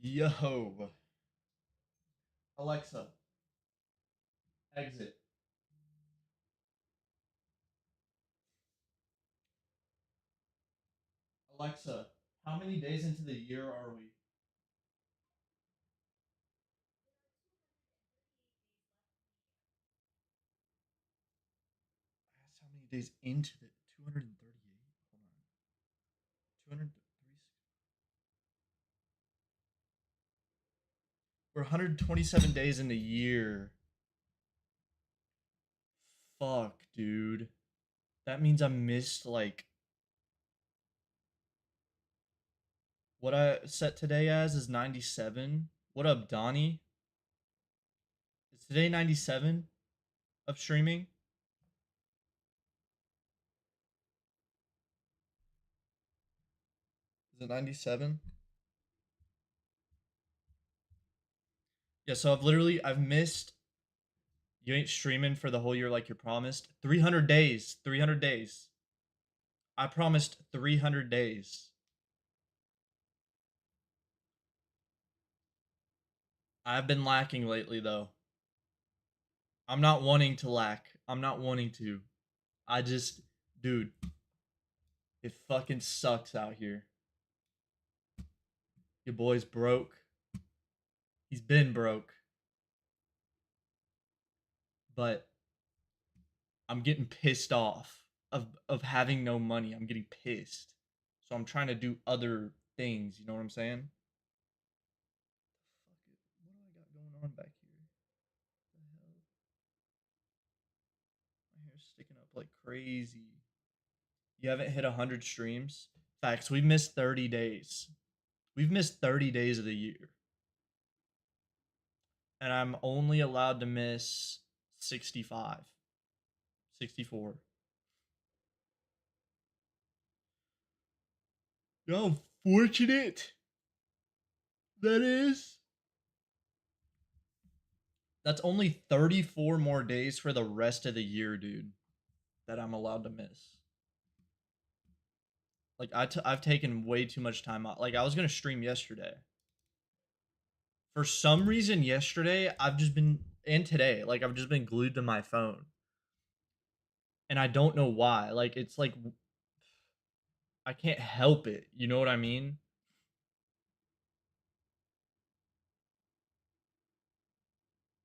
Yo, Alexa, exit. Alexa, how many days into the year are we? That's how many days into the 238. Hold on. 203. We're 127 days in the year. Fuck, dude. That means I missed like what I set today as is 97. What up, Donnie? Is today 97 of streaming? Is it 97? Yeah, so I've missed. You ain't streaming for the whole year like you promised. 300 days. 300 days. I promised 300 days. I've been lacking lately though. I'm not wanting to lack. I'm not wanting to. I just, dude, it fucking sucks out here. Your boy's broke. He's been broke. But I'm getting pissed off of having no money. I'm getting pissed. So I'm trying to do other things, you know what I'm saying? Fuck it. What do I got going on back here? What the hell? My hair's sticking up like crazy. You haven't hit 100 streams? Facts, we've missed 30 days. We've missed 30 days of the year. And I'm only allowed to miss 65. 64. How fortunate that is. That's only 34 more days for the rest of the year, dude, that I'm allowed to miss. Like, I've taken way too much time out. Like, I was going to stream yesterday. For some reason, yesterday, I've just been, and today, like, I've just been glued to my phone. And I don't know why. Like, it's like, I can't help it. You know what I mean?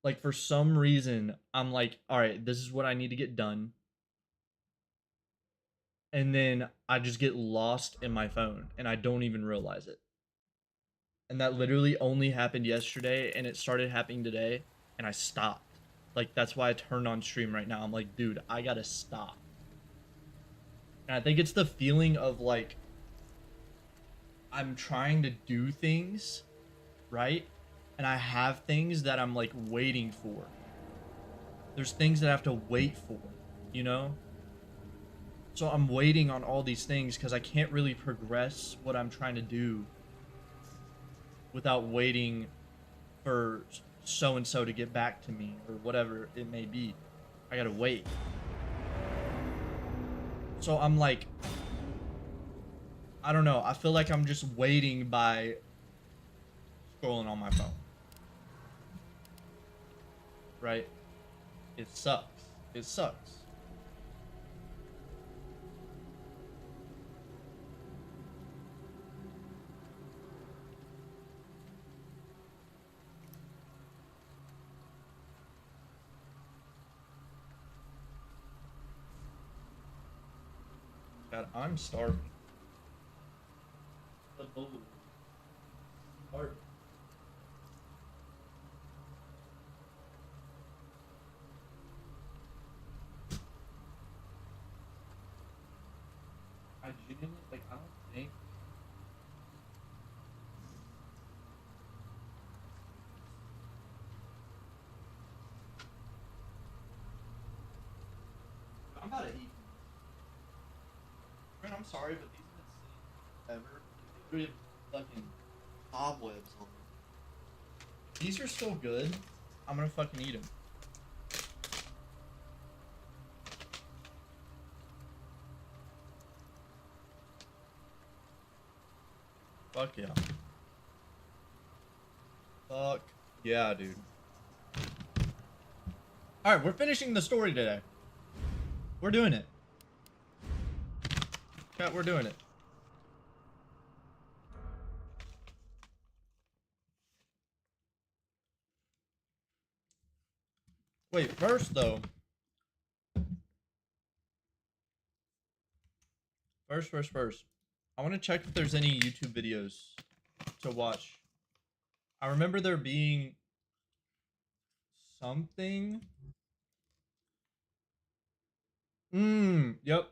Like, for some reason, I'm like, all right, this is what I need to get done. And then I just get lost in my phone and I don't even realize it. And that literally only happened yesterday and it started happening today and I stopped. Like, that's why I turned on stream right now. I'm like, dude, I gotta stop. And I think it's the feeling of like, I'm trying to do things, right? And I have things that I'm like waiting for. There's things that I have to wait for, you know? So I'm waiting on all these things because I can't really progress what I'm trying to do without waiting for so and so to get back to me or whatever it may be. I gotta wait. So I'm like, I don't know. I feel like I'm just waiting by scrolling on my phone. Right? It sucks. It sucks. God, I'm starving. Starving. I genuinely, like, I don't think. I'm about to eat. Man, I'm sorry, but these have been sitting forever. They literally have fucking cobwebs on them. These are so good. I'm gonna fucking eat them. Fuck yeah. Fuck yeah, dude. Alright, we're finishing the story today. We're doing it. Yeah, we're doing it. Wait, first though. First. I want to check if there's any YouTube videos to watch. I remember there being something. Yep.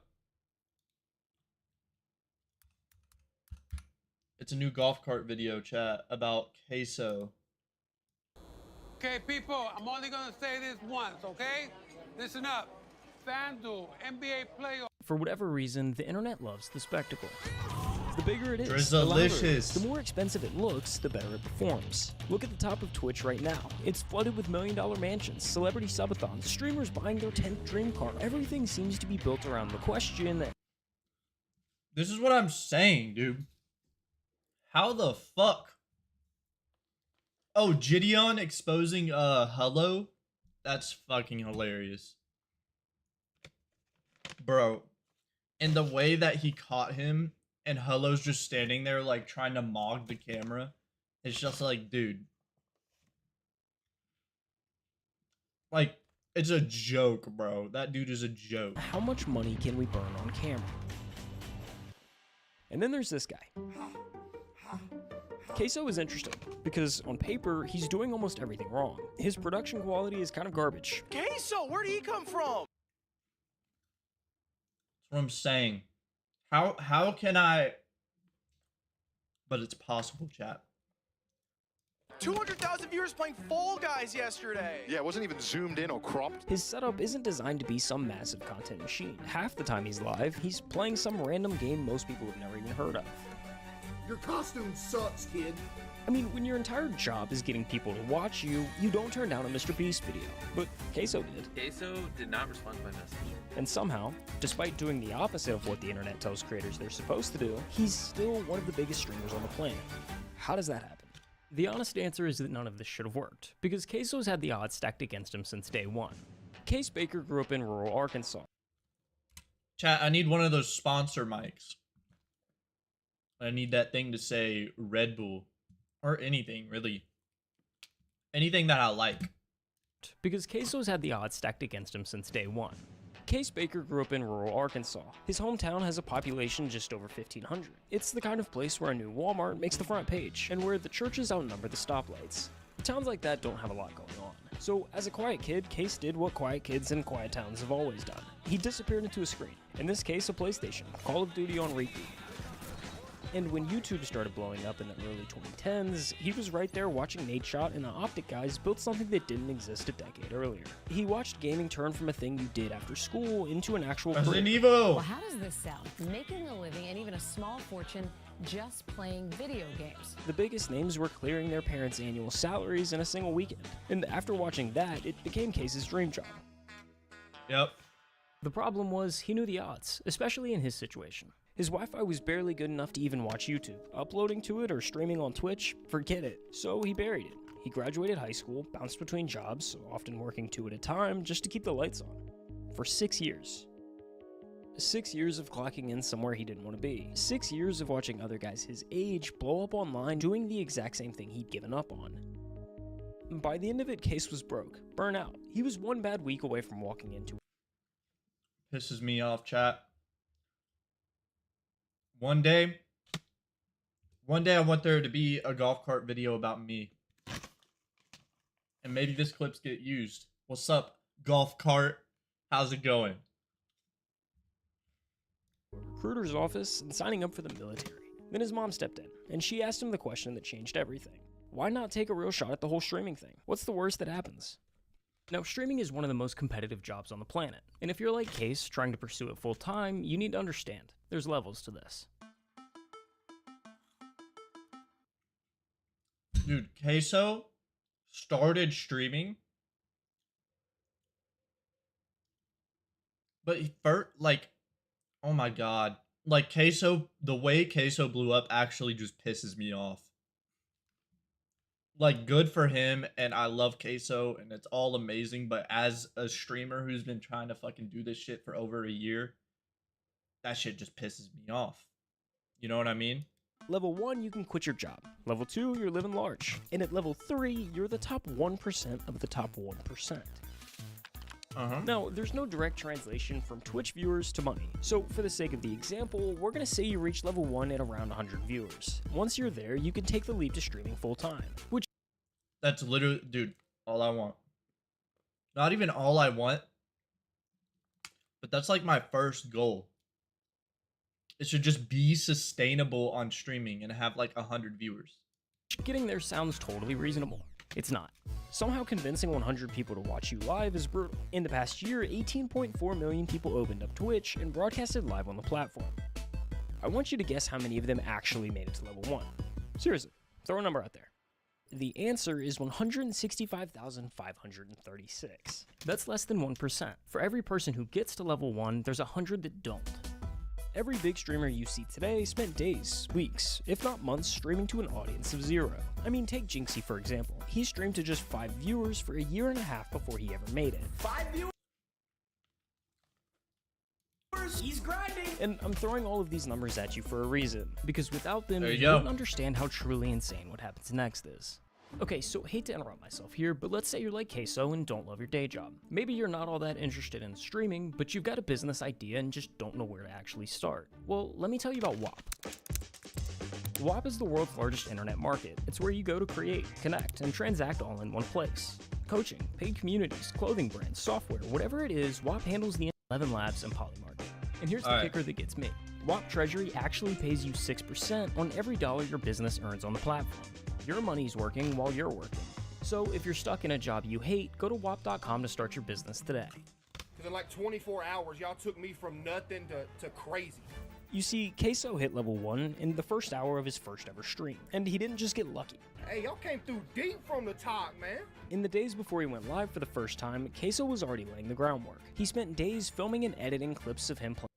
It's a new golf cart video, chat, about queso. Okay, people, I'm only gonna say this once, okay? Listen up. FanDuel, NBA playoff. For whatever reason, the internet loves the spectacle. The bigger it is, It's the louder it delicious. is. The more expensive it looks, the better it performs. Look at the top of Twitch right now. It's flooded with million-dollar mansions, celebrity subathons, streamers buying their 10th dream car. Everything seems to be built around the question that... This is what I'm saying, dude. How the fuck? Oh, Gideon exposing Hello? That's fucking hilarious. Bro. And the way that he caught him and Hello's just standing there like trying to mog the camera. It's just like, dude. Like, it's a joke, bro. That dude is a joke. How much money can we burn on camera? And then there's this guy. Queso is interesting, because on paper, he's doing almost everything wrong. His production quality is kind of garbage. Queso, where'd he come from? That's what I'm saying. How can I... But it's possible, chat. 200,000 viewers playing Fall Guys yesterday. Yeah, it wasn't even zoomed in or cropped. His setup isn't designed to be some massive content machine. Half the time he's live, he's playing some random game most people have never even heard of. Your costume sucks, kid. I mean, when your entire job is getting people to watch you, you don't turn down a Mr. Beast video. But Queso did. Queso did not respond to my message. And somehow, despite doing the opposite of what the internet tells creators they're supposed to do, he's still one of the biggest streamers on the planet. How does that happen? The honest answer is that none of this should have worked, because Queso's had the odds stacked against him since day one. Case Baker grew up in rural Arkansas. Chat, I need one of those sponsor mics. I need that thing to say Red Bull. Or anything, really. Anything that I like. Because Queso's had the odds stacked against him since day one. Case Baker grew up in rural Arkansas. His hometown has a population just over 1,500. It's the kind of place where a new Walmart makes the front page, and where the churches outnumber the stoplights. Towns like that don't have a lot going on. So, as a quiet kid, Case did what quiet kids in quiet towns have always done. He disappeared into a screen. In this case, a PlayStation. Call of Duty on repeat. And when YouTube started blowing up in the early 2010s, he was right there watching Nate Shot and the Optic guys build something that didn't exist a decade earlier. He watched gaming turn from a thing you did after school into an actual career. Resident Evil! Well, how does this sound? Making a living and even a small fortune just playing video games. The biggest names were clearing their parents' annual salaries in a single weekend. And after watching that, it became Case's dream job. Yep. The problem was, he knew the odds, especially in his situation. His Wi-Fi was barely good enough to even watch YouTube. Uploading to it or streaming on Twitch, forget it. So he buried it. He graduated high school, bounced between jobs, often working 2 at a time, just to keep the lights on. For 6 years. 6 years of clocking in somewhere he didn't want to be. 6 years of watching other guys his age blow up online doing the exact same thing he'd given up on. By the end of it, Case was broke, burnout. He was one bad week away from walking into it. Pisses me off, chat. One day I want there to be a golf cart video about me. And maybe this clips get used. What's up, golf cart? How's it going? Recruiter's office and signing up for the military. Then his mom stepped in, and she asked him the question that changed everything. Why not take a real shot at the whole streaming thing? What's the worst that happens? Now, streaming is one of the most competitive jobs on the planet, and if you're like Case, trying to pursue it full time, you need to understand, there's levels to this. Dude, Queso started streaming. But he first, like, oh my god. Like, Queso, the way Queso blew up actually just pisses me off. Like, good for him, and I love Queso, and it's all amazing, but as a streamer who's been trying to fucking do this shit for over a year, that shit just pisses me off. You know what I mean? Level 1, you can quit your job. Level 2, you're living large. And at level 3, you're the top 1% of the top 1%. Now, there's no direct translation from Twitch viewers to money. So for the sake of the example, we're gonna say you reach level 1 at around 100 viewers. Once you're there, you can take the leap to streaming full time, which That's literally, dude, all I want. Not even all I want, but that's like my first goal. It should just be sustainable on streaming and have like 100 viewers. getting there sounds totally reasonable. It's not. Somehow convincing 100 people to watch you live is brutal. In the past year, 18.4 million people opened up Twitch and broadcasted live on the platform. I want you to guess how many of them actually made it to level 1. Seriously, throw a number out there. The answer is 165,536. That's less than 1%. For every person who gets to level 1, there's 100 that don't. Every big streamer you see today spent days, weeks, if not months streaming to an audience of 0. I mean, take Jinxie for example. He streamed to just 5 viewers for a year and a half before he ever made it. 5 viewers? He's grinding! And I'm throwing all of these numbers at you for a reason, because without them, There you you go. wouldn't understand how truly insane what happens next is. Okay, so hate to interrupt myself here, but let's say you're like Queso and don't love your day job. Maybe you're not all that interested in streaming, but you've got a business idea and just don't know where to actually start. Well, let me tell you about WOP. WOP is the world's largest internet market. It's where you go to create, connect, and transact all in one place. Coaching, paid communities, clothing brands, software, whatever it is, WOP handles the 11 Labs and Polymarket. And here's the kicker that gets me. WOP Treasury actually pays you 6% on every dollar your business earns on the platform. Your money's working while you're working. So if you're stuck in a job you hate, go to WOP.com to start your business today. Because in like 24 hours, y'all took me from nothing to crazy. You see, Queso hit level 1 in the first hour of his first ever stream, and he didn't just get lucky. Hey, y'all came through deep from the top, man. In the days before he went live for the first time, Queso was already laying the groundwork. He spent days filming and editing clips of him playing.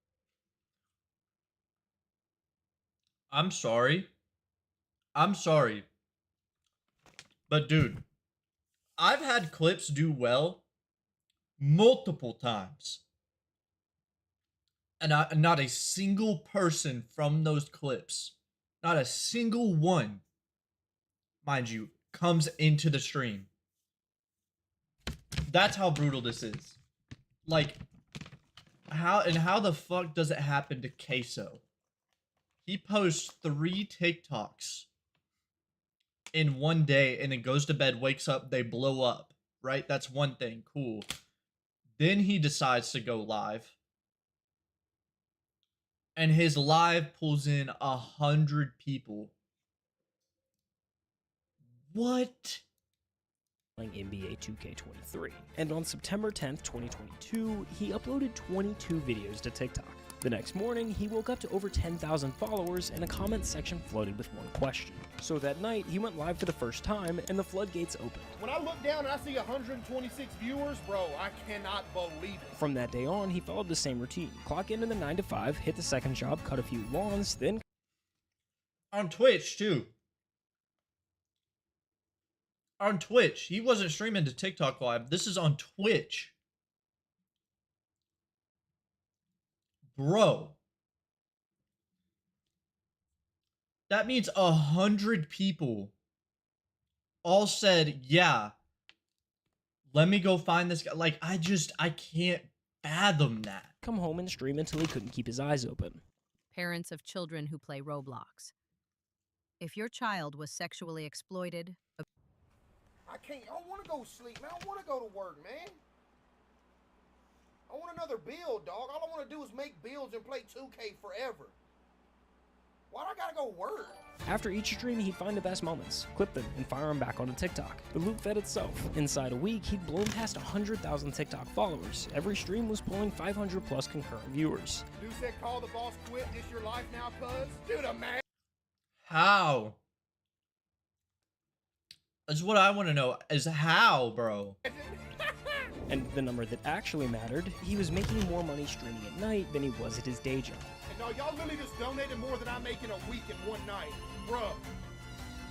I'm sorry. But dude, I've had clips do well multiple times. And not a single person from those clips, not a single one, mind you, comes into the stream. That's how brutal this is. Like, how the fuck does it happen to Queso? He posts 3 TikToks in one day and then goes to bed, wakes up, they blow up, right? That's one thing, cool. Then he decides to go live. And his live pulls in 100 people. What? Playing NBA 2K23. And on September 10th, 2022, he uploaded 22 videos to TikTok. The next morning, he woke up to over 10,000 followers and a comment section flooded with one question. So that night, he went live for the first time and the floodgates opened. When I look down and I see 126 viewers, bro, I cannot believe it. From that day on, he followed the same routine. Clock into the 9 to 5, hit the second job, cut a few lawns, then On Twitch, too. On Twitch. He wasn't streaming to TikTok live. This is on Twitch. Bro. That means 100 people all said, yeah, let me go find this guy. Like, I can't fathom that. come home and stream until he couldn't keep his eyes open. Parents of children who play Roblox. If your child was sexually exploited, I don't want to go sleep, man. I want to go to work, man. I want another build, dog. All I want to do is make builds and play 2K forever. Why do I gotta go work? After each stream, he'd find the best moments, clip them, and fire them back onto TikTok. The loop fed itself. Inside a week, he'd blown past 100,000 TikTok followers. Every stream was pulling 500 plus concurrent viewers. Dude said call the boss, quit. This your life now, cuz? Dude, a man. How? That's what I want to know, is how, bro? And the number that actually mattered, he was making more money streaming at night than he was at his day job. No, y'all literally just donated more than I make in a week in one night. Bruh.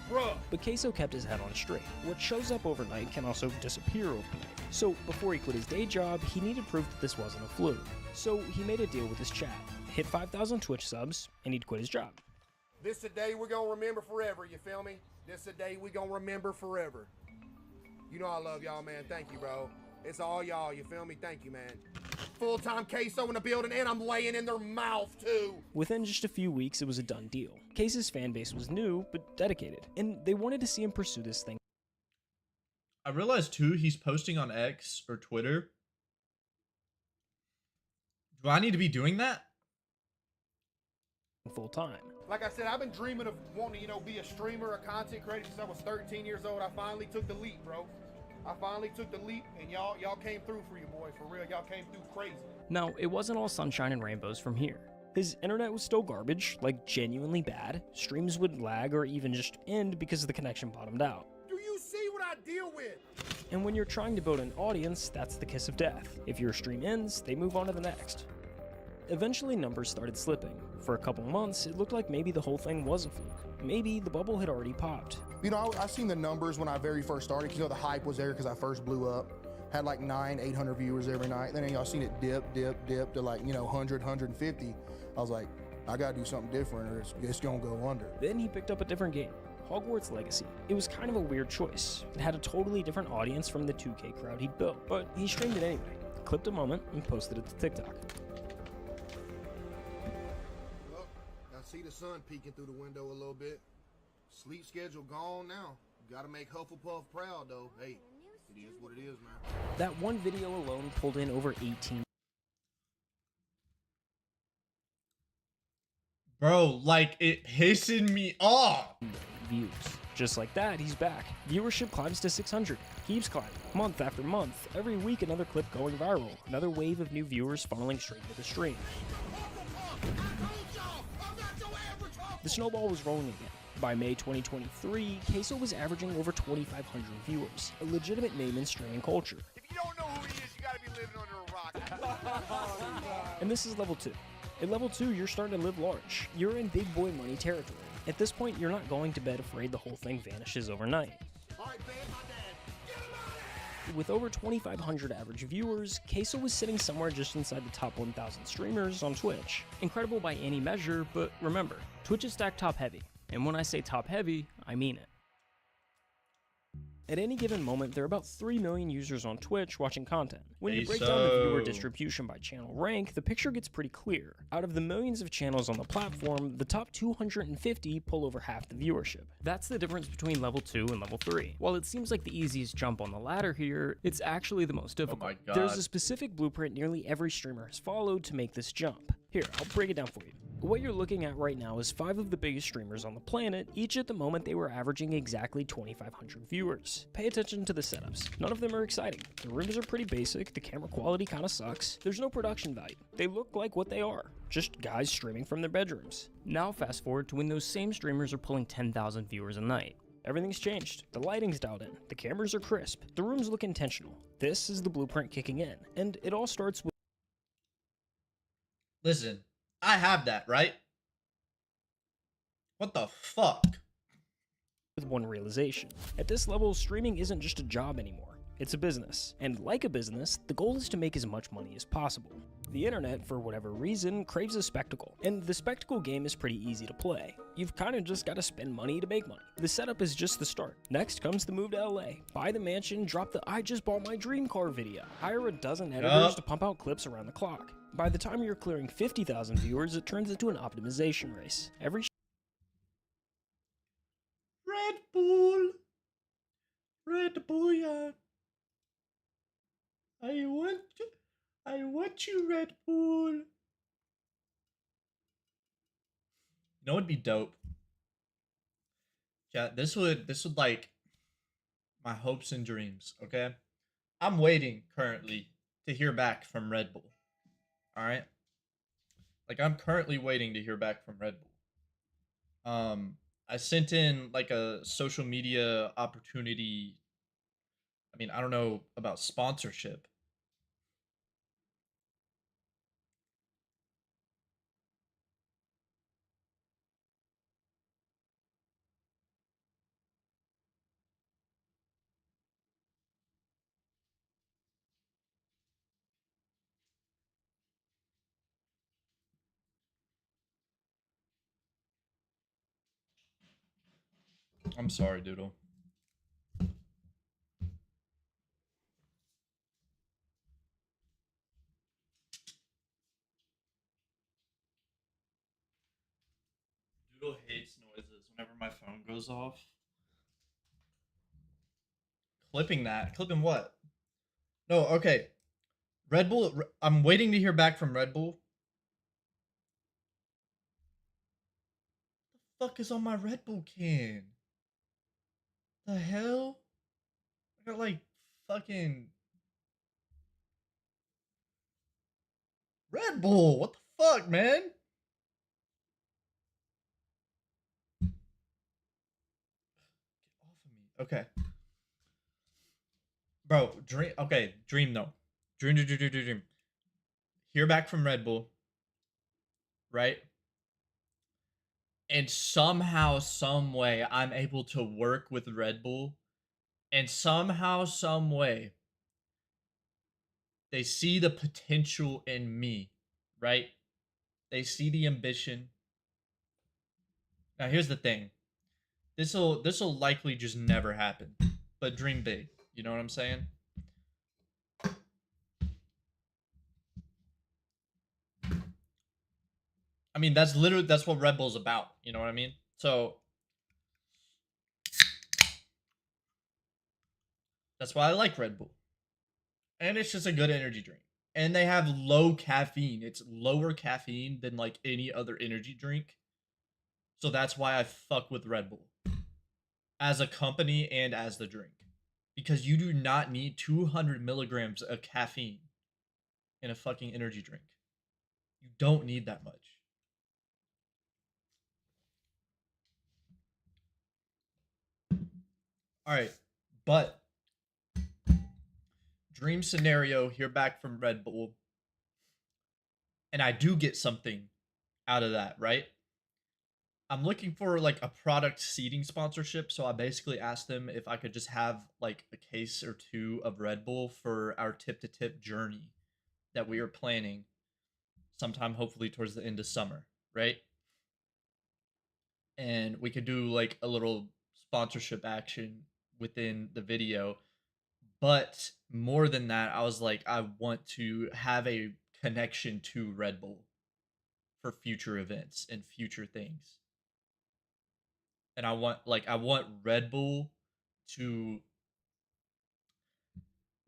Bruh. But Queso kept his head on straight. What shows up overnight can also disappear overnight. So before he quit his day job, he needed proof that this wasn't a fluke. So he made a deal with his chat, hit 5,000 Twitch subs, and he'd quit his job. This a day we're gonna remember forever, you feel me? This a day we gonna remember forever. You know I love y'all, man. Thank you, bro. It's all y'all, you feel me? Thank you, man. Full-time Queso in the building, and I'm laying in their mouth, too. Within just a few weeks, it was a done deal. Queso's fan base was new, but dedicated, and they wanted to see him pursue this thing. I realized, too, he's posting on X or Twitter. Do I need to be doing that? Full time. Like I said, I've been dreaming of wanting to, you know, be a streamer, a content creator since I was 13 years old. I finally took the leap, bro. I finally took the leap, and y'all came through for you boys, for real. Y'all came through crazy. Now, it wasn't all sunshine and rainbows from here. His internet was still garbage, like genuinely bad. Streams would lag or even just end because the connection bottomed out. Do you see what I deal with? And when you're trying to build an audience, that's the kiss of death. If your stream ends, they move on to the next. Eventually, numbers started slipping. For a couple months, it looked like maybe the whole thing was a fluke. Maybe the bubble had already popped. You know, I seen the numbers when I very first started, 'cause, you know, the hype was there because I first blew up. Had like 800 viewers every night. Then y'all seen it dip to like, you know, 100, 150. I was like, I gotta do something different or it's gonna go under. Then he picked up a different game, Hogwarts Legacy. It was kind of a weird choice. It had a totally different audience from the 2K crowd he'd built, but he streamed it anyway, clipped a moment, and posted it to TikTok. Look, I see the sun peeking through the window a little bit. Sleep schedule gone now. Gotta make Hufflepuff proud, though. Hey, it is what it is, man. That one video alone pulled in over 18. Bro, like, it pissing me off. Views. Just like that, he's back. Viewership climbs to 600. Keeps climbing. Month after month. Every week, another clip going viral. Another wave of new viewers funneling straight into the stream. The snowball was rolling again. By May 2023, Queso was averaging over 2,500 viewers, a legitimate name in streaming culture. If you don't know who he is, you gotta be living under a rock. And this is level 2. At level 2, you're starting to live large. You're in big boy money territory. At this point, you're not going to bed afraid the whole thing vanishes overnight. With over 2,500 average viewers, Queso was sitting somewhere just inside the top 1,000 streamers on Twitch. Incredible by any measure, but remember, Twitch is stacked top heavy. And when I say top heavy, I mean it. At any given moment, there are about 3 million users on Twitch watching content. When you break down the viewer distribution by channel rank, the picture gets pretty clear. Out of the millions of channels on the platform, the top 250 pull over half the viewership. That's the difference between level 2 and level 3. While it seems like the easiest jump on the ladder here, it's actually the most difficult. Oh my God. There's a specific blueprint nearly every streamer has followed to make this jump. Here, I'll break it down for you. What you're looking at right now is 5 of the biggest streamers on the planet. Each at the moment they were averaging exactly 2,500 viewers. Pay attention to the setups. None of them are exciting. The rooms are pretty basic, the camera quality kinda sucks. There's no production value. They look like what they are, just guys streaming from their bedrooms. Now fast forward to when those same streamers are pulling 10,000 viewers a night. Everything's changed. The lighting's dialed in. The cameras are crisp. The rooms look intentional. This is the blueprint kicking in. And it all starts with... Listen, I have that, right? What the fuck? with one realization. At this level, streaming isn't just a job anymore. It's a business. And like a business, the goal is to make as much money as possible. The internet, for whatever reason, craves a spectacle. And the spectacle game is pretty easy to play. You've kind of just got to spend money to make money. The setup is just the start. Next comes the move to LA. Buy the mansion, drop the I just bought my dream car video. Hire a dozen editors to pump out clips around the clock. By the time you're clearing 50,000 viewers, it turns into an optimization race. Every Red Bull. Red Bull, yeah. I want you, Red Bull. You know what'd be dope? Chat, this would like my hopes and dreams, okay? I'm waiting currently to hear back from Red Bull. Alright? Like I'm currently waiting to hear back from Red Bull. I sent in like a social media opportunity. I mean, I don't know about sponsorship. I'm sorry, Doodle. Doodle hates noises whenever my phone goes off. Clipping that. Clipping what? No, okay. Red Bull. I'm waiting to hear back from Red Bull. The fuck is on my Red Bull can? The hell? I got like fucking Red Bull. What the fuck, man? Get off of me. Okay. Bro, dream. Okay, dream though. Dream. Hear back from Red Bull, right? And somehow, some way, I'm able to work with Red Bull, and somehow, some way, they see the potential in me, right? They see the ambition. Now, here's the thing. This'll likely just never happen, but dream big. You know what I'm saying? I mean, that's what Red Bull's about. You know what I mean? So that's why I like Red Bull. And it's just a good energy drink. And they have low caffeine. It's lower caffeine than like any other energy drink. So that's why I fuck with Red Bull as a company and as the drink. Because you do not need 200 milligrams of caffeine in a fucking energy drink. You don't need that much. All right, but dream scenario, hear back from Red Bull, and I do get something out of that, right? I'm looking for like a product seeding sponsorship, so I basically asked them if I could just have like a case or two of Red Bull for our tip to tip journey that we are planning sometime hopefully towards the end of summer, right? And we could do like a little sponsorship action within the video. But more than that, I was like, I want to have a connection to Red Bull for future events and future things. And I want Red Bull to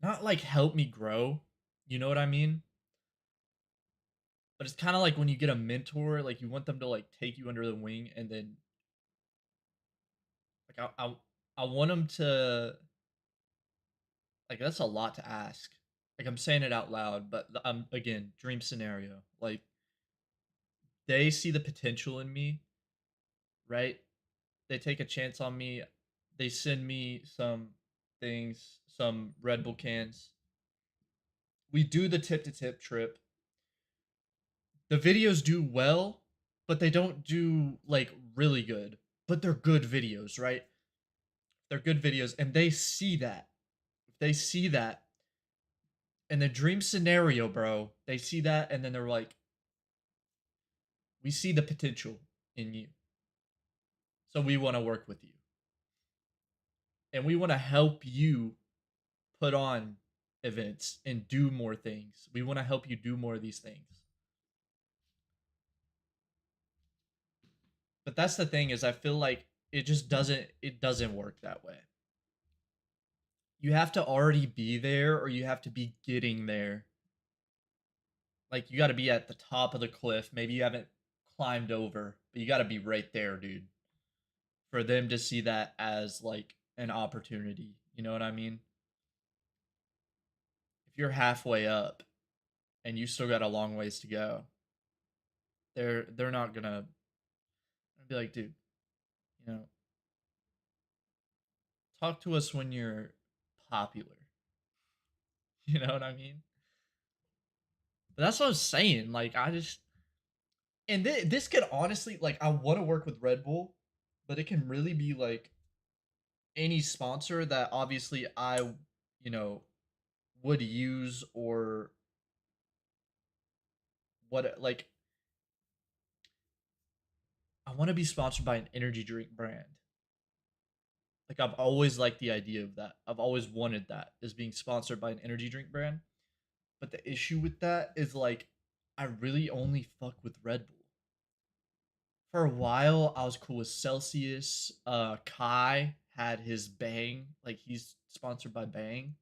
not like help me grow, you know what I mean? But it's kind of like when you get a mentor, like you want them to like take you under the wing, and then like I want them to, like, that's a lot to ask. Like I'm saying it out loud, but I'm again, dream scenario. Like they see the potential in me, right? They take a chance on me. They send me some things, some Red Bull cans. We do the tip to tip trip. The videos do well, but they don't do like really good. But they're good videos, right? They're good videos, and they see that. If they see that in the dream scenario, bro, they see that, and then they're like, we see the potential in you. So we want to work with you. And we want to help you put on events and do more things. We want to help you do more of these things. But that's the thing, is I feel like it just doesn't work that way. You have to already be there, or you have to be getting there. Like you got to be at the top of the cliff. Maybe you haven't climbed over, but you got to be right there, dude. For them to see that as like an opportunity. You know what I mean? If you're halfway up and you still got a long ways to go, they're not gonna be like, dude, you know, talk to us when you're popular. You know what I mean? But that's what I'm saying. Like, I just, and this could honestly, like, I want to work with Red Bull, but it can really be like any sponsor that obviously I, you know, would use, or what, like, I want to be sponsored by an energy drink brand. Like, I've always liked the idea of that. I've always wanted that, is being sponsored by an energy drink brand. But the issue with that is, like, I really only fuck with Red Bull. For a while, I was cool with Celsius. Kai had his Bang. Like, he's sponsored by Bang.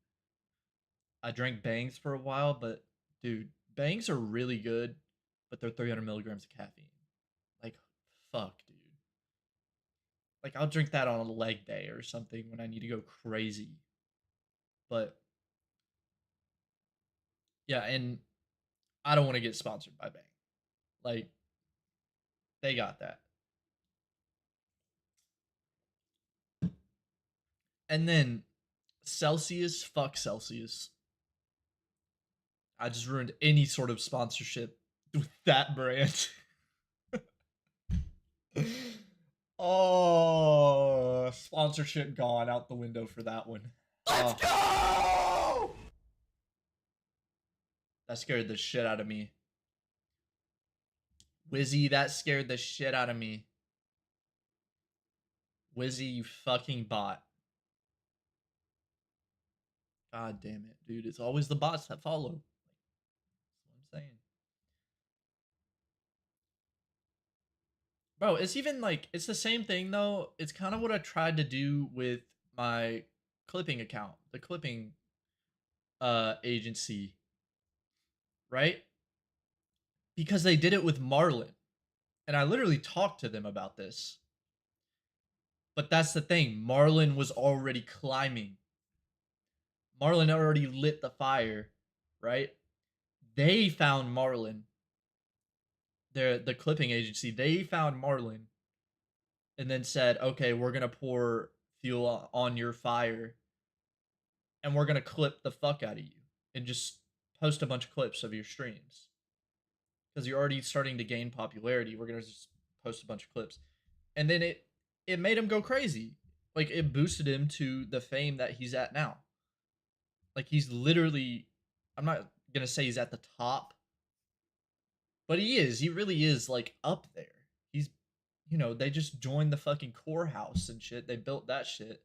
I drank Bangs for a while, but dude, Bangs are really good, but they're 300 milligrams of caffeine. Like, fuck, dude. Like, I'll drink that on a leg day or something when I need to go crazy. But yeah, and I don't want to get sponsored by Bang. Like, they got that. And then Celsius, fuck Celsius. I just ruined any sort of sponsorship with that brand. Oh, sponsorship gone out the window for that one. Let's go! That scared the shit out of me. Wizzy, that scared the shit out of me. Wizzy, you fucking bot. God damn it, dude. It's always the bots that follow. That's what I'm saying. Bro, it's even like, it's the same thing though. It's kind of what I tried to do with my clipping account, the clipping agency, right? Because they did it with Marlin. And I literally talked to them about this. But that's the thing. Marlin was already climbing. Marlin already lit the fire, right? They found Marlin. The clipping agency, they found Marlin and then said, okay, we're going to pour fuel on your fire and we're going to clip the fuck out of you and just post a bunch of clips of your streams. Because you're already starting to gain popularity. We're going to just post a bunch of clips. And then it made him go crazy. Like, it boosted him to the fame that he's at now. Like, he's literally, I'm not going to say he's at the top, but he is. He really is, like, up there. He's, you know, they just joined the fucking core house and shit. They built that shit.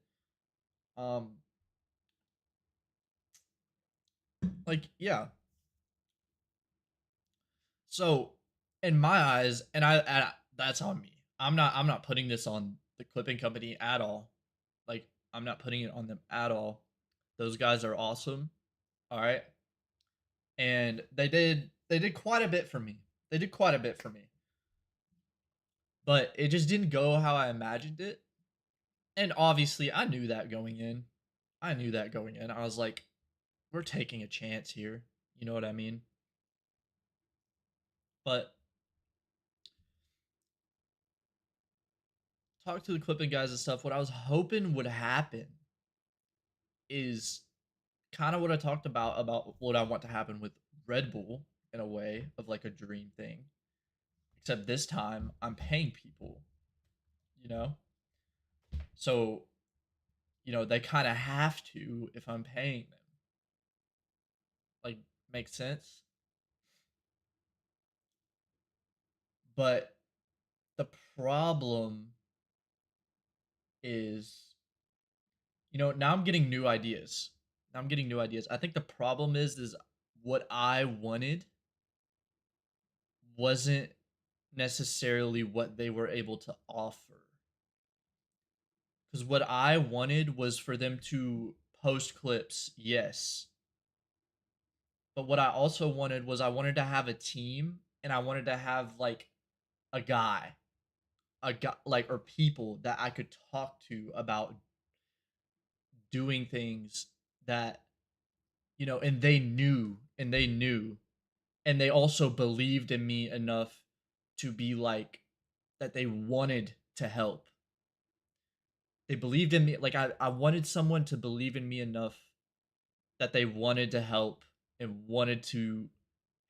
Like, yeah. So, in my eyes, and I that's on me. I'm not putting this on the clipping company at all. Like, I'm not putting it on them at all. Those guys are awesome. All right. And they did quite a bit for me. They did quite a bit for me. But it just didn't go how I imagined it. And obviously, I knew that going in. I was like, we're taking a chance here. You know what I mean? But talk to the clipping guys and stuff. What I was hoping would happen is kind of what I talked about what I want to happen with Red Bull, in a way of like a dream thing. Except this time I'm paying people, you know? So, you know, they kind of have to if I'm paying them. Like, makes sense? But the problem is, you know, now I'm getting new ideas. I think the problem is what I wanted wasn't necessarily what they were able to offer. Because what I wanted was for them to post clips, yes. But what I also wanted was I wanted to have a team and I wanted to have like a guy like, or people that I could talk to about doing things that, you know, and they knew and they also believed in me enough to be like that they wanted to help. They believed in me. Like, I wanted someone to believe in me enough that they wanted to help and wanted to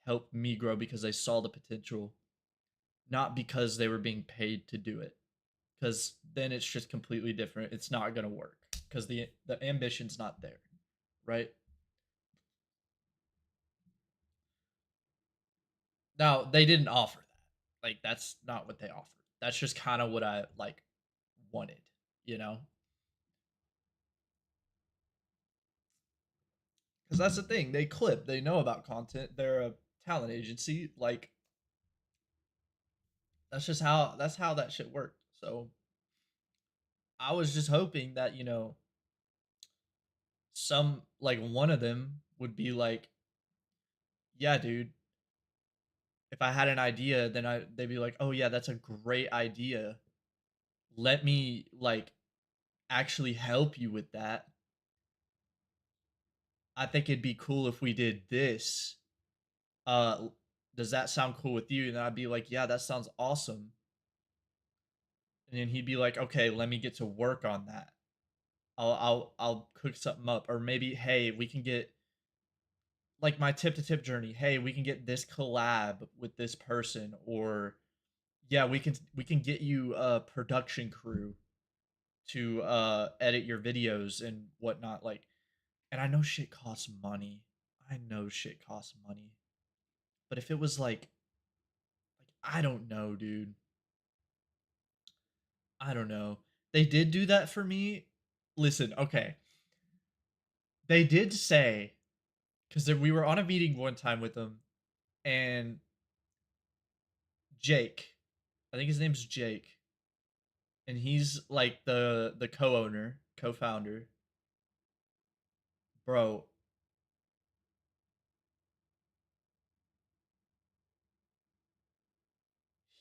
help me grow because they saw the potential, not because they were being paid to do it. Because then it's just completely different. It's not gonna work because the ambition's not there, right? Now they didn't offer that. Like, that's not what they offered. That's just kind of what I like wanted, you know. Because that's the thing. They clip. They know about content. They're a talent agency. Like, that's how that shit worked. So I was just hoping that, you know, some like one of them would be like, yeah, dude, if I had an idea, then they'd be like, oh yeah, that's a great idea. Let me like actually help you with that. I think it'd be cool if we did this. Does that sound cool with you? And I'd be like, yeah, that sounds awesome. And then he'd be like, okay, let me get to work on that. I'll cook something up. Or maybe, hey, we can get like my tip to tip journey. Hey, we can get this collab with this person, or yeah, we can get you a production crew to edit your videos and whatnot. Like, and I know shit costs money. I know shit costs money. But if it was like I don't know, dude. I don't know. They did do that for me. Listen, okay. They did say, because we were on a meeting one time with them, and Jake, I think his name's Jake, and he's like the co-owner, co-founder. Bro,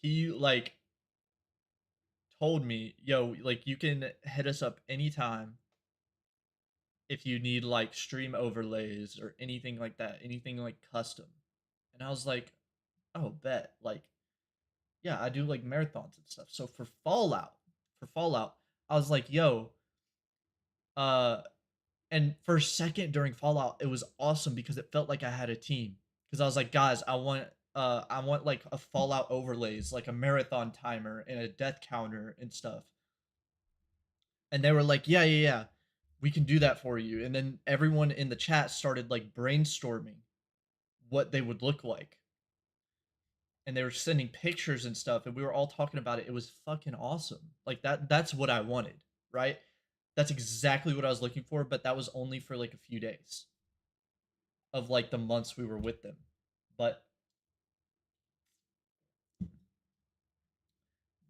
he like told me, yo, like you can hit us up anytime if you need like stream overlays or anything like that, anything like custom. And I was like, oh, bet. Like, yeah, I do like marathons and stuff. So for Fallout, I was like, yo, uh, and for a second during Fallout, it was awesome because it felt like I had a team. Because I was like, guys, I want like a Fallout overlays, like a marathon timer and a death counter and stuff. And they were like, yeah, we can do that for you. And then everyone in the chat started like brainstorming what they would look like. And they were sending pictures and stuff, and we were all talking about it. It was fucking awesome. Like that's what I wanted, right? That's exactly what I was looking for, but that was only for like a few days of like the months we were with them. But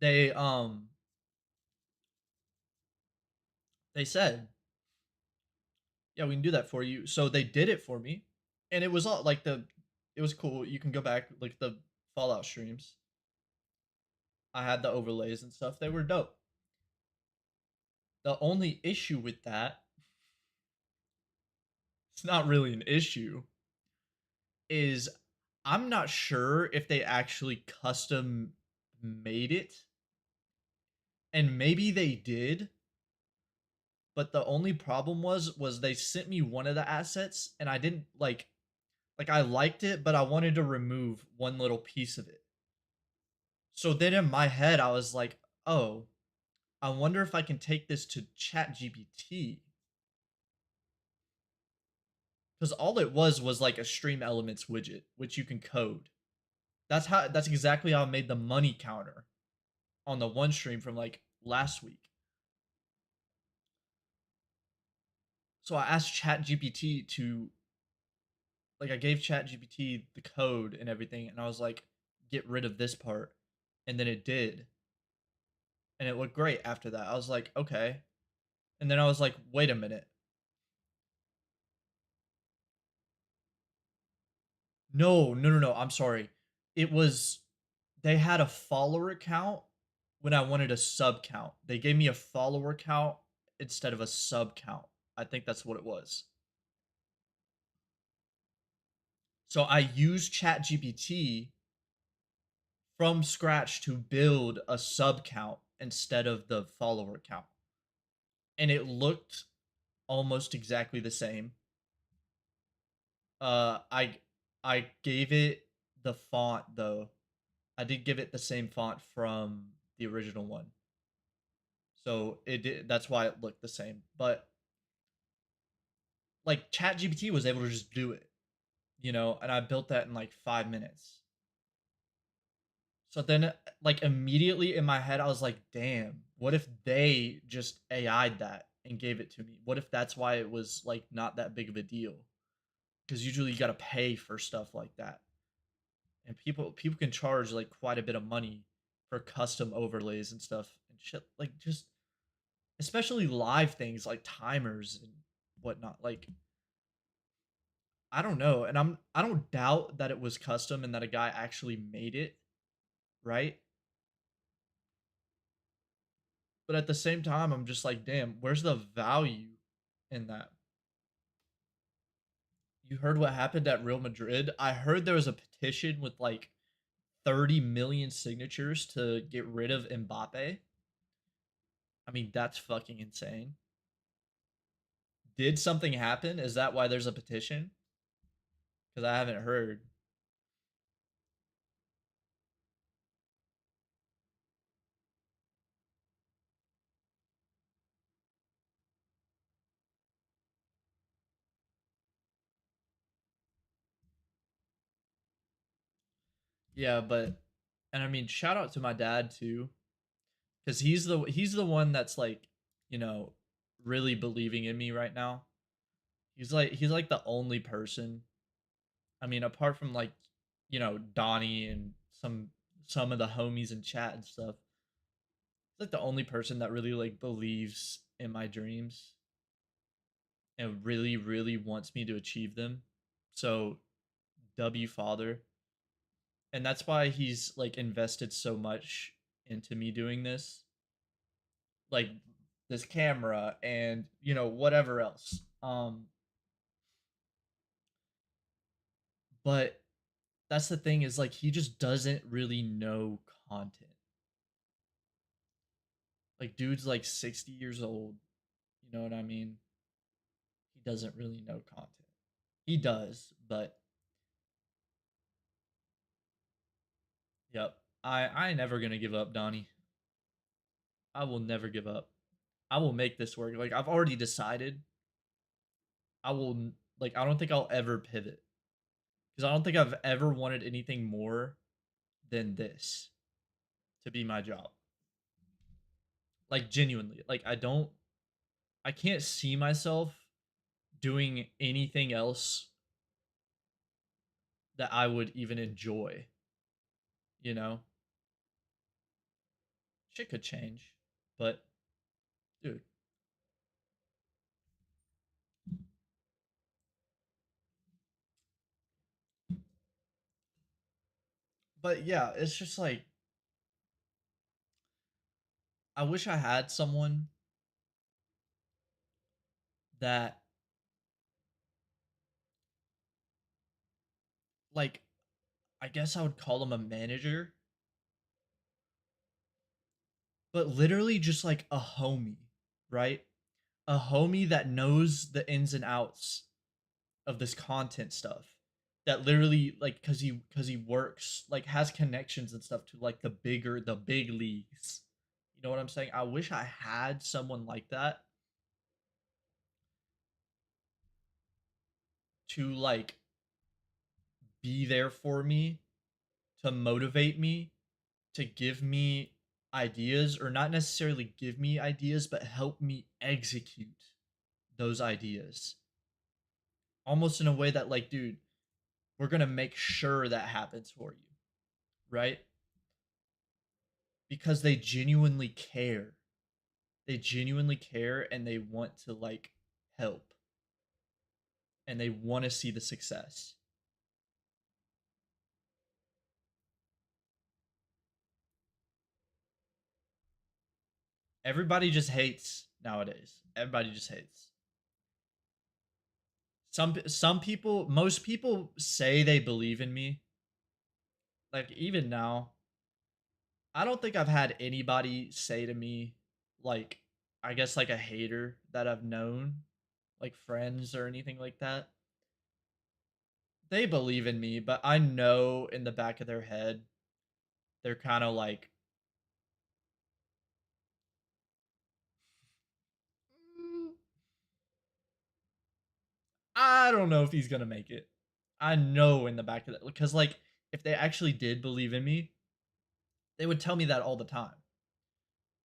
they they said, yeah, we can do that for you. So they did it for me. And it was all like it was cool. You can go back like the Fallout streams. I had the overlays and stuff. They were dope. The only issue with that, it's not really an issue, is I'm not sure if they actually custom made it. And maybe they did. But the only problem was they sent me one of the assets and I didn't like I liked it, but I wanted to remove one little piece of it. So then in my head I was like, "Oh, I wonder if I can take this to ChatGPT." Cuz all it was like a stream elements widget which you can code. That's exactly how I made the money counter on the one stream from like last week. So I asked ChatGPT to like I gave ChatGPT the code and everything, and I was like, get rid of this part, and then it did, and it looked great after that. I was like, okay, and then I was like, wait a minute, no, I'm sorry, it was they had a follower count when I wanted a sub count. They gave me a follower count instead of a sub count. I think that's what it was. So I used ChatGPT from scratch to build a sub count instead of the follower count. And it looked almost exactly the same. I gave it the font though. I did give it the same font from the original one. So it did, that's why it looked the same. But like ChatGPT was able to just do it, you know, and I built that in like 5 minutes. So then, like, immediately in my head, I was like, damn, what if they just AI'd that and gave it to me? What if that's why it was, like, not that big of a deal? because usually you got to pay for stuff like that, and people can charge like quite a bit of money for custom overlays and stuff and shit, like just especially live things like timers and whatnot. Like I don't know, and I don't doubt that it was custom and that a guy actually made it, right? But at the same time, I'm just like, damn, where's the value in that? You heard what happened at Real Madrid? I heard there was a petition with like 30 million signatures to get rid of Mbappe. I mean, that's fucking insane. Did something happen? Is that why there's a petition? Because I haven't heard. Yeah, but and I mean, shout out to my dad too, because he's the one that's like, you know, really believing in me right now. He's like the only person. I mean, apart from like, you know, Donnie and some of the homies in chat and stuff. He's like the only person that really like believes in my dreams and really, really wants me to achieve them. So, W father. And that's why he's like invested so much into me doing this. Like this camera and, you know, whatever else. But that's the thing is like he just doesn't really know content. Like dude's like 60 years old. You know what I mean? He doesn't really know content. He does, but yep. I ain't never gonna give up, Donnie. I will never give up. I will make this work. Like I've already decided. I will like I don't think I'll ever pivot. Because I don't think I've ever wanted anything more than this to be my job. Like genuinely. Like I can't see myself doing anything else that I would even enjoy. You know? Shit could change. But dude. But yeah, it's just like I wish I had someone that like I guess I would call him a manager, but literally just like a homie, right? A homie that knows the ins and outs of this content stuff. That literally like cuz he works like has connections and stuff to like the big leagues. You know what I'm saying? I wish I had someone like that to like be there for me, to motivate me, to give me ideas, or not necessarily give me ideas, but help me execute those ideas. Almost in a way that, like, dude, we're going to make sure that happens for you, right? Because they genuinely care. They genuinely care and they want to, like, help. And they want to see the success. Everybody just hates nowadays. Everybody just hates. Some people, most people say they believe in me. Like even now, I don't think I've had anybody say to me like I guess like a hater that I've known, like friends or anything like that. They believe in me, but I know in the back of their head they're kind of like "Mm, I don't know if he's going to make it." I know in the back of that because like if they actually did believe in me, they would tell me that all the time.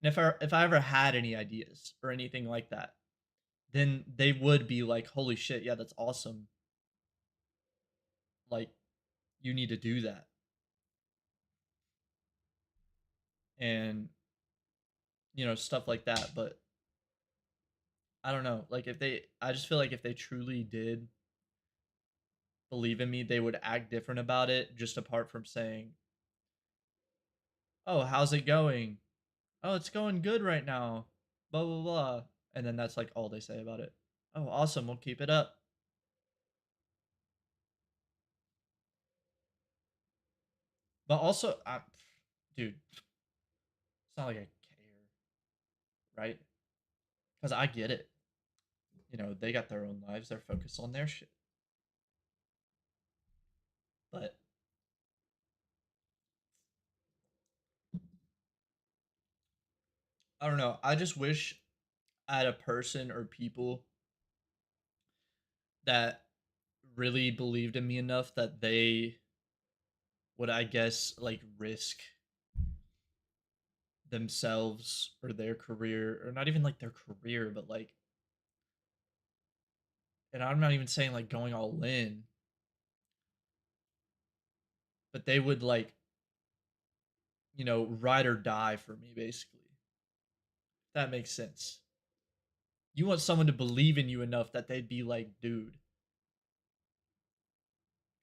And if I ever had any ideas or anything like that, then they would be like, "Holy shit, yeah, that's awesome." like, you need to do that. And, you know, stuff like that. But I don't know. Like, I just feel like if they truly did believe in me, they would act different about it, just apart from saying, oh, how's it going? Oh, it's going good right now. Blah, blah, blah. And then that's like all they say about it. Oh, awesome. We'll keep it up. But also, dude, it's not like I care, right? Because I get it. You know, they got their own lives. They're focused on their shit. But I don't know. I just wish I had a person or people that really believed in me enough that they would, I guess, like risk themselves or their career, or not even like their career, but like, and I'm not even saying like going all in, but they would like, you know, ride or die for me, basically. If that makes sense. You want someone to believe in you enough that they'd be like, dude.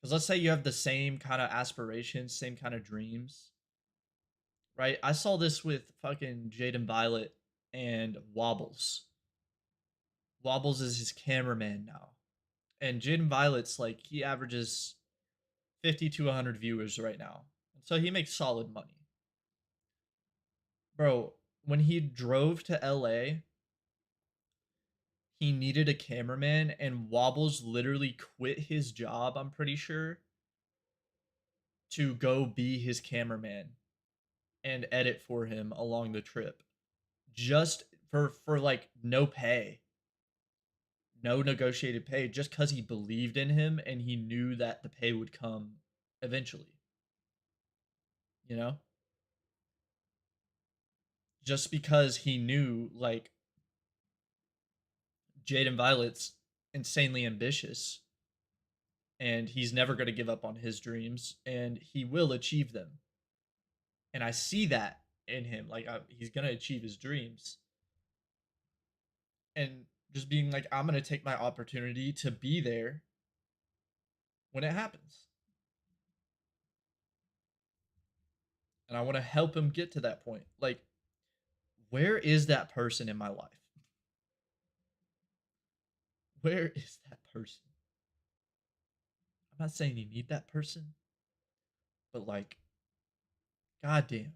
Because let's say you have the same kind of aspirations, same kind of dreams, right? I saw this with fucking Jaden Violet and Wobbles. Wobbles is his cameraman now. And Jaden Violet's like, he averages 50 to 100 viewers right now. So he makes solid money. Bro, when he drove to LA, he needed a cameraman, and Wobbles literally quit his job, I'm pretty sure, to go be his cameraman and edit for him along the trip. Just for like no pay. No negotiated pay, just because he believed in him and he knew that the pay would come eventually. You know? Just because he knew, like, Jaden Violet's insanely ambitious and he's never going to give up on his dreams and he will achieve them. And I see that in him. Like, he's going to achieve his dreams. And just being like, I'm going to take my opportunity to be there when it happens. And I want to help him get to that point. Like, where is that person in my life? Where is that person? I'm not saying you need that person, but like, goddamn.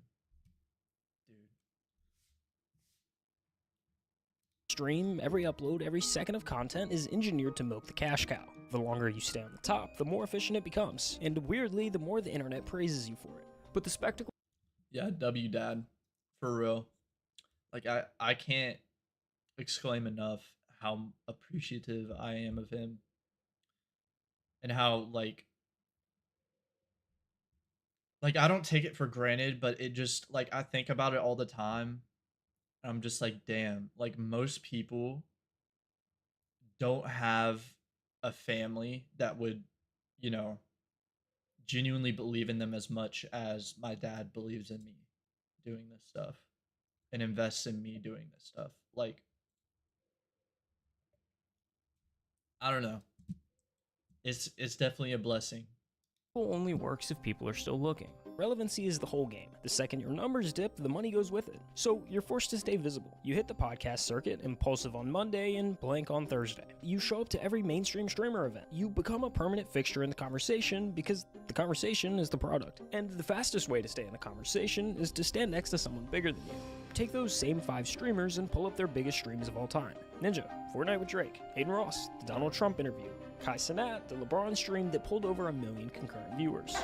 Stream, every upload, every second of content is engineered to milk the cash cow. The longer you stay on the top, the more efficient it becomes, and weirdly, the more the internet praises you for it. But the spectacle... Yeah, W Dad. For real. Like, I can't exclaim enough how appreciative I am of him. And how, like, I don't take it for granted, but it just, like, I think about it all the time. I'm just like, damn, like, most people don't have a family that would, you know, genuinely believe in them as much as my dad believes in me doing this stuff and invests in me doing this stuff. Like, I don't know. It's definitely a blessing. Only works if people are still looking. Relevancy is the whole game. The second your numbers dip, the money goes with it. So you're forced to stay visible. You hit the podcast circuit, impulsive on Monday and blank on Thursday. You show up to every mainstream streamer event. You become a permanent fixture in the conversation because the conversation is the product. And the fastest way to stay in the conversation is to stand next to someone bigger than you. Take those same 5 streamers and pull up their biggest streams of all time. Ninja, Fortnite with Drake, Hayden Ross, the Donald Trump interview, Kai Cenat, the LeBron stream that pulled over 1 million concurrent viewers.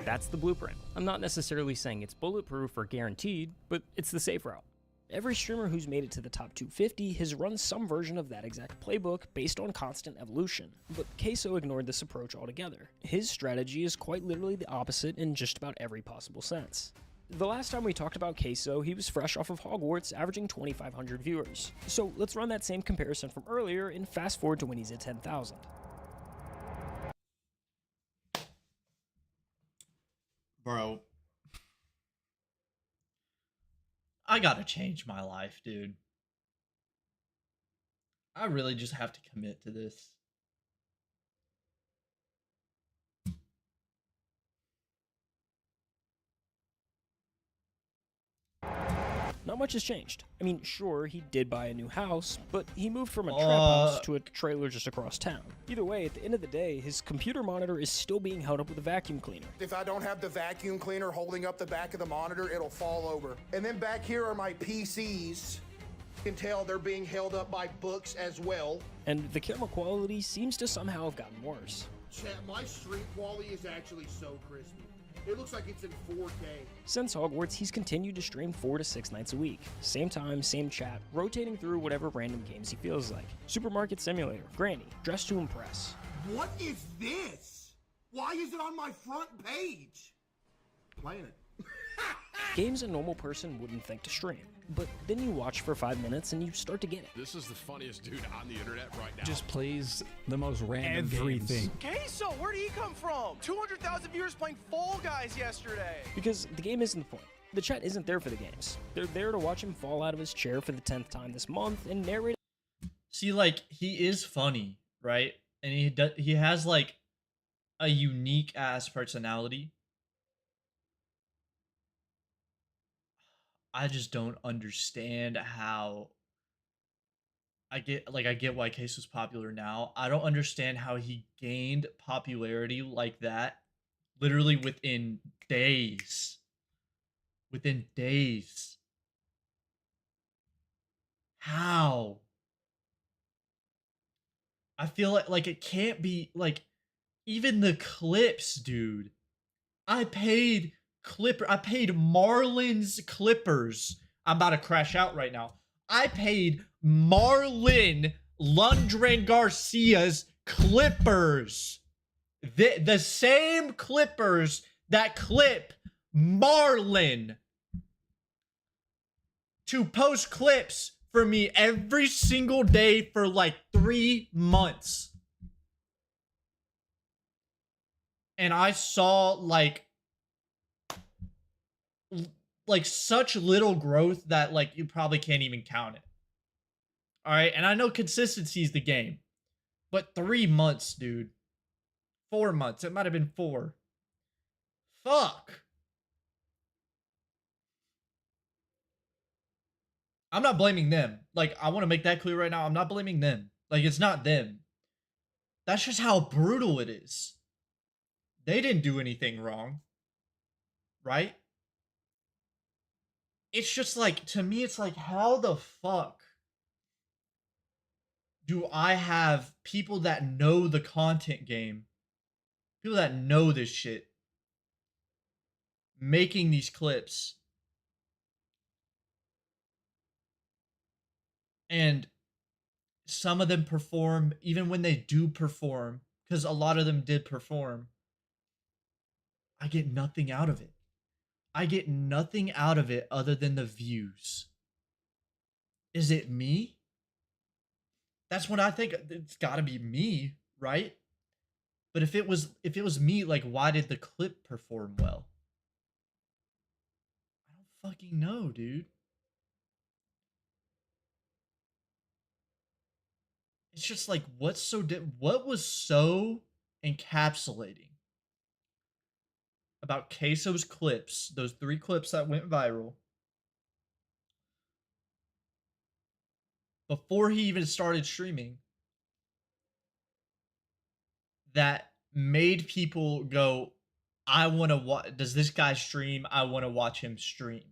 That's the blueprint. I'm not necessarily saying it's bulletproof or guaranteed, but it's the safe route. Every streamer who's made it to the top 250 has run some version of that exact playbook based on constant evolution, but Queso ignored this approach altogether. His strategy is quite literally the opposite in just about every possible sense. The last time we talked about Queso, he was fresh off of Hogwarts, averaging 2,500 viewers. So let's run that same comparison from earlier and fast forward to when he's at 10,000. Bro. I gotta change my life, dude. I really just have to commit to this. Not much has changed. I mean, sure, he did buy a new house, but he moved from a trap house to a trailer just across town. Either way, at the end of the day, his computer monitor is still being held up with a vacuum cleaner. If I don't have the vacuum cleaner holding up the back of the monitor, it'll fall over. And then back here are my PCs. You can tell they're being held up by books as well. And the camera quality seems to somehow have gotten worse. Chat, my stream quality is actually so crispy. It looks like it's in 4K. Since Hogwarts, he's continued to stream 4 to 6 nights a week. Same time, same chat, rotating through whatever random games he feels like. Supermarket Simulator, Granny, Dress to Impress. What is this? Why is it on my front page? Playing it. Games a normal person wouldn't think to stream. But then you watch for 5 minutes and you start to get it. This is the funniest dude on the internet right now. Just plays the most random everything. Queso, where did he come from? 200,000 viewers playing Fall Guys yesterday. Because the game isn't the point. The chat isn't there for the games. They're there to watch him fall out of his chair for the 10th time this month and narrate. See, like, he is funny, right? And he has like a unique ass personality. I just don't understand how I get why Case was popular now. I don't understand how he gained popularity like that literally within days. Within days. How? I feel like it can't be like even the clips, dude. I paid Marlon's Clippers. I'm about to crash out right now. I paid Marlon Lundgren Garcia's Clippers. The same Clippers that clip Marlon to post clips for me every single day for like 3 months. And I saw like such little growth that like you probably can't even count it. All right, and I know consistency is the game, but 3 months, dude. 4 months. It might have been 4. Fuck. I'm not blaming them. Like, I want to make that clear right now. I'm not blaming them. Like, it's not them. That's just how brutal it is. They didn't do anything wrong. Right? It's just like, to me, it's like, how the fuck do I have people that know the content game, people that know this shit, making these clips, and some of them perform, even when they do perform, because a lot of them did perform, I get nothing out of it. I get nothing out of it other than the views. Is it me? That's what I think. It's gotta be me, right? But if it was me, like, why did the clip perform well? I don't fucking know, dude. It's just like, what was so encapsulating about Queso's clips, those 3 clips that went viral, before he even started streaming, that made people go, I want to watch, does this guy stream? I want to watch him stream.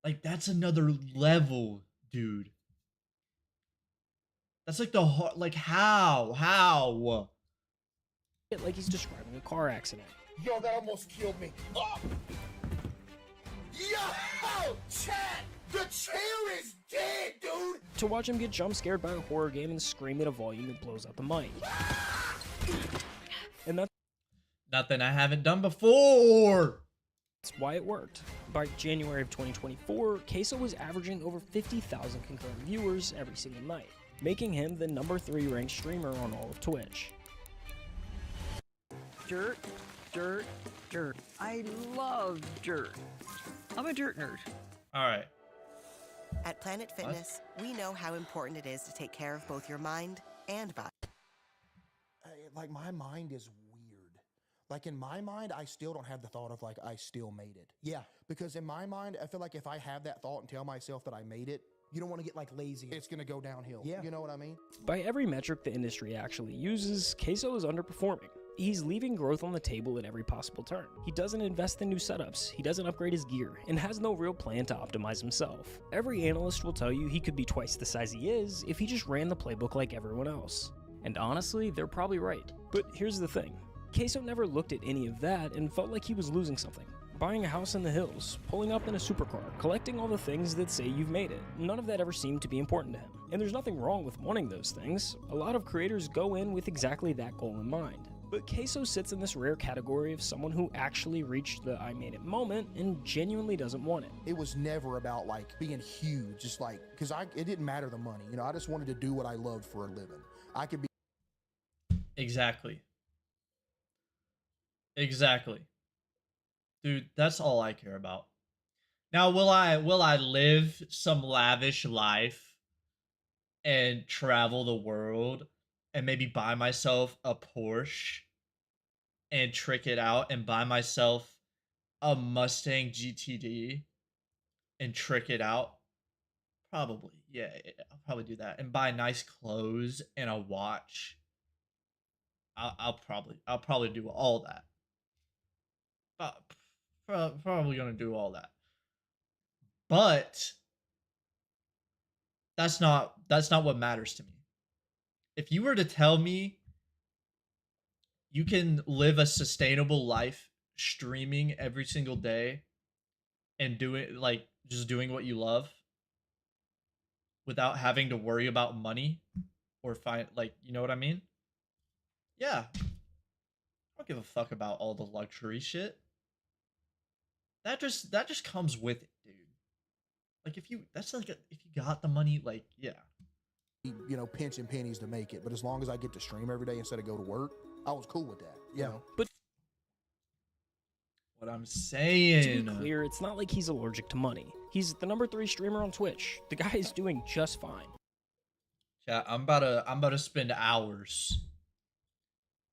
Like, that's another level, dude. That's like the hard, like, how? Like he's describing a car accident. Yo, that almost killed me. Oh! Yo! Chat! The chair is dead, dude! To watch him get jump scared by a horror game and scream at a volume that blows out the mic. And that's nothing I haven't done before. That's why it worked. By January of 2024, Queso was averaging over 50,000 concurrent viewers every single night, making him the #3 ranked streamer on all of Twitch. Dirt, Dirt. I love dirt. I'm a dirt nerd. All right. At Planet Fitness, we know how important it is to take care of both your mind and body. Like, my mind is weird. Like, in my mind, I still don't have the thought of, like, I still made it. Yeah. Because in my mind, I feel like if I have that thought and tell myself that I made it, you don't want to get, like, lazy. It's going to go downhill. Yeah. You know what I mean? By every metric the industry actually uses, Queso is underperforming. He's leaving growth on the table at every possible turn. He doesn't invest in new setups, he doesn't upgrade his gear, and has no real plan to optimize himself. Every analyst will tell you he could be twice the size he is if he just ran the playbook like everyone else. And honestly, they're probably right. But here's the thing. Queso never looked at any of that and felt like he was losing something. Buying a house in the hills, pulling up in a supercar, collecting all the things that say you've made it. None of that ever seemed to be important to him. And there's nothing wrong with wanting those things. A lot of creators go in with exactly that goal in mind. But Queso sits in this rare category of someone who actually reached the I made it moment and genuinely doesn't want it. It was never about, like, being huge, just like, because it didn't matter the money. You know, I just wanted to do what I loved for a living. I could be. Exactly. Dude, that's all I care about. Now, will I live some lavish life and travel the world and maybe buy myself a Porsche and trick it out and buy myself a Mustang GTD and trick it out? Probably. Yeah, I'll probably do that. And buy nice clothes and a watch. I'll probably do all that. Probably gonna do all that. But that's not what matters to me. If you were to tell me you can live a sustainable life streaming every single day and doing, like, just doing what you love without having to worry about money or find, like, you know what I mean? Yeah. I don't give a fuck about all the luxury shit. That just comes with it, dude. Like, if you got the money, like, yeah. You know, pinching pennies to make it, but as long as I get to stream every day instead of go to work, I was cool with that. You know? But what I'm saying, to be clear, it's not like he's allergic to money. He's the #3 streamer on Twitch. The guy is doing just fine. Yeah, I'm about to spend hours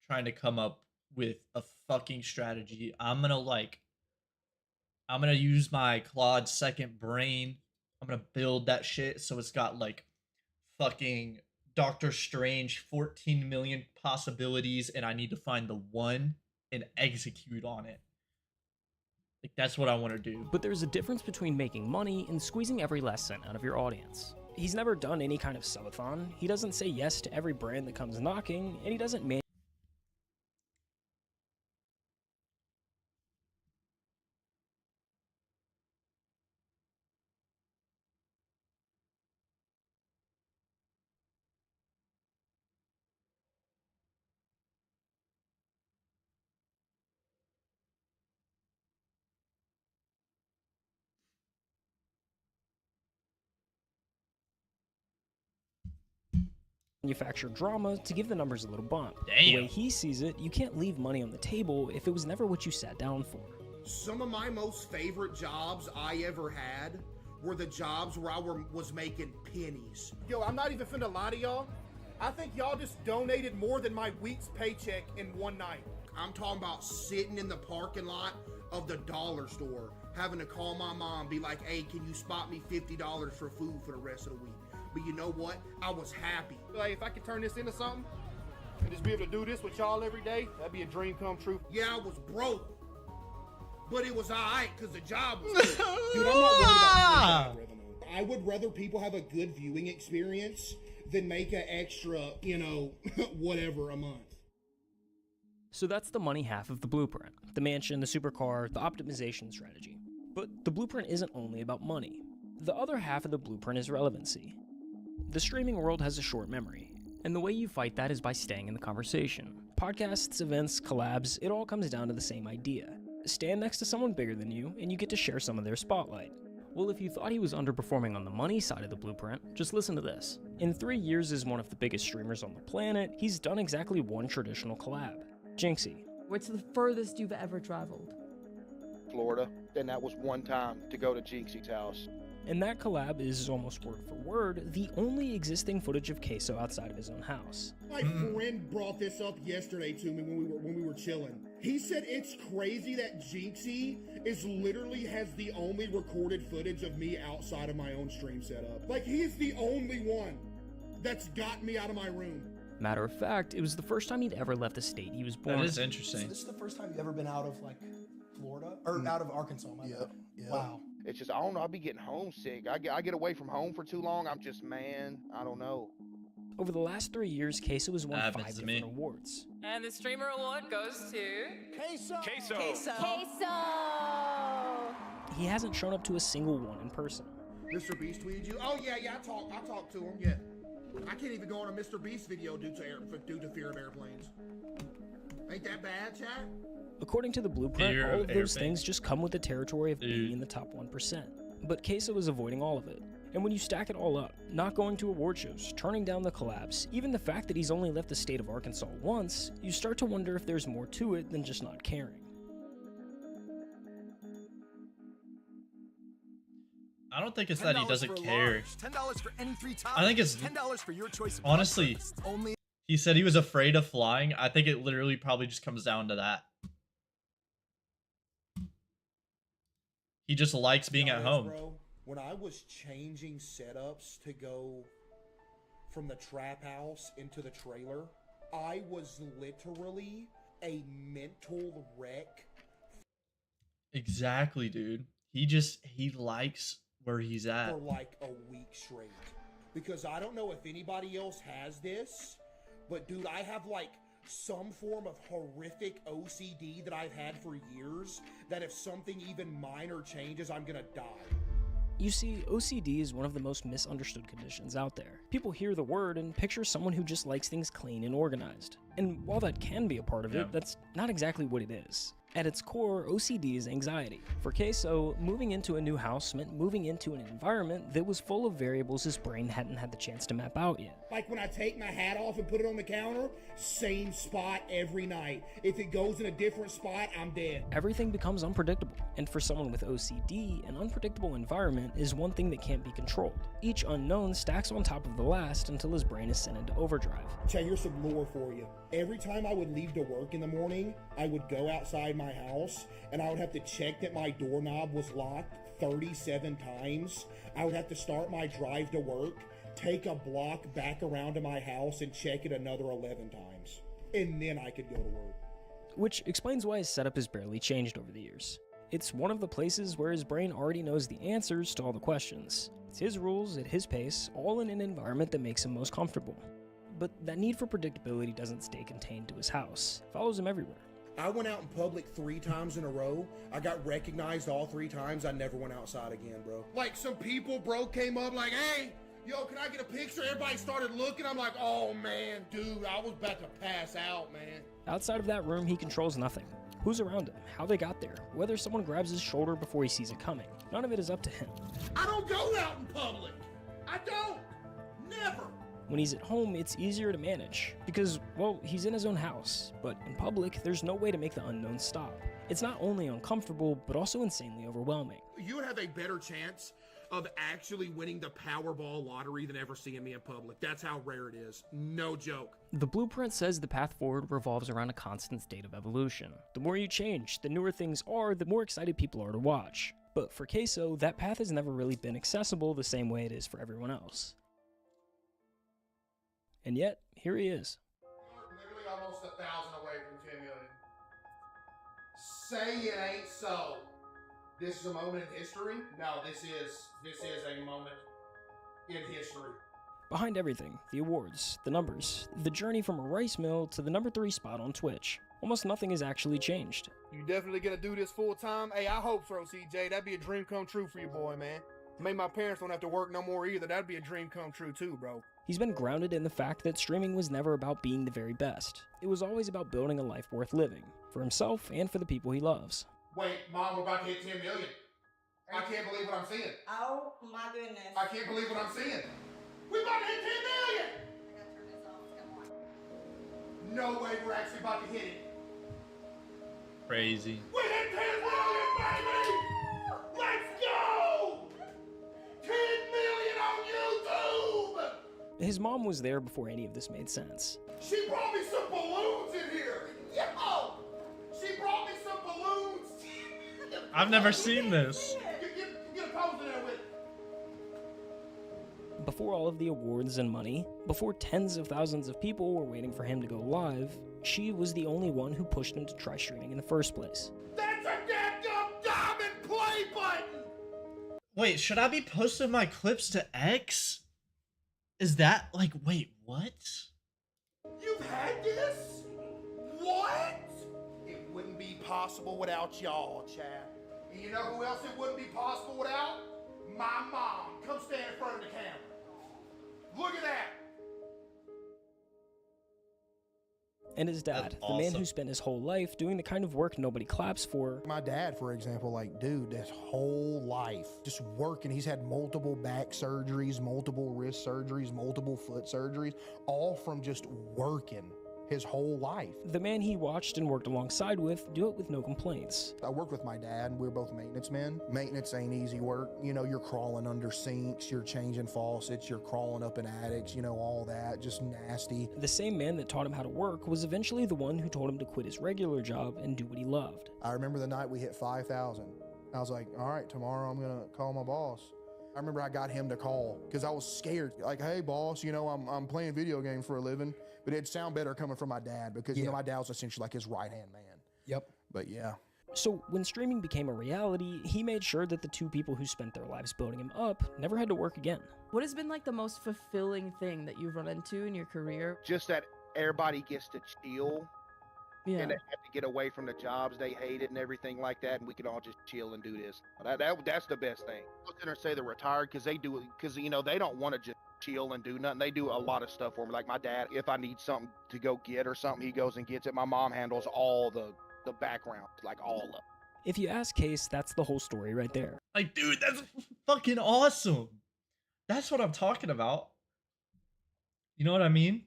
trying to come up with a fucking strategy. I'm gonna use my Claude second brain. I'm gonna build that shit so it's got, like, fucking Doctor Strange 14 million possibilities, and I need to find the one and execute on it. Like, that's what I want to do. But there's a difference between making money and squeezing every last cent out of your audience. He's never done any kind of subathon, he doesn't say yes to every brand that comes knocking, and he doesn't manufacture drama to give the numbers a little bump. Damn. The way he sees it, you can't leave money on the table if it was never what you sat down for. Some of my most favorite jobs I ever had were the jobs where I was making pennies. Yo, I'm not even finna lie to y'all. I think y'all just donated more than my week's paycheck in one night. I'm talking about sitting in the parking lot of the dollar store, having to call my mom, be like, hey, can you spot me $50 for food for the rest of the week? But you know what? I was happy. Like, if I could turn this into something and just be able to do this with y'all every day, that'd be a dream come true. Yeah, I was broke, but it was all right because the job was good. Dude, I'm not worried about the algorithm. I would rather people have a good viewing experience than make an extra, you know, whatever a month. So that's the money half of the blueprint. The mansion, the supercar, the optimization strategy. But the blueprint isn't only about money. The other half of the blueprint is relevancy. The streaming world has a short memory, and the way you fight that is by staying in the conversation. Podcasts, events, collabs, it all comes down to the same idea. Stand next to someone bigger than you, and you get to share some of their spotlight. Well, if you thought he was underperforming on the money side of the blueprint, just listen to this. In 3 years as one of the biggest streamers on the planet, he's done exactly one traditional collab. Jinxie. What's the furthest you've ever traveled? Florida. And that was one time to go to Jinxie's house. And that collab is almost word for word the only existing footage of Queso outside of his own house. My friend brought this up yesterday to me when we were chilling. He said it's crazy that Jinxie literally has the only recorded footage of me outside of my own stream setup. Like, he is the only one that's got me out of my room. Matter of fact, it was the first time he'd ever left the state he was born. That is interesting. So this is the first time you've ever been out of, like, Florida? Or out of Arkansas, my bad. Wow. It's just, I don't know, I be getting homesick. I get away from home for too long. I'm just, man, I don't know. Over the last 3 years, Queso has won 5 different awards. And the Streamer Award goes to... Queso! Queso! Queso! Queso! He hasn't shown up to a single one in person. Mr. Beast tweeted you? Oh, yeah, I talked to him, yeah. I can't even go on a Mr. Beast video due to fear of airplanes. Ain't that bad, chat? According to the blueprint, all of those things just come with the territory of being in the top 1%. But Queso is avoiding all of it. And when you stack it all up, not going to award shows, turning down the collabs, even the fact that he's only left the state of Arkansas once, you start to wonder if there's more to it than just not caring. I don't think it's that he doesn't care. $10 for any 3 topics. I think it's $10 for your choice of honestly. Only He said he was afraid of flying. I think it literally probably just comes down to that. He just likes being at home. Bro, when I was changing setups to go from the trap house into the trailer, I was literally a mental wreck. Exactly, dude. He likes where he's at. For like a week straight. Because I don't know if anybody else has this, but dude, I have like some form of horrific OCD that I've had for years, that if something even minor changes, I'm gonna die. You see, OCD is one of the most misunderstood conditions out there. People hear the word and picture someone who just likes things clean and organized. And while that can be a part of it, that's not exactly what it is. At its core, OCD is anxiety. For Queso, moving into a new house meant moving into an environment that was full of variables his brain hadn't had the chance to map out yet. Like when I take my hat off and put it on the counter, same spot every night. If it goes in a different spot, I'm dead. Everything becomes unpredictable, and for someone with OCD, an unpredictable environment is one thing that can't be controlled. Each unknown stacks on top of the last until his brain is sent into overdrive. Chat, here's some lore for you. Every time I would leave to work in the morning, I would go outside my house and I would have to check that my doorknob was locked 37 times. I would have to start my drive to work, take a block back around to my house and check it another 11 times. And then I could go to work. Which explains why his setup has barely changed over the years. It's one of the places where his brain already knows the answers to all the questions. It's his rules, at his pace, all in an environment that makes him most comfortable. But that need for predictability doesn't stay contained to his house. It follows him everywhere. I went out in public 3 times in a row. I got recognized all 3 times. I never went outside again, bro. Like, some people, bro, came up like, hey, yo, can I get a picture? Everybody started looking. I'm like, oh, man, dude, I was about to pass out, man. Outside of that room, he controls nothing. Who's around him, how they got there, whether someone grabs his shoulder before he sees it coming. None of it is up to him. I don't go out in public. I don't. Never. When he's at home, it's easier to manage because, well, he's in his own house. But in public, there's no way to make the unknown stop. It's not only uncomfortable, but also insanely overwhelming. You would have a better chance of actually winning the Powerball lottery than ever seeing me in public. That's how rare it is. No joke. The blueprint says the path forward revolves around a constant state of evolution. The more you change, the newer things are, the more excited people are to watch. But for Queso, that path has never really been accessible the same way it is for everyone else. And yet, here he is. Literally almost 1,000 away from 10 million. Say it ain't so. This is a moment in history? No, this is a moment in history. Behind everything, the awards, the numbers, the journey from a rice mill to the number 3 spot on Twitch, almost nothing has actually changed. You definitely gonna do this full time? Hey, I hope so, CJ. That'd be a dream come true for you, boy, man. Maybe my parents don't have to work no more either. That'd be a dream come true too, bro. He's been grounded in the fact that streaming was never about being the very best. It was always about building a life worth living, for himself and for the people he loves. Wait, Mom, we're about to hit 10 million. I can't believe what I'm seeing. Oh my goodness. I can't believe what I'm seeing. We're about to hit 10 million! I gotta turn this off. Come on. No way we're actually about to hit it. Crazy. We hit 10 million, baby! Let's go! 10 million on YouTube! His mom was there before any of this made sense. She brought me some balloons in here! Yo! She brought me some balloons! I've never seen this. Get a pose in there with it. Before all of the awards and money, before tens of thousands of people were waiting for him to go live, she was the only one who pushed him to try streaming in the first place. That's a dadgum diamond play button! Wait, should I be posting my clips to X? Is that like, wait, what? You've had this? What? It wouldn't be possible without y'all, Chad. And you know who else it wouldn't be possible without? My mom. Come stand in front of the camera. Look at that. And his dad, the man who spent his whole life doing the kind of work nobody claps for. My dad, for example, like, dude, his whole life just working. He's had multiple back surgeries, multiple wrist surgeries, multiple foot surgeries, all from just working his whole life. The man he watched and worked alongside with do it with no complaints. I worked with my dad. We were both maintenance men. Maintenance ain't easy work. You know, you're crawling under sinks, you're changing faucets, you're crawling up in attics, you know, all that, just nasty. The same man that taught him how to work was eventually the one who told him to quit his regular job and do what he loved. I remember the night we hit 5,000. I was like, all right, tomorrow I'm gonna call my boss. I remember I got him to call because I was scared. Like, hey, boss, you know, I'm playing video games for a living. But it'd sound better coming from my dad because, you know, my dad was essentially like his right-hand man. Yep. But yeah. So when streaming became a reality, he made sure that the two people who spent their lives building him up never had to work again. What has been like the most fulfilling thing that you've run into in your career? Just that everybody gets to chill. Yeah. And they have to get away from the jobs they hated and everything like that, and we can all just chill and do this. That's the best thing. I was gonna say they're retired because they do, because you know they don't want to just chill and do nothing. They do a lot of stuff for me. Like my dad, if I need something to go get or something, he goes and gets it. My mom handles all the background, like all of it. If you ask Case, that's the whole story right there. Like, dude, that's fucking awesome. That's what I'm talking about. You know what I mean?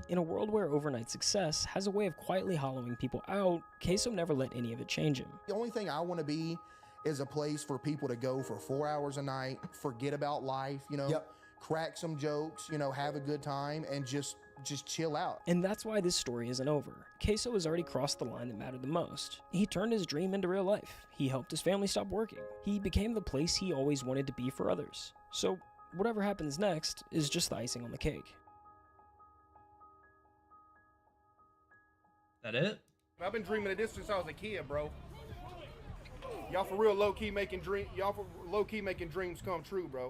In a world where overnight success has a way of quietly hollowing people out, Queso never let any of it change him. The only thing I want to be is a place for people to go for 4 hours a night, forget about life, you know, crack some jokes, you know, have a good time, and just chill out. And that's why this story isn't over. Queso has already crossed the line that mattered the most. He turned his dream into real life. He helped his family stop working. He became the place he always wanted to be for others. So whatever happens next is just the icing on the cake. That it? I've been dreaming of this since I was a kid, bro. Y'all for real low-key making dreams come true, bro.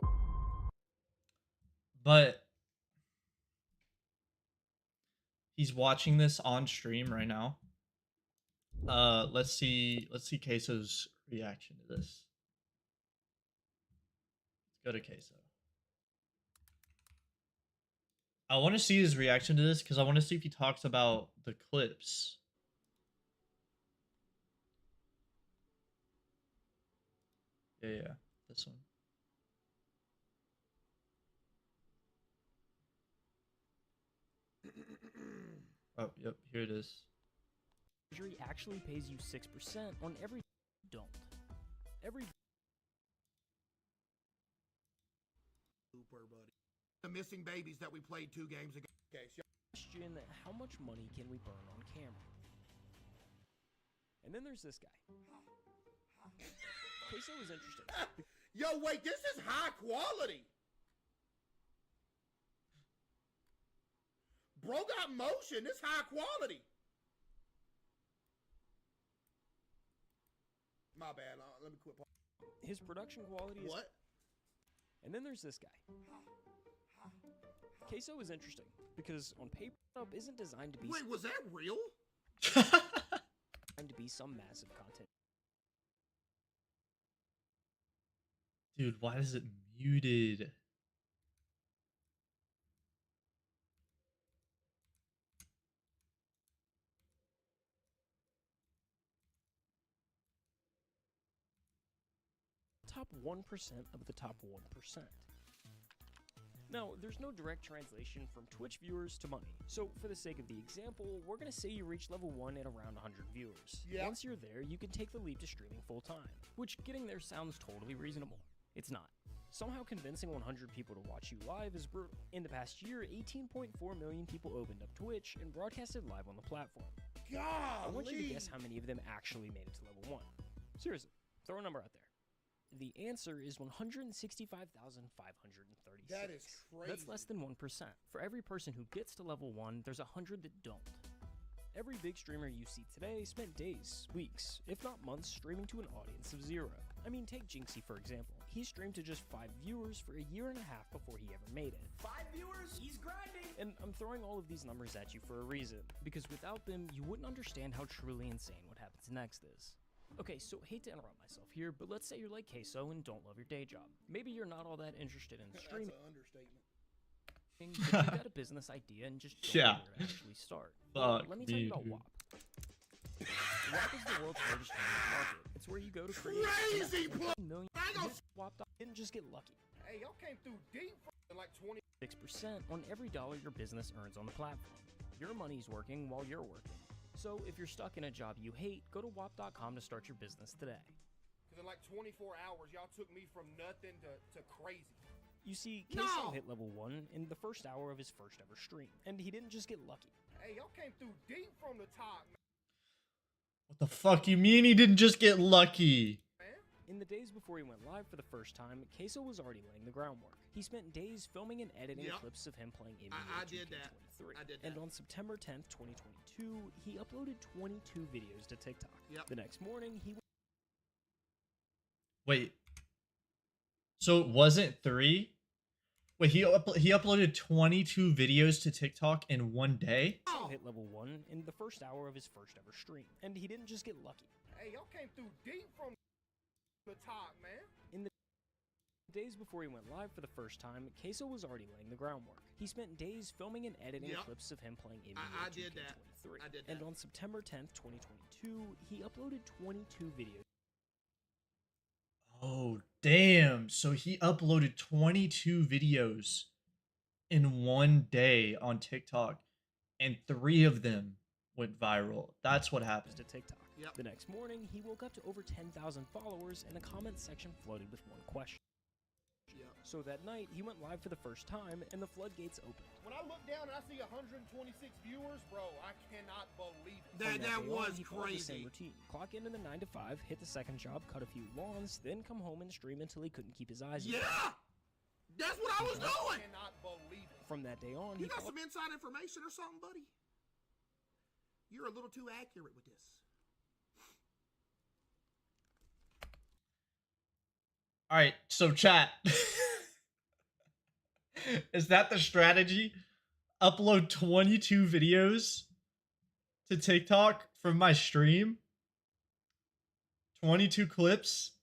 But he's watching this on stream right now. Let's see Queso's reaction to this. Let's go to Queso. I want to see his reaction to this because I want to see if he talks about the clips. Yeah, this one. Oh, yep, here it is. Surgery actually pays you 6% on every don't. Every Super, buddy. The missing babies that we played 2 games ago. Okay, so question, how much money can we burn on camera? And then there's this guy. Queso is interesting. Yo, wait, this is high quality. Bro got motion. This high quality. My bad. Let me quit. His production quality is... What? And then there's this guy. Queso is interesting because on paper, isn't designed to be... Wait, was that real? Designed to be some massive content. Dude, why is it muted? Top 1% of the top 1%. Now, there's no direct translation from Twitch viewers to money, so for the sake of the example, we're gonna say you reach level 1 at around 100 viewers. Yeah. Once you're there, you can take the leap to streaming full-time, which getting there sounds totally reasonable. It's not. Somehow convincing 100 people to watch you live is brutal. In the past year, 18.4 million people opened up Twitch and broadcasted live on the platform. I want you to guess how many of them actually made it to level 1. Seriously, throw a number out there. The answer is 165,536. That is crazy. That's less than 1%. For every person who gets to level 1, there's 100 that don't. Every big streamer you see today spent days, weeks, if not months streaming to an audience of 0. I mean, take Jinxie for example. He streamed to just 5 viewers for a year and a half before he ever made it. 5 viewers? He's grinding! And I'm throwing all of these numbers at you for a reason, because without them, you wouldn't understand how truly insane what happens next is. Okay, so hate to interrupt myself here, but let's say you're like Queso and don't love your day job. Maybe you're not all that interested in streaming. That's an understatement. But you got a business idea and just don't know where to actually start. Well, let me tell you about WOP. WOP is the world's largest internet market. It's where you go to create million WOP didn't just get lucky. Hey, y'all came through deep for like 6% on every dollar your business earns on the platform. Your money's working while you're working. So if you're stuck in a job you hate, go to WOP.com to start your business today. Because in like 24 hours, y'all took me from nothing to crazy. You see, Queso hit level 1 in the first hour of his first ever stream, and he didn't just get lucky. Hey, y'all came through deep from the top, man. What the fuck you mean he didn't just get lucky? In the days before he went live for the first time, Queso was already laying the groundwork. He spent days filming and editing clips of him playing NBA 2K23. I did that. And on September 10th, 2022, he uploaded 22 videos to TikTok. The next morning, he... Wait. So it wasn't 3? Wait, he uploaded 22 videos to TikTok in one day? Hit level 1 in the first hour of his first ever stream. And he didn't just get lucky. Hey, y'all came through deep from the top, man. In the days before he went live for the first time, Queso was already laying the groundwork. He spent days filming and editing clips of him playing NBA 2K23. I did that. And on September 10th, 2022, he uploaded 22 videos. Oh, damn. So he uploaded 22 videos in one day on TikTok, and 3 of them went viral. That's what happened. To TikTok. The next morning, he woke up to over 10,000 followers, and the comment section flooded with one question. So that night, he went live for the first time, and the floodgates opened. When I look down and I see 126 viewers, bro, I cannot believe it. That was crazy. The same routine. Clock in the 9 to 5, hit the second job, cut a few lawns, then come home and stream until he couldn't keep his eyes open. That's what I was doing. I cannot believe it. From that day on, you got some inside information or something, buddy? You're a little too accurate with this. All right, so chat. Is that the strategy? Upload 22 videos to TikTok from my stream? 22 clips?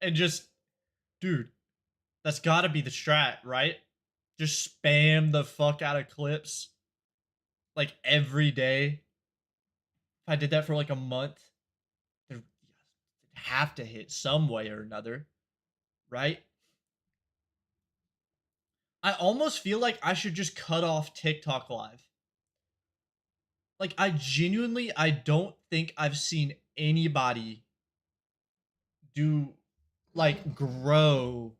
And just, dude, that's gotta be the strat, right? Just spam the fuck out of clips. Like every day. If I did that for like a month, it'd have to hit some way or another, right? I almost feel like I should just cut off TikTok live. Like, I don't think I've seen anybody grow,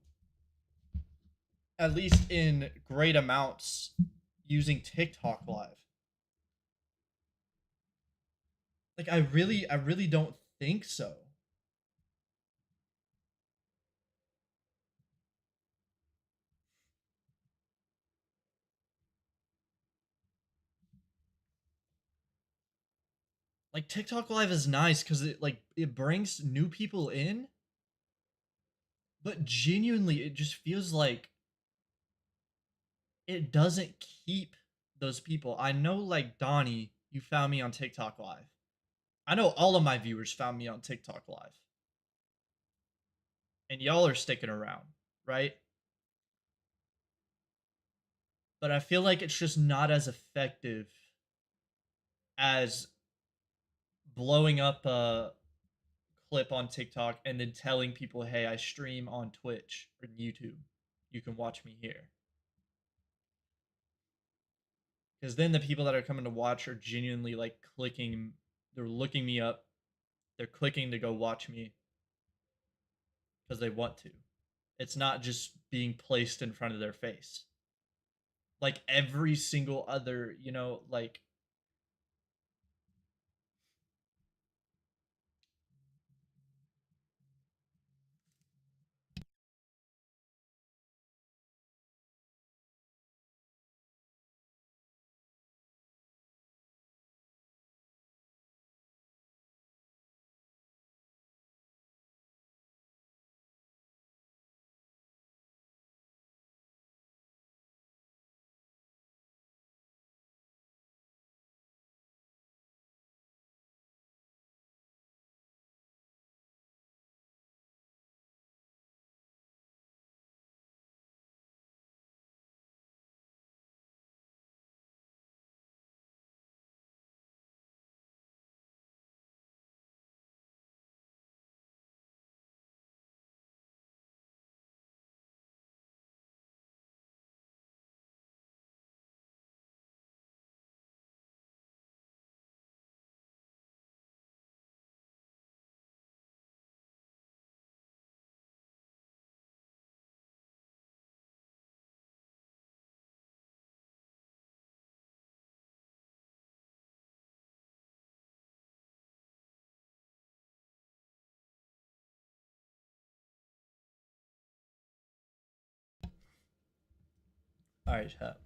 at least in great amounts, using TikTok live. Like, I really don't think so. Like, TikTok live is nice because it brings new people in, but genuinely it just feels like it doesn't keep those people. I know, like, Donnie, you found me on TikTok live. I know all of my viewers found me on TikTok live. And y'all are sticking around, right? But I feel like it's just not as effective as blowing up a clip on TikTok and then telling people, hey, I stream on Twitch or YouTube. you can watch me here. Because then the people that are coming to watch are genuinely like clicking, they're looking me up, they're clicking to go watch me because they want to. It's not just being placed in front of their face. Like every single other, you know, like all right, chat.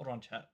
Hold on, chat.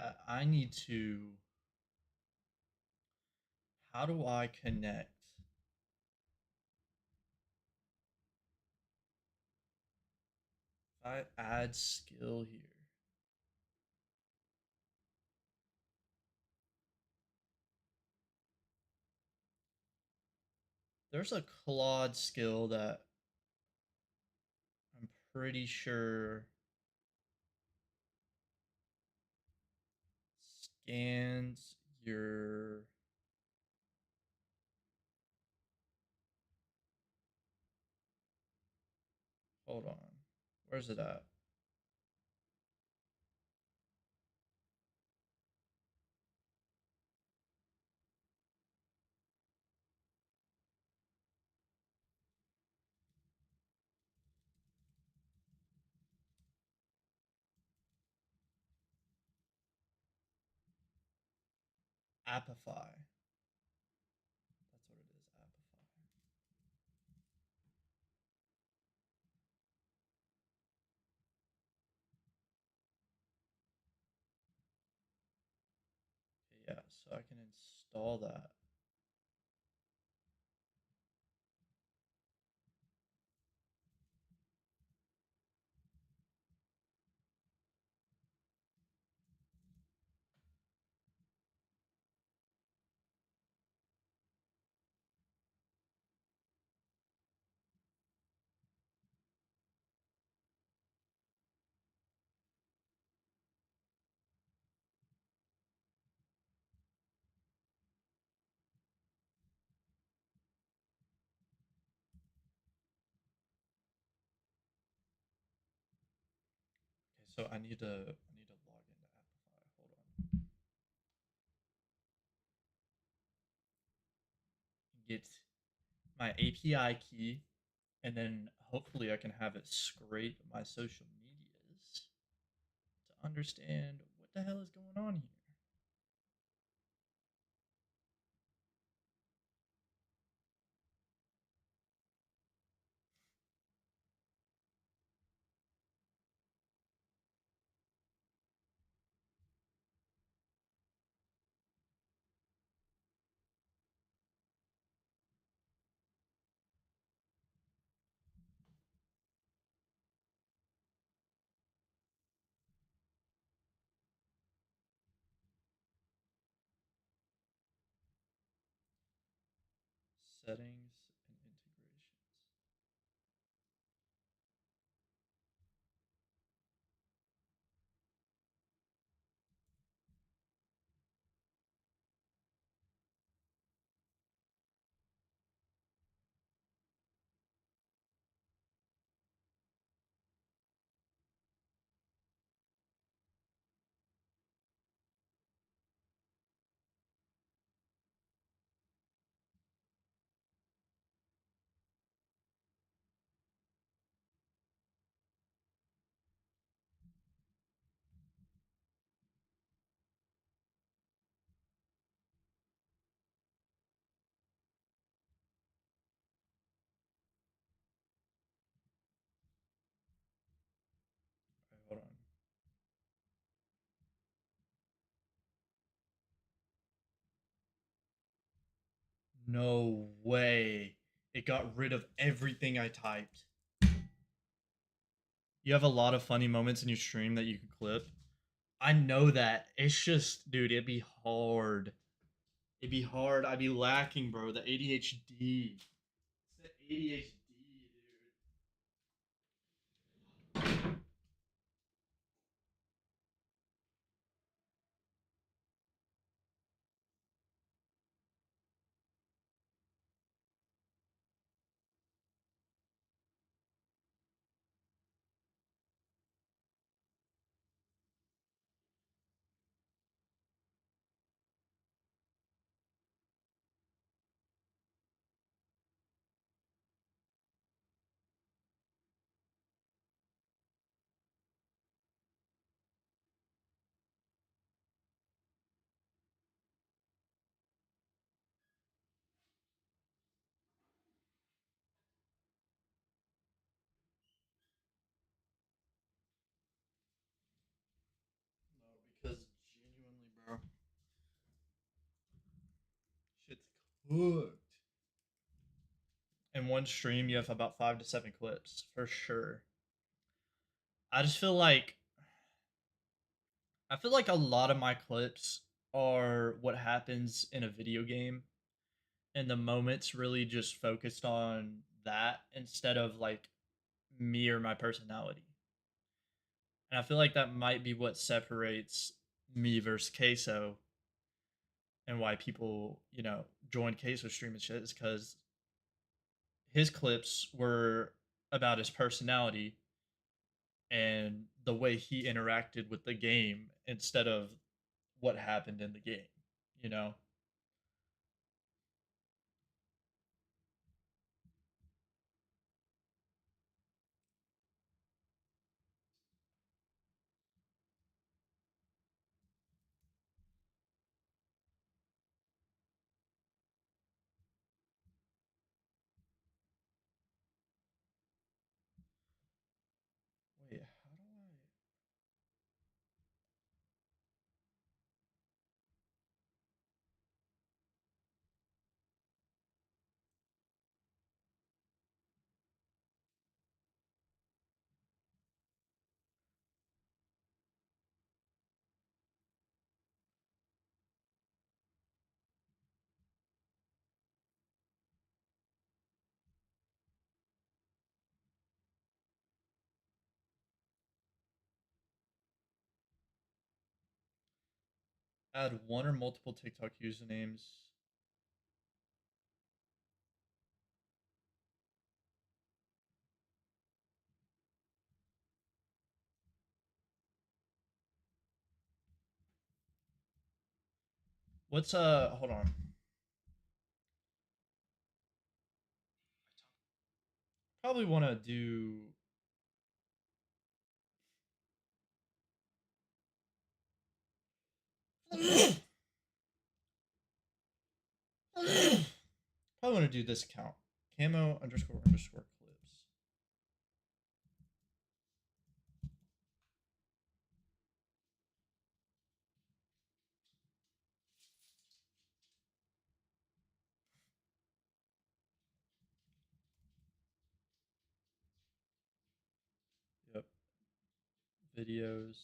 that I need to. How do I connect? If I add skill here. There's a Claude skill that I'm pretty sure scans your hold on. Where's it at? Appify. That's what it is, Appify. Okay, yeah, so I can install that. Okay, so I need to log into Appify. Hold on. Get my API key, and then hopefully I can have it scrape my social medias to understand what the hell is going on here. Settings and integrations. Hold on. No way. It got rid of everything I typed. You have a lot of funny moments in your stream that you can clip. I know that. It's just, dude, it'd be hard. It'd be hard. I'd be lacking, bro. The ADHD. It's the ADHD. cooked. In one stream, you have about 5 to 7 clips for sure. I just feel like a lot of my clips are what happens in a video game, and the moments really just focused on that instead of like me or my personality. And I feel like that might be what separates me versus Queso, and why people, join Queso stream and shit, is because his clips were about his personality and the way he interacted with the game instead of what happened in the game, you know? Wait, how do I? Add one or multiple TikTok usernames. What's hold on. Probably want to do probably want to do this account. Camo underscore underscore clips. Yep. Videos.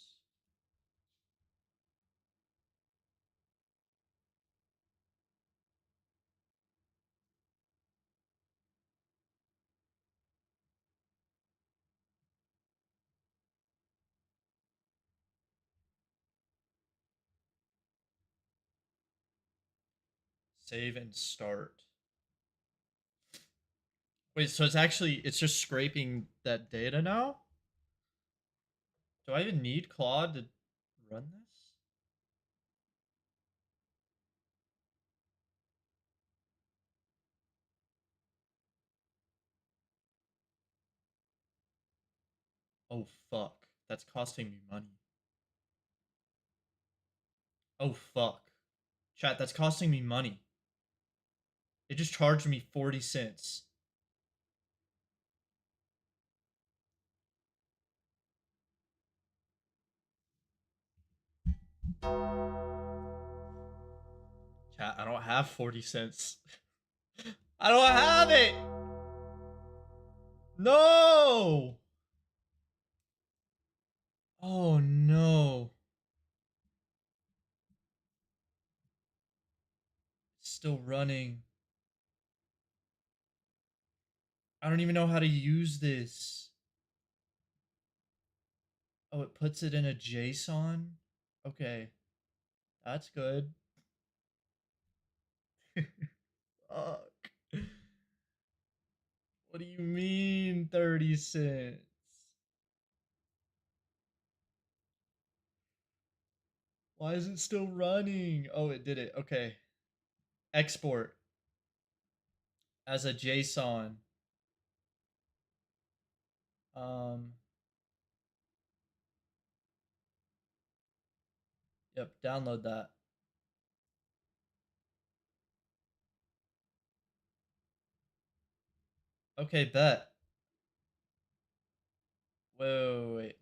Save and start. Wait, so it's just scraping that data now? Do I even need Claude to run this? Oh fuck. That's costing me money. Oh fuck. Chat, that's costing me money. It just charged me 40 cents. Chat, I don't have 40 cents. I don't have it! No! Oh no. It's still running. I don't even know how to use this. Oh, it puts it in a JSON? Okay. That's good. Fuck. What do you mean 30 cents? Why is it still running? Oh, it did it. Okay. Export as a JSON. Yep, download that. Okay, bet. Wait.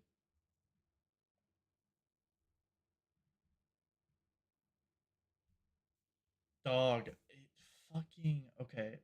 Dog, it fucking Okay.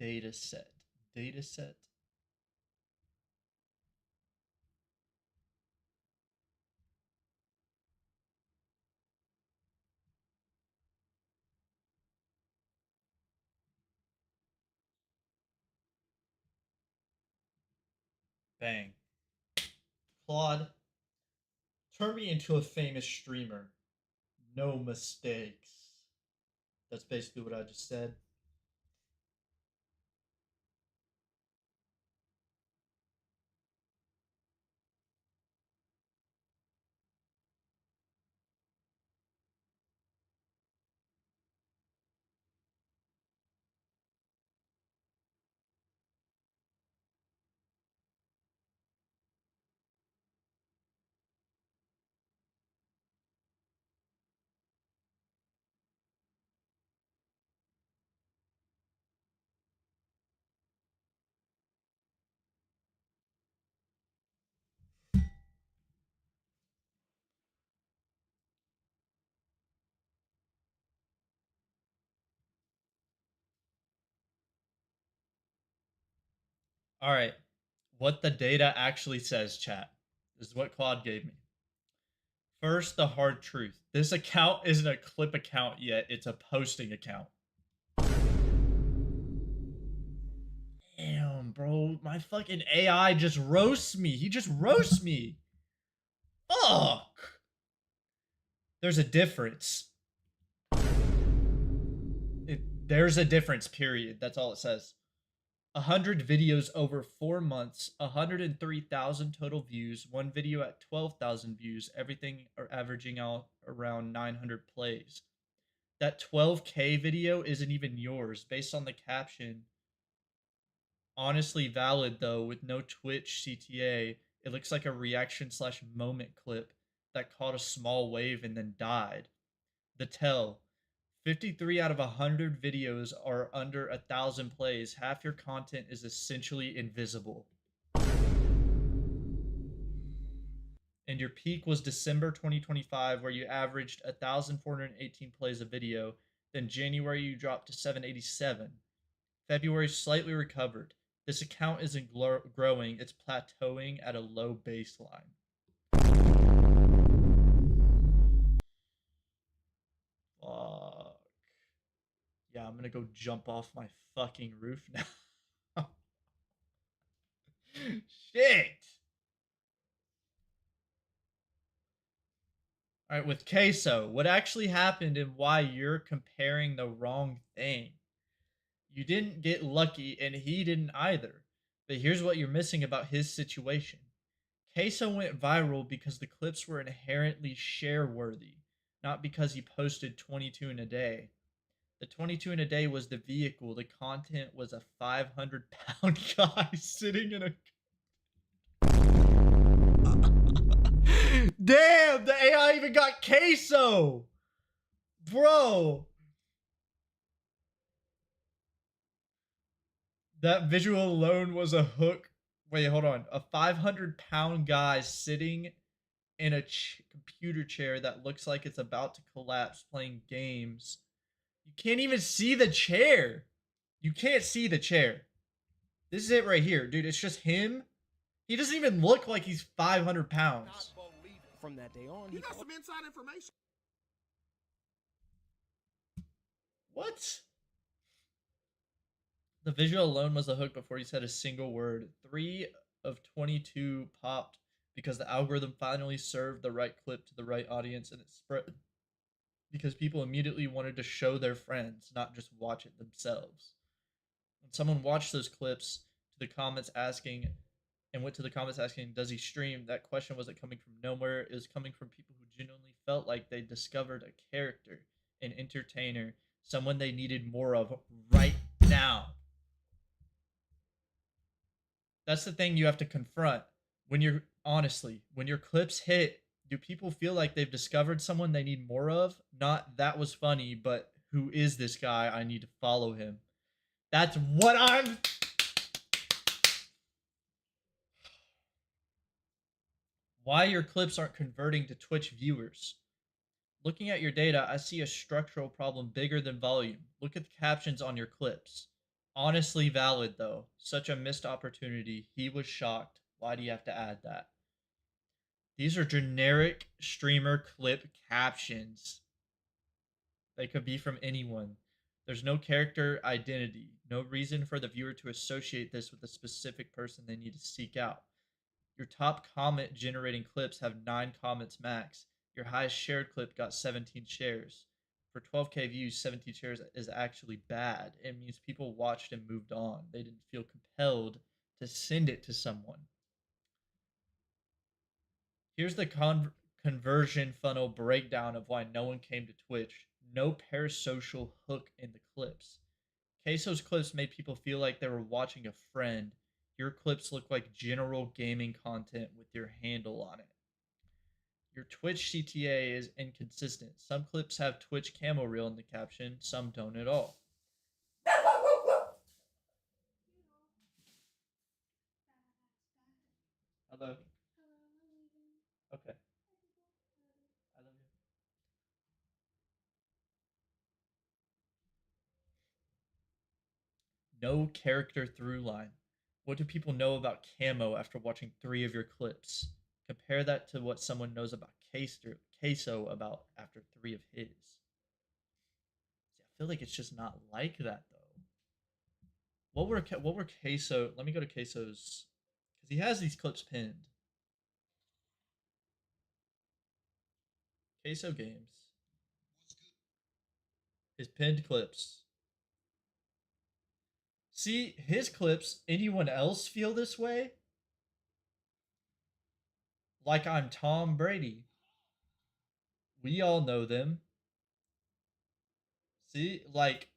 data set. Data set. Bang. Claude, turn me into a famous streamer. No mistakes. That's basically what I just said. All right. What the data actually says, chat. This is what Claude gave me. First, the hard truth. This account isn't a clip account yet. It's a posting account. Damn, bro. My fucking AI just roasts me. He just roasts me. Fuck. There's a difference. There's a difference, period. That's all it says. 100 videos over 4 months, 103,000 total views, one video at 12,000 views, everything are averaging out around 900 plays. That 12K video isn't even yours, based on the caption. Honestly valid though, with no Twitch CTA, it looks like a reaction / moment clip that caught a small wave and then died. The tell. 53 out of 100 videos are under 1,000 plays. Half your content is essentially invisible. And your peak was December 2025, where you averaged 1,418 plays a video. Then January, you dropped to 787. February slightly recovered. This account isn't growing, it's plateauing at a low baseline. Fuck. Yeah, I'm gonna go jump off my fucking roof now. Shit! Alright, with Queso, what actually happened and why you're comparing the wrong thing. You didn't get lucky and he didn't either. But here's what you're missing about his situation. Queso went viral because the clips were inherently share-worthy, not because he posted 22 in a day. The 22 in a day was the vehicle. The content was a 500-pound guy sitting in a... Damn, the AI even got Queso! Bro! That visual alone was a hook. Wait, hold on. A 500-pound guy sitting in a computer chair that looks like it's about to collapse playing games. You can't even see the chair. You can't see the chair. This is it right here, dude. It's just him. He doesn't even look like he's 500 pounds. From that day on, You got some inside information. What? The visual alone was the hook before he said a single word. 3 of 22 popped because the algorithm finally served the right clip to the right audience and it spread because people immediately wanted to show their friends, not just watch it themselves. When someone watched those clips to the comments asking and went to the comments asking, does he stream? That question wasn't coming from nowhere. It was coming from people who genuinely felt like they discovered a character, an entertainer, someone they needed more of right now. That's the thing you have to confront. When you're, honestly, when your clips hit, do people feel like they've discovered someone they need more of? Not, that was funny, but who is this guy? I need to follow him. That's what I'm... Why your clips aren't converting to Twitch viewers. Looking at your data, I see a structural problem bigger than volume. Look at the captions on your clips. Honestly valid though. Such a missed opportunity. He was shocked. Why do you have to add that? These are generic streamer clip captions. They could be from anyone. There's no character identity, no reason for the viewer to associate this with a specific person they need to seek out. Your top comment generating clips have 9 comments max. Your highest shared clip got 17 shares. For 12K views, 17 shares is actually bad. It means people watched and moved on. They didn't feel compelled to send it to someone. Here's the conversion funnel breakdown of why no one came to Twitch. No parasocial hook in the clips. Queso's clips made people feel like they were watching a friend. Your clips look like general gaming content with your handle on it. Your Twitch CTA is inconsistent. Some clips have Twitch camo reel in the caption, some don't at all. Hello. Okay. I love you. No character through line. What do people know about camo after watching 3 of your clips? Compare that to what someone knows about Queso about after 3 of his. See, I feel like it's just not like that though. What were Queso? Let me go to Queso's because he has these clips pinned. Queso games. His pinned clips. See, his clips, anyone else feel this way? Like I'm Tom Brady. We all know them. See, like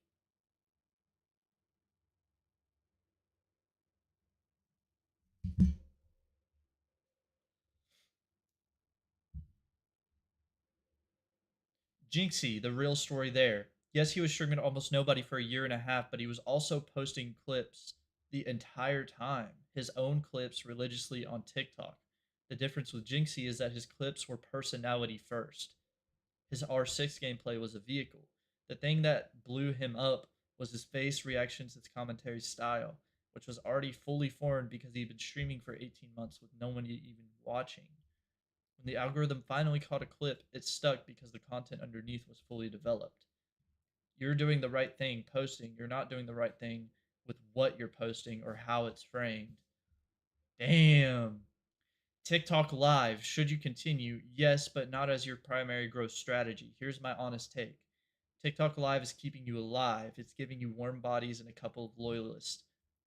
Jinxie, the real story there. Yes, he was streaming to almost nobody for a year and a half, but he was also posting clips the entire time. His own clips religiously on TikTok. The difference with Jinxie is that his clips were personality first. His R6 gameplay was a vehicle. The thing that blew him up was his face reactions, his commentary style, which was already fully formed because he'd been streaming for 18 months with no one even watching. When the algorithm finally caught a clip, it stuck because the content underneath was fully developed. You're doing the right thing posting. You're not doing the right thing with what you're posting or how it's framed. Damn. TikTok Live, should you continue? Yes, but not as your primary growth strategy. Here's my honest take. TikTok Live is keeping you alive. It's giving you warm bodies and a couple of loyalists.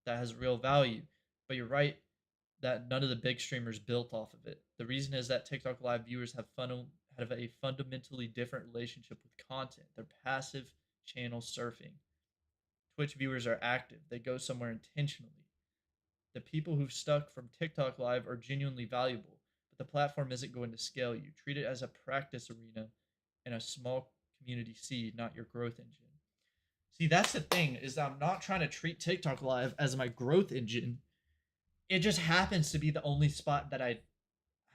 That has real value. But you're right that none of the big streamers built off of it. The reason is that TikTok Live viewers have a fundamentally different relationship with content. They're passive channel surfing. Twitch viewers are active. They go somewhere intentionally. The people who've stuck from TikTok Live are genuinely valuable, but the platform isn't going to scale you. Treat it as a practice arena and a small community seed, not your growth engine. See, that's the thing, is I'm not trying to treat TikTok Live as my growth engine. It just happens to be the only spot that I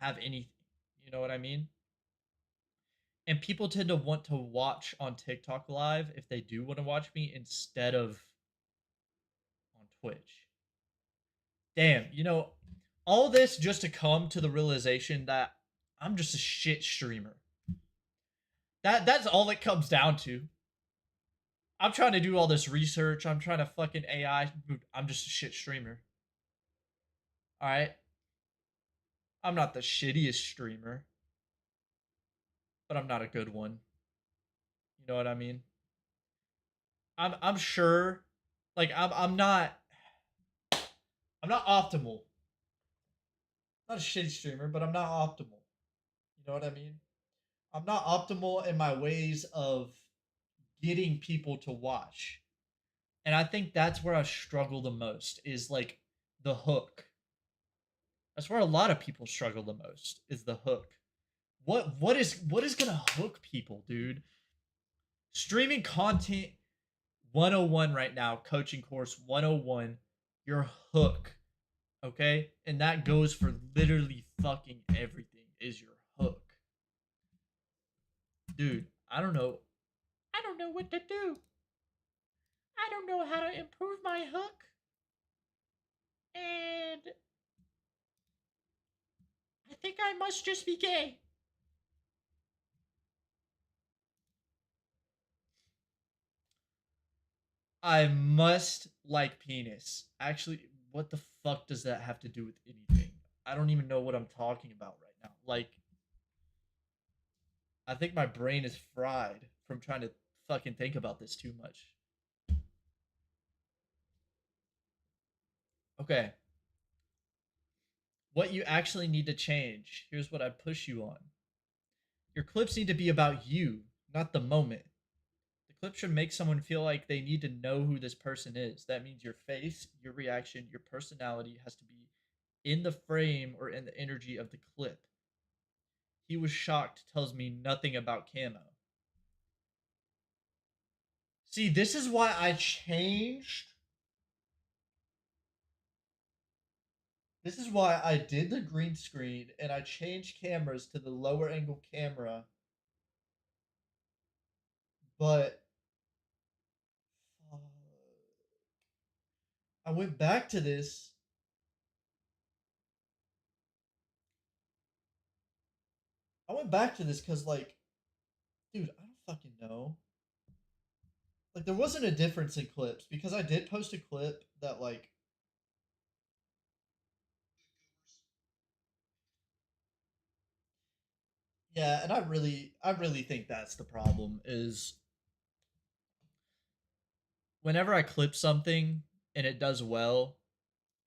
have anything. You know what I mean? And people tend to want to watch on TikTok Live if they do want to watch me instead of on Twitch. Damn, all this just to come to the realization that I'm just a shit streamer. That's all it comes down to. I'm trying to do all this research. I'm trying to fucking AI. I'm just a shit streamer. Alright? I'm not the shittiest streamer. But I'm not a good one. You know what I mean? I'm sure, like I'm not optimal. I'm not a shitty streamer, but I'm not optimal. You know what I mean? I'm not optimal in my ways of getting people to watch. And I think that's where I struggle the most, is like the hook. That's where a lot of people struggle the most, is the hook. What is gonna hook people, dude? Streaming content 101 right now, coaching course 101, your hook. Okay? And that goes for literally fucking everything, is your hook. Dude, I don't know what to do. I don't know how to improve my hook. And I think I must just be gay. I must like penis. Actually, what the fuck does that have to do with anything? I don't even know what I'm talking about right now. Like, I think my brain is fried from trying to fucking think about this too much. Okay. What you actually need to change. Here's what I push you on. Your clips need to be about you, not the moment. The clip should make someone feel like they need to know who this person is. That means your face, your reaction, your personality has to be in the frame or in the energy of the clip. He was shocked tells me nothing about camo. See, this is why I changed. This is why I did the green screen and I changed cameras to the lower angle camera. But I went back to this. I went back to this because, like, dude, I don't fucking know. Like, there wasn't a difference in clips because I did post a clip that, like, yeah, and I really think that's the problem is whenever I clip something and it does well,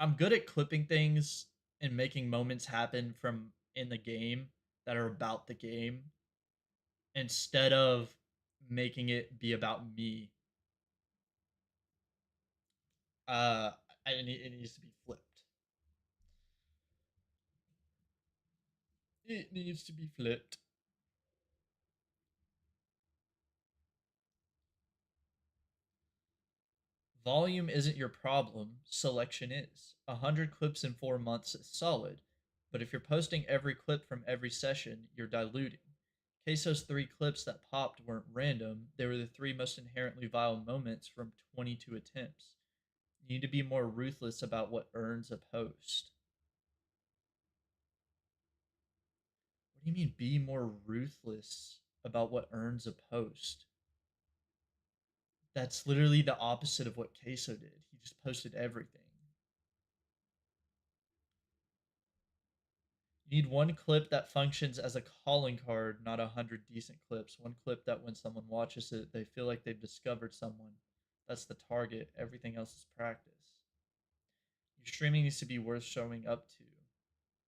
I'm good at clipping things and making moments happen from in the game that are about the game instead of making it be about me. Uh, it needs to be flipped. It needs to be flipped. Volume isn't your problem, selection is. 100 clips in 4 months is solid, but if you're posting every clip from every session, you're diluting. Queso's 3 clips that popped weren't random, they were the 3 most inherently vile moments from 22 attempts. You need to be more ruthless about what earns a post. What do you mean, be more ruthless about what earns a post? That's literally the opposite of what Queso did. He just posted everything. You need one clip that functions as a calling card, not 100 decent clips. One clip that when someone watches it, they feel like they've discovered someone. That's the target. Everything else is practice. Your streaming needs to be worth showing up to.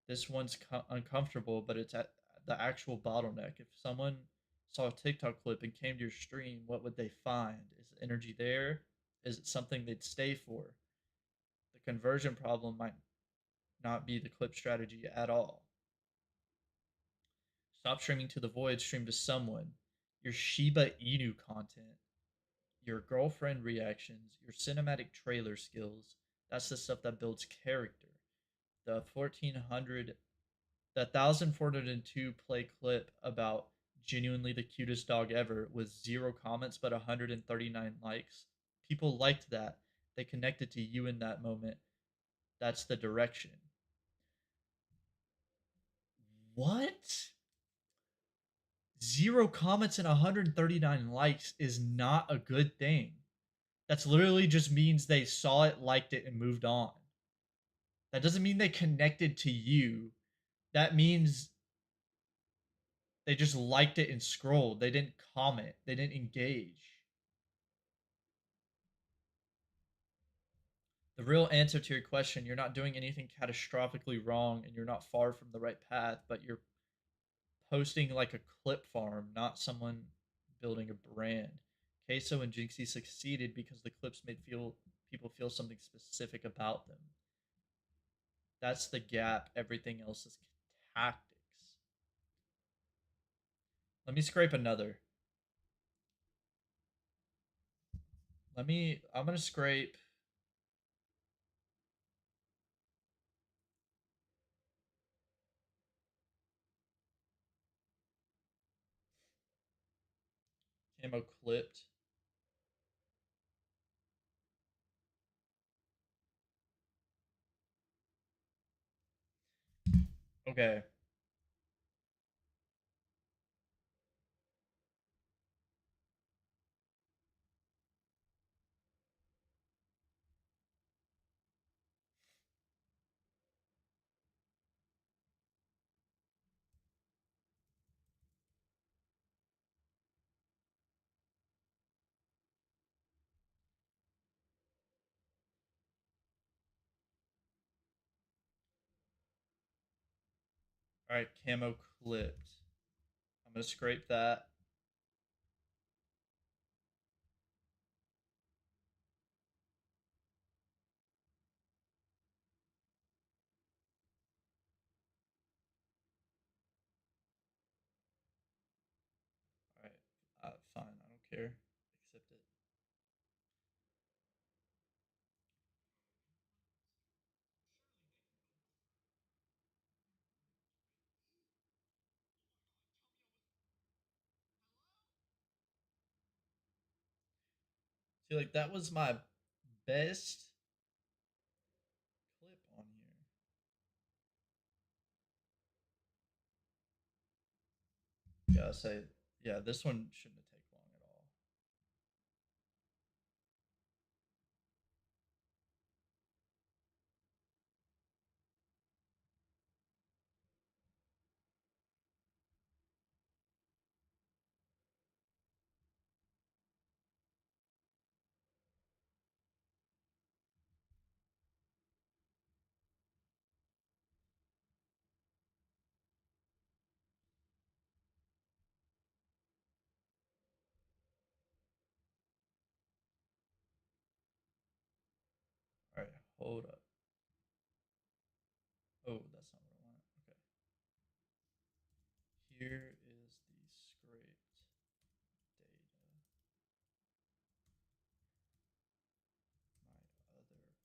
This one's uncomfortable, but it's at the actual bottleneck. If someone saw a TikTok clip and came to your stream, what would they find? Is the energy there? Is it something they'd stay for? The conversion problem might not be the clip strategy at all. Stop streaming to the void, stream to someone. Your Shiba Inu content, your girlfriend reactions, your cinematic trailer skills. That's the stuff that builds character. The 1402 play clip about genuinely the cutest dog ever with 0 comments but 139 likes. People liked that. They connected to you in that moment. That's the direction. What? 0 comments and 139 likes is not a good thing. That's literally just means they saw it, liked it, and moved on. That doesn't mean they connected to you. That means they just liked it and scrolled. They didn't comment. They didn't engage. The real answer to your question, you're not doing anything catastrophically wrong and you're not far from the right path, but you're posting like a clip farm, not someone building a brand. Queso and Jinxie succeeded because the clips made people feel something specific about them. That's the gap. Everything else is tactics. Let me scrape another. I'm gonna scrape. Camo clipped. Okay. All right, camo clipped. I'm gonna scrape that. All right, fine. I don't care. Accept it. See, like that was my best clip on here. Gotta say, yeah, this one shouldn't have taken long at all. All right, hold up. Oh, that's not what I want. Okay. Here is the scraped data. My other clip the first I sent.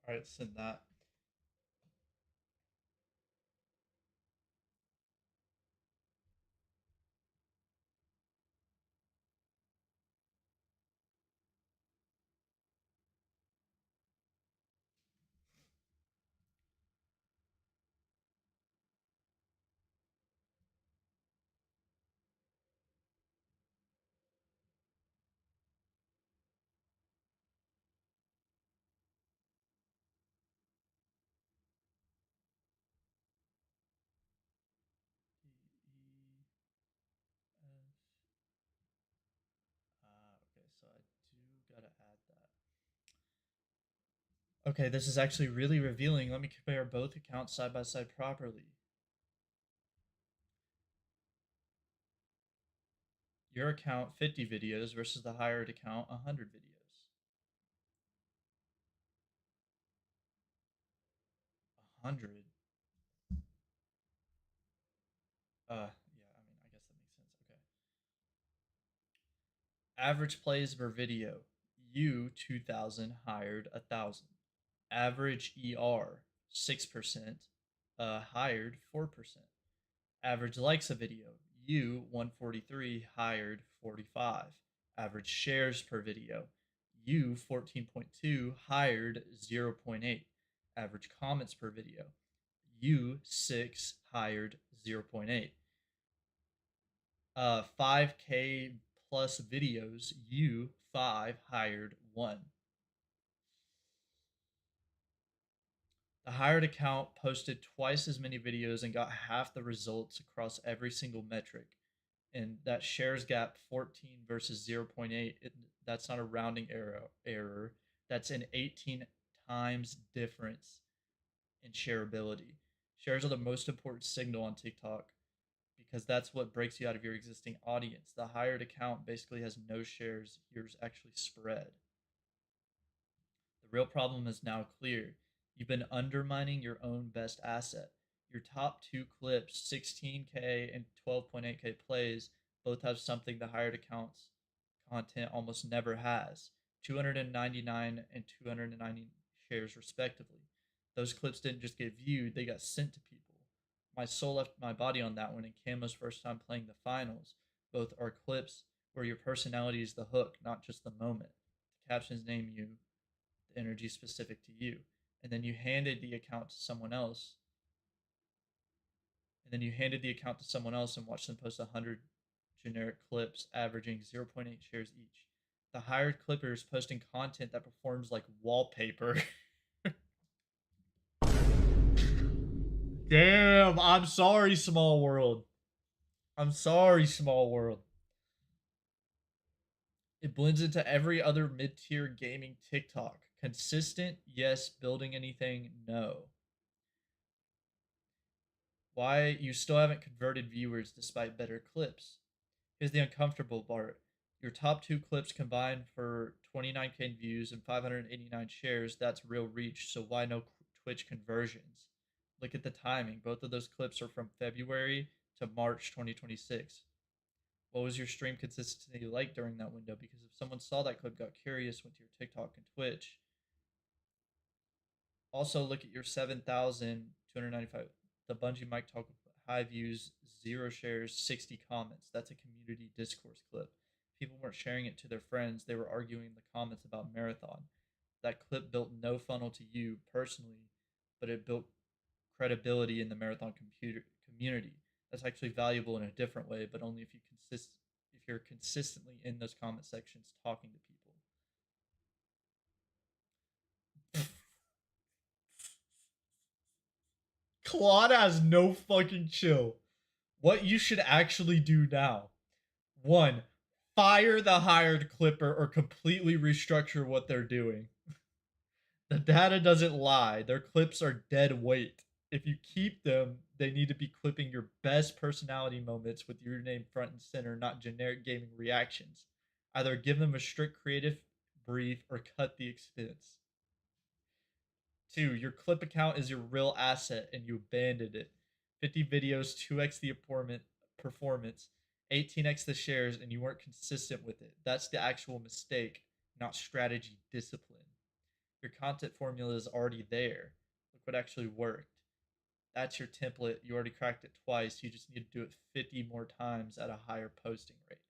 All right, send that. Okay, so I do gotta add that. Okay, this is actually really revealing. Let me compare both accounts side by side properly. Your account 50 videos versus the hired account 100 videos. 100. Yeah, I mean, I guess that makes sense. Okay. Average plays per video. You 2000, hired 1000. Average ER 6%, hired 4%. Average likes a video. You 143, hired 45. Average shares per video. You 14.2, hired 0.8. Average comments per video. You 6, hired 0.8. 5K plus videos. You 5, hired 1. The hired account posted twice as many videos and got half the results across every single metric. And that shares gap 14 versus 0.8, that's not a rounding error. That's an 18 times difference in shareability. Shares are the most important signal on TikTok because that's what breaks you out of your existing audience. The hired account basically has no shares, yours actually spread. The real problem is now clear. You've been undermining your own best asset. Your top two clips, 16K and 12.8K plays, both have something the hired accounts content almost never has, 299 and 290 shares respectively. Those clips didn't just get viewed, they got sent to people. My soul left my body on that one, and Camo's first time playing the finals. Both are clips where your personality is the hook, not just the moment. The captions name you, the energy specific to you. And then you handed the account to someone else. And watched them post 100 generic clips averaging 0.8 shares each. The hired clippers posting content that performs like wallpaper. Damn, I'm sorry, small world. I'm sorry, small world. It blends into every other mid-tier gaming TikTok. Consistent, yes. Building anything, no. Why you still haven't converted viewers despite better clips. Here's the uncomfortable part. Your top two clips combined for 29K views and 589 shares. That's real reach, so why no Twitch conversions? Look at the timing. Both of those clips are from February to March 2026. What was your stream consistency like during that window? Because if someone saw that clip, got curious, went to your TikTok and Twitch. Also, look at your 7,295. The Bungie Mike Talk with high views, 0 shares, 60 comments. That's a community discourse clip. People weren't sharing it to their friends. They were arguing in the comments about Marathon. That clip built no funnel to you personally, but it built credibility in the Marathon community. That's actually valuable in a different way, but only if you're consistently in those comment sections talking to people. Claude has no fucking chill. What you should actually do now: 1. Fire the hired clipper or completely restructure what they're doing. The data doesn't lie. Their clips are dead weight. If you keep them, they need to be clipping your best personality moments with your name front and center, not generic gaming reactions. Either give them a strict creative brief or cut the expense. 2. Your clip account is your real asset and you abandoned it. 50 videos, 2x the performance, 18x the shares, and you weren't consistent with it. That's the actual mistake, not strategy discipline. Your content formula is already there. Look what actually worked. That's your template. You already cracked it twice. You just need to do it 50 more times at a higher posting rate.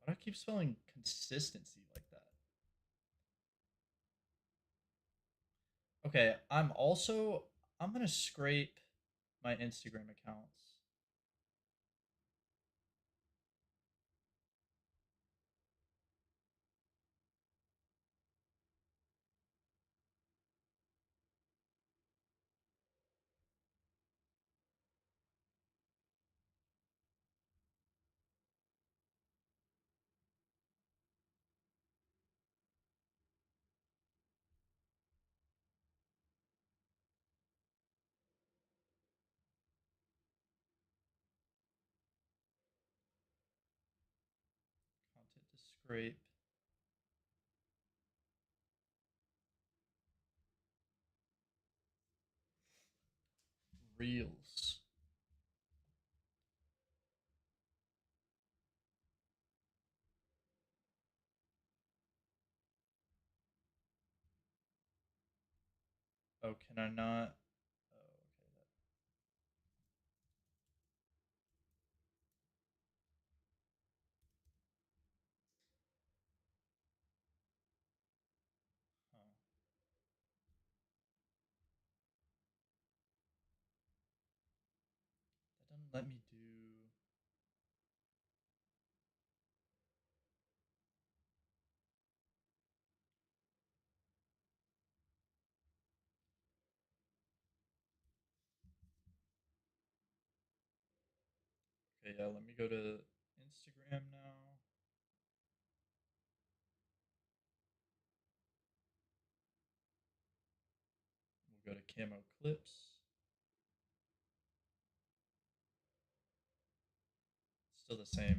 Why do I keep spelling consistency like that? Okay, I'm gonna scrape my Instagram accounts. Content to scrape. Reels. Oh, can I not? Oh, okay. let me do. Okay, yeah, let me go to Instagram now. We'll go to camo clips. Still the same name.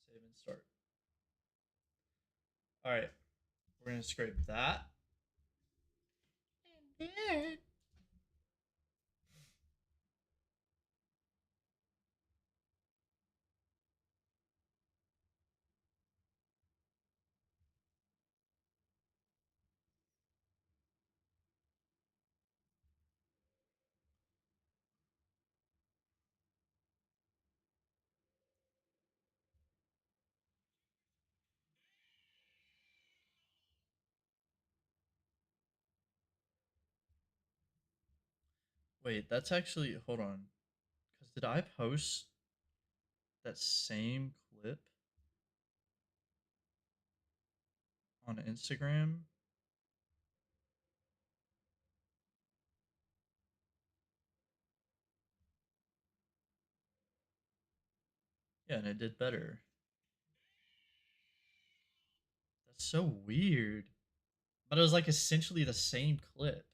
Save and start. All right, we're gonna scrape that. Wait, that's actually, hold on. Because did I post that same clip on Instagram? Yeah, and it did better. That's so weird. But it was like essentially the same clip.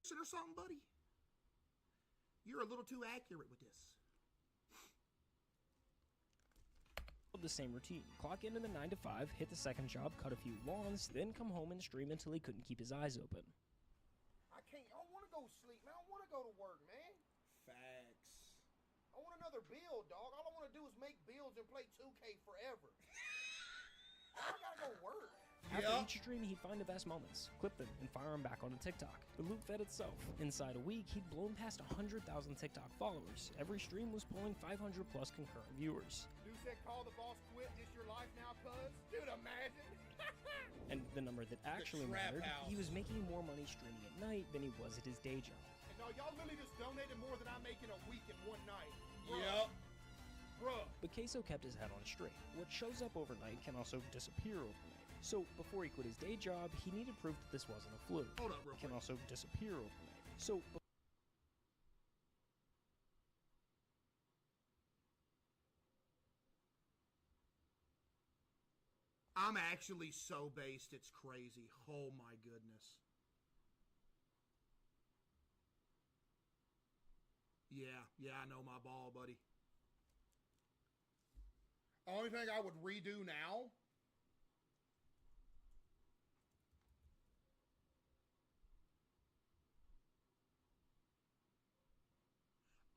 Or something, buddy? You're a little too accurate with this. The same routine. Clock into the 9 to 5, hit the second job, cut a few lawns, then come home and stream until he couldn't keep his eyes open. I don't want to go sleep, man. I don't want to go to work, man. Facts. I want another build, dog. All I want to do is make builds and play 2K forever. I gotta go work. After each stream, he'd find the best moments, clip them, and fire them back onto TikTok. The loop fed itself. Inside a week, he'd blown past 100,000 TikTok followers. Every stream was pulling 500 plus concurrent viewers. Dude said, call the boss quit, this your life now, cuz? Dude, imagine. And the number that actually mattered, he was making more money streaming at night than he was at his day job. And no, y'all literally just donated more than I make in a week in one night. Yep. Bruh. But Queso kept his head on straight. What shows up overnight can also disappear overnight. So, before he quit his day job, he needed proof that this wasn't a fluke. Hold up, real It can quick. also disappear overnight. So, I'm actually so based, it's crazy. Oh my goodness. Yeah, I know my ball, buddy. Only thing I would redo now.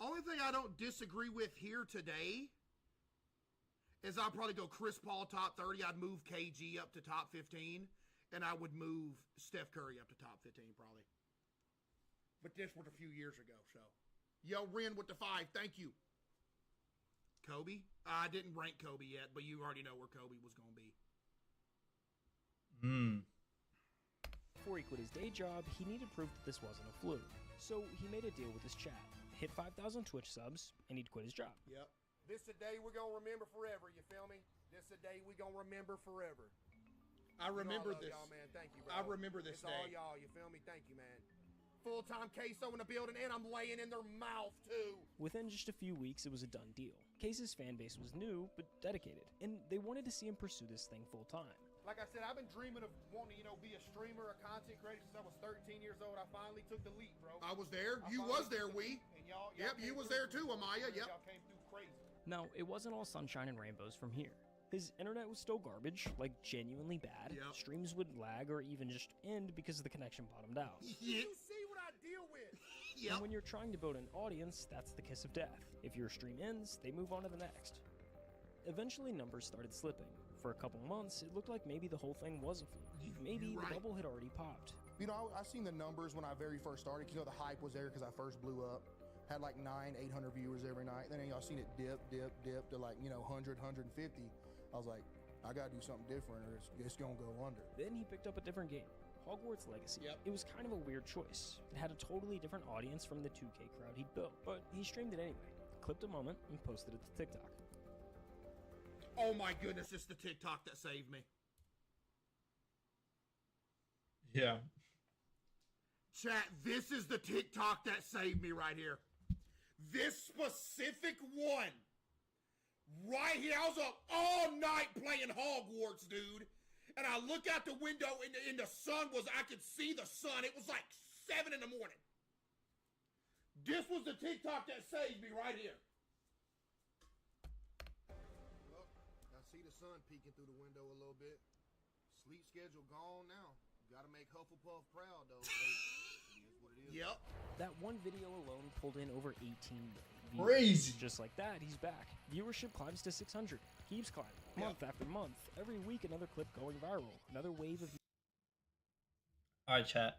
Only thing I don't disagree with here today is I'd probably go Chris Paul top 30. I'd move KG up to top 15. And I would move Steph Curry up to top 15 probably. But this was a few years ago, so. Yo, Ren with the 5. Thank you. Kobe? I didn't rank Kobe yet, but you already know where Kobe was going to be. Before he quit his day job, he needed proof that this wasn't a fluke. So he made a deal with his chat. Hit 5,000 Twitch subs, and he'd quit his job. Yep. This a day we're going to remember forever, you feel me? This a day we're going to remember forever. I remember this. Y'all, man. Thank you, bro. I remember this it's day. All y'all, you feel me? Thank you, man. full-time queso in the building, and I'm laying in their mouth, too. Within just a few weeks, it was a done deal. Case's fan base was new, but dedicated, and they wanted to see him pursue this thing full-time. Like I said, I've been dreaming of wanting to, be a streamer, a content creator since I was 13 years old. I finally took the leap, bro. I was there. You was there, we. Yep, you was there too, Amaya. Yep. Y'all came through crazy. Now, it wasn't all sunshine and rainbows from here. His internet was still garbage, like genuinely bad. Yep. Streams would lag or even just end because the connection bottomed out. You see what I deal with? And when you're trying to build an audience, that's the kiss of death. If your stream ends, they move on to the next. Eventually, numbers started slipping. For a couple months, it looked like maybe the whole thing was a fluke. Maybe the bubble had already popped. You know, I seen the numbers when I very first started. You know, the hype was there because I first blew up. Had like 800 viewers every night. Then y'all seen it dip to like, 100, 150. I was like, I gotta do something different or it's gonna go under. Then he picked up a different game, Hogwarts Legacy. Yep. It was kind of a weird choice. It had a totally different audience from the 2K crowd he'd built, but he streamed it anyway, clipped a moment, and posted it to TikTok. Oh my goodness, it's the TikTok that saved me. Yeah. Chat, this is the TikTok that saved me right here. This specific one. Right here. I was up all night playing Hogwarts, dude. And I look out the window and the sun was, I could see the sun. It was like 7 in the morning. This was the TikTok that saved me right here. Well, I see the sun peeking through the window a little bit. Sleep schedule gone now. Gotta make Hufflepuff proud, though. Hey, it is what it is. Yep. That one video alone pulled in over 18 million views. Crazy. Just like that, he's back. Viewership climbs to 600. Keeps climbing. Month after month. Every week, another clip going viral. Another wave of... Alright, chat.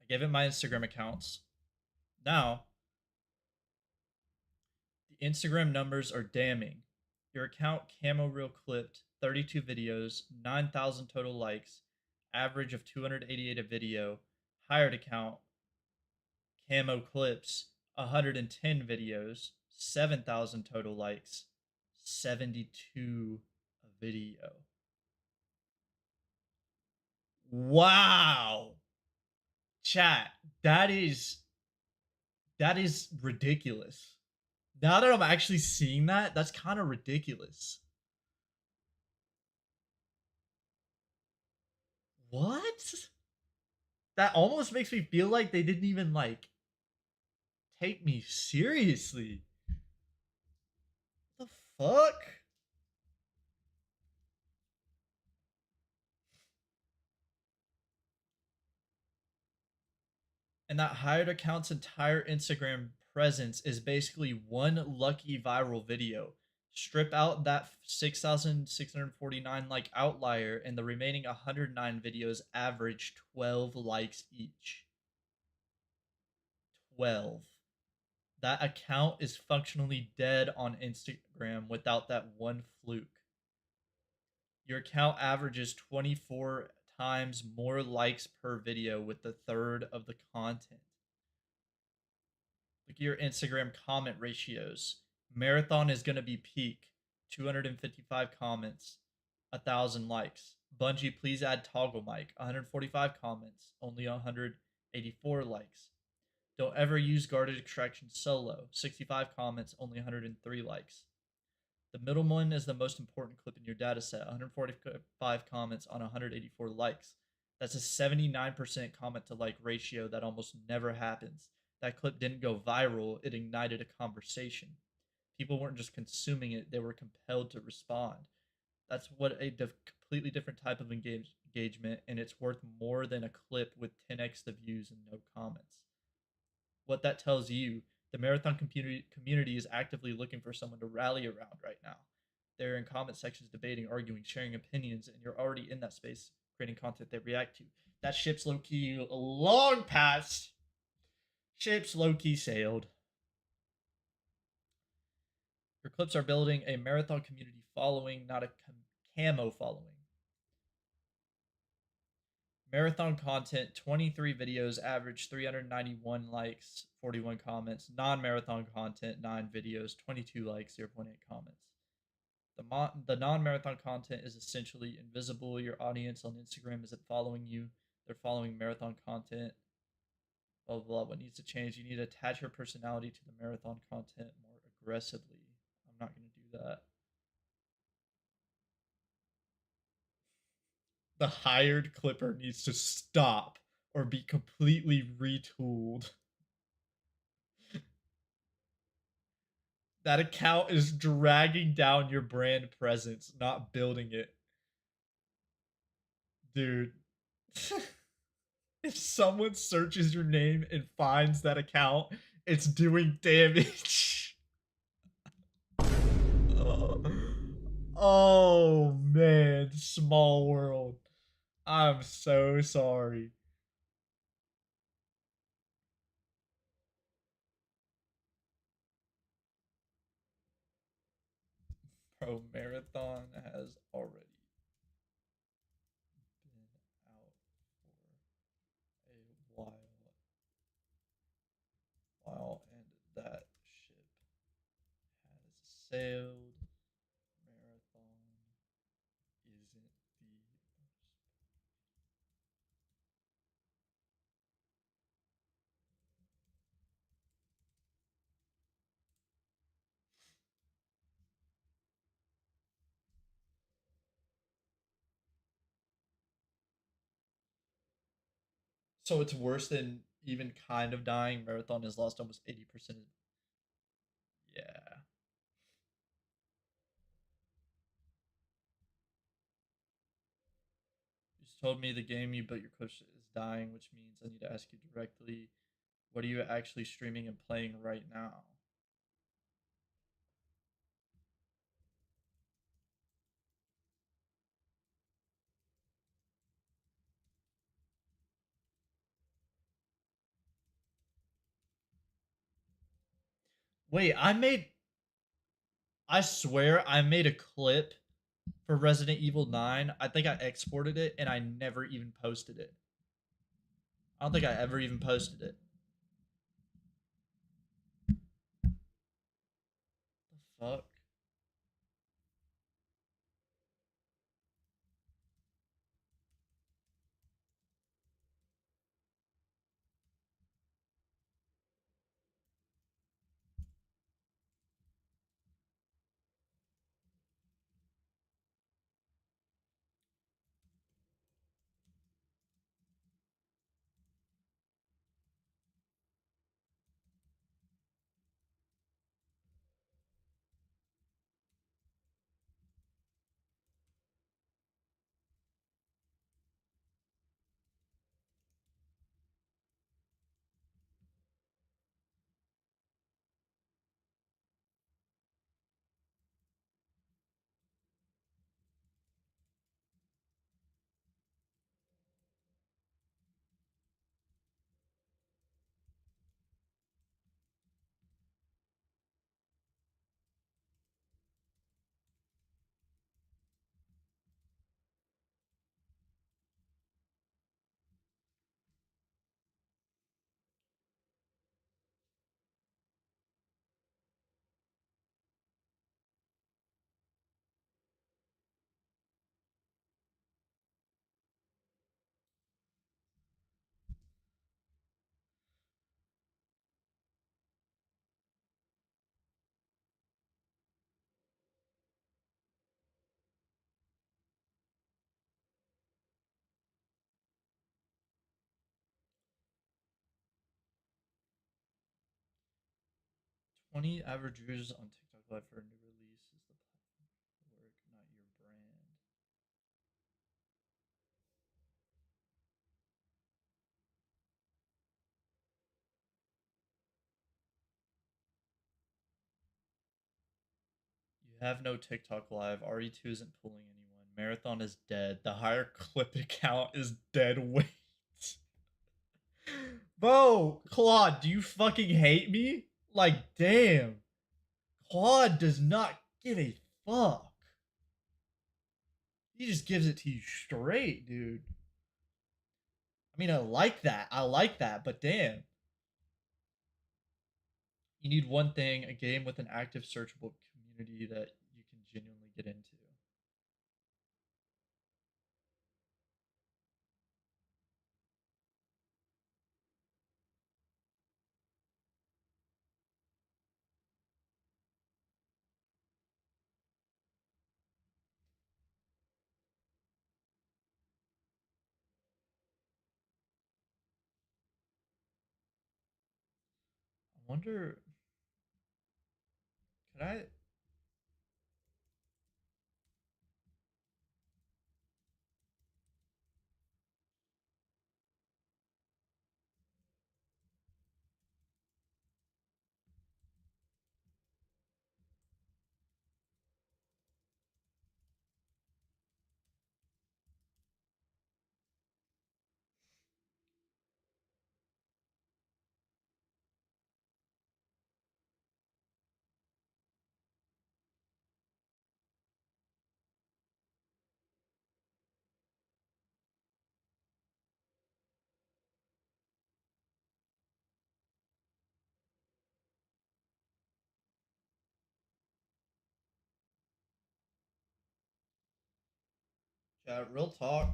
I gave it my Instagram accounts. Now, the Instagram numbers are damning. Your account camo reel clipped 32 videos, 9,000 total likes, average of 288 a video. Hired account camo clips 110 videos, 7,000 total likes, 72 a video. Wow. Chat, that is ridiculous. Now that I'm actually seeing that, that's kind of ridiculous. What? That almost makes me feel like they didn't even like take me seriously. What the fuck? And that hired account's entire Instagram presence is basically one lucky viral video. Strip out that 6,649 like outlier, and the remaining 109 videos average 12 likes each. 12. That account is functionally dead on Instagram without that one fluke. Your account averages 24 times more likes per video with a third of the content. Look at your Instagram comment ratios. Marathon is going to be peak. 255 comments, 1,000 likes. Bungie, please add toggle mic. 145 comments, only 184 likes. Don't ever use guarded extraction solo. 65 comments, only 103 likes. The middle one is the most important clip in your dataset. 145 comments on 184 likes. That's a 79% comment to like ratio that almost never happens. That clip didn't go viral, it ignited a conversation. People weren't just consuming it, they were compelled to respond. That's what a completely different type of engagement, and it's worth more than a clip with 10x the views and no comments. What that tells you, the marathon community is actively looking for someone to rally around right now. They're in comment sections debating, arguing, sharing opinions, and you're already in that space creating content they react to. That ship's low-key long past. Ship's low-key sailed. Your clips are building a marathon community following, not a camo following. Marathon content, 23 videos, average 391 likes, 41 comments. Non-marathon content, 9 videos, 22 likes, 0.8 comments. The non-marathon content is essentially invisible. Your audience on Instagram isn't following you. They're following marathon content. Blah, blah, blah. What needs to change? You need to attach your personality to the marathon content more aggressively. I'm not going to do that. The hired clipper needs to stop or be completely retooled. That account is dragging down your brand presence, not building it. Dude. If someone searches your name and finds that account, it's doing damage. Oh man, small world. I'm so sorry. Bro, Marathon has already been out for a while, and that ship has sailed. Marathon isn't the So it's worse than even kind of dying. Marathon has lost almost 80%. Yeah. You just told me the game you built your coach is dying, which means I need to ask you directly, what are you actually streaming and playing right now? Wait, I swear I made a clip for Resident Evil 9. I think I exported it and I never even posted it. I don't think I ever even posted it. The fuck? Twenty average views on TikTok Live for a new release is the platform for work, not your brand. You have no TikTok Live. RE2 isn't pulling anyone. Marathon is dead. The higher clip account is dead weight. Bro, Claude, do you fucking hate me? Like, damn. Claude does not give a fuck. He just gives it to you straight, dude. I mean, I like that, but damn. You need one thing, a game with an active searchable community that you can genuinely get into. Wonder, could I? Chat, real talk.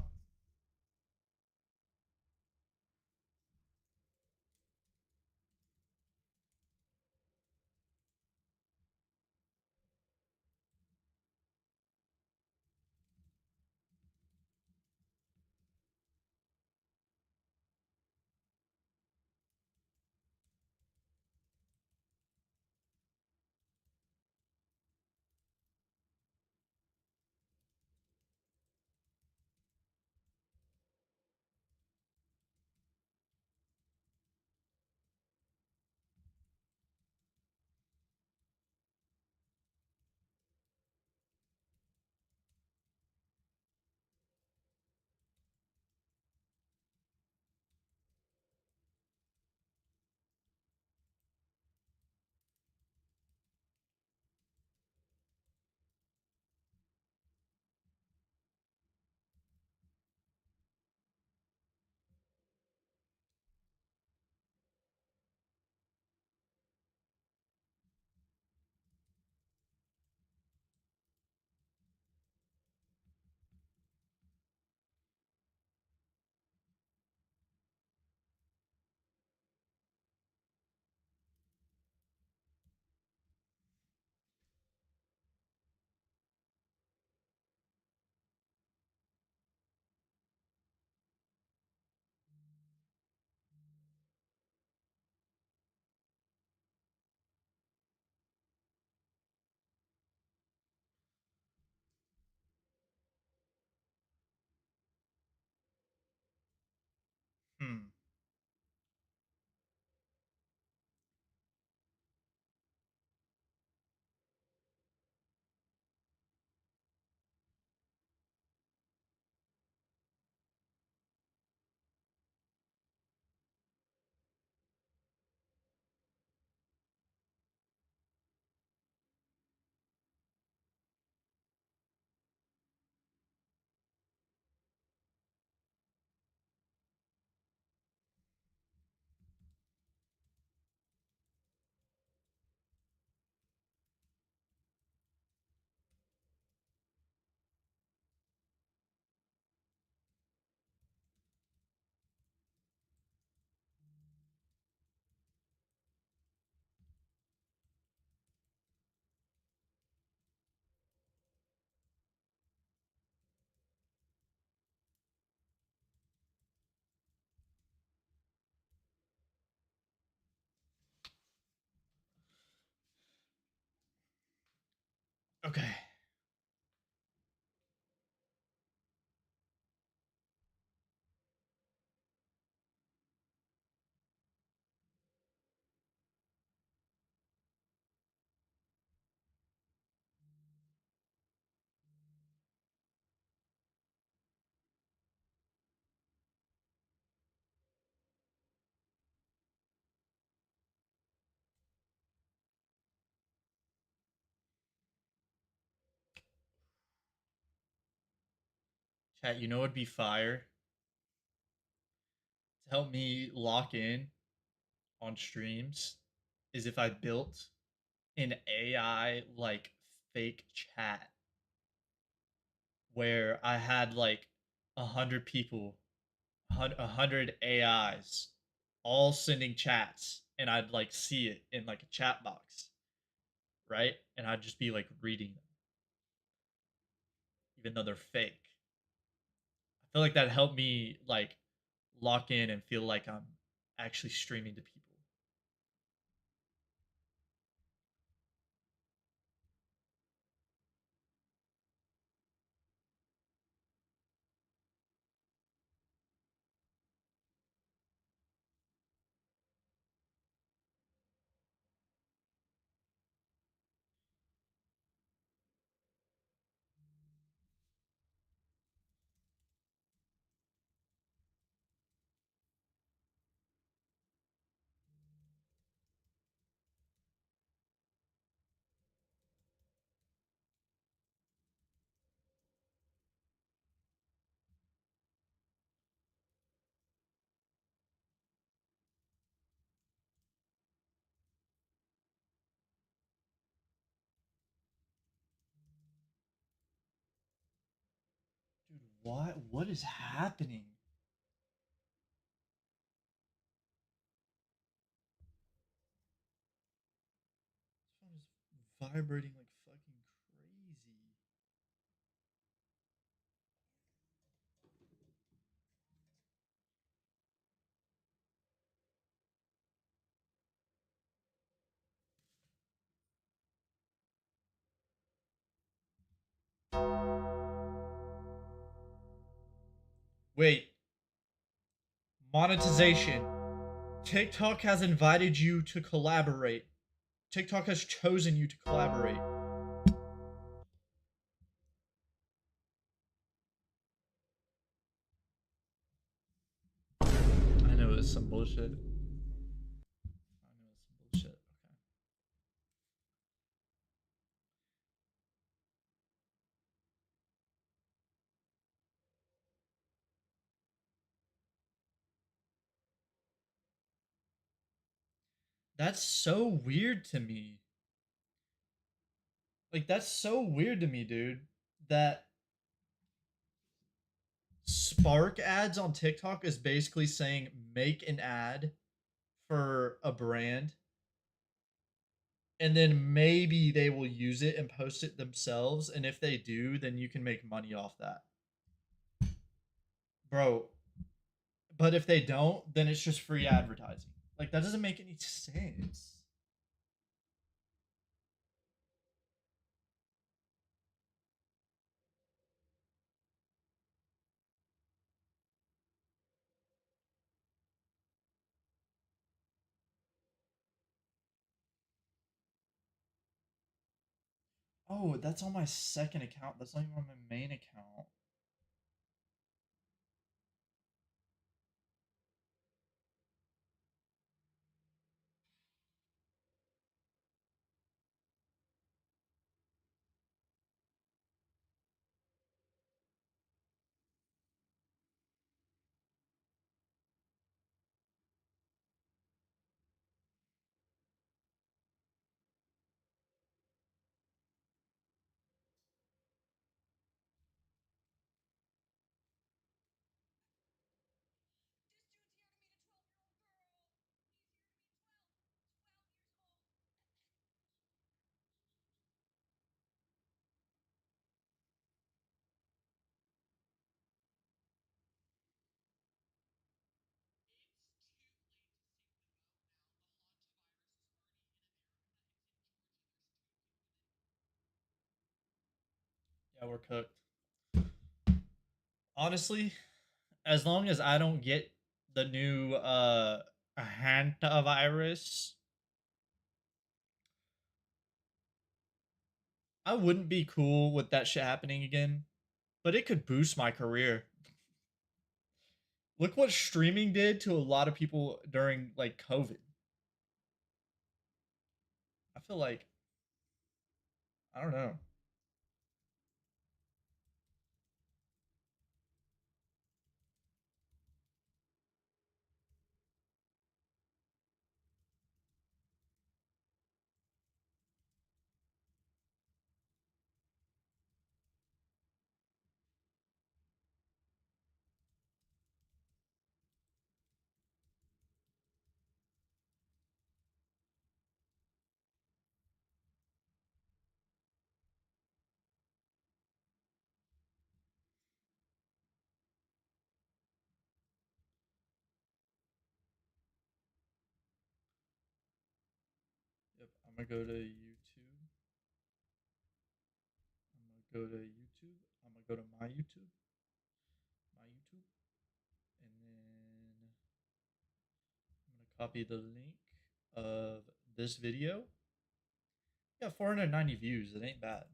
Hmm. Okay. Chat, you know what'd be fire? To help me lock in on streams is if I built an AI like fake chat where I had like 100 people, 100 AIs, all sending chats, and I'd like see it in like a chat box, right? And I'd just be like reading them, even though they're fake. I feel like that helped me like lock in and feel like I'm actually streaming to people. What is happening? This phone is vibrating like fucking crazy. Wait. Monetization. TikTok has invited you to collaborate. TikTok has chosen you to collaborate. I know it's some bullshit. Okay. That's so weird to me. Like, that's so weird to me, dude. That Spark ads on TikTok is basically saying make an ad for a brand, and then maybe they will use it and post it themselves, and if they do, then you can make money off that. Bro, but if they don't, then it's just free advertising. Like, that doesn't make any sense. Oh, that's on my second account. That's not even on my main account. Yeah, we're cooked. Honestly, as long as I don't get the new hantavirus, I wouldn't be cool with that shit happening again. But it could boost my career. Look what streaming did to a lot of people during like COVID. I feel like I don't know. Yep, I'm gonna go to YouTube. I'm gonna go to YouTube. I'm gonna go to my YouTube. My YouTube. And then I'm gonna copy the link of this video. Yeah, 490 views. It ain't bad.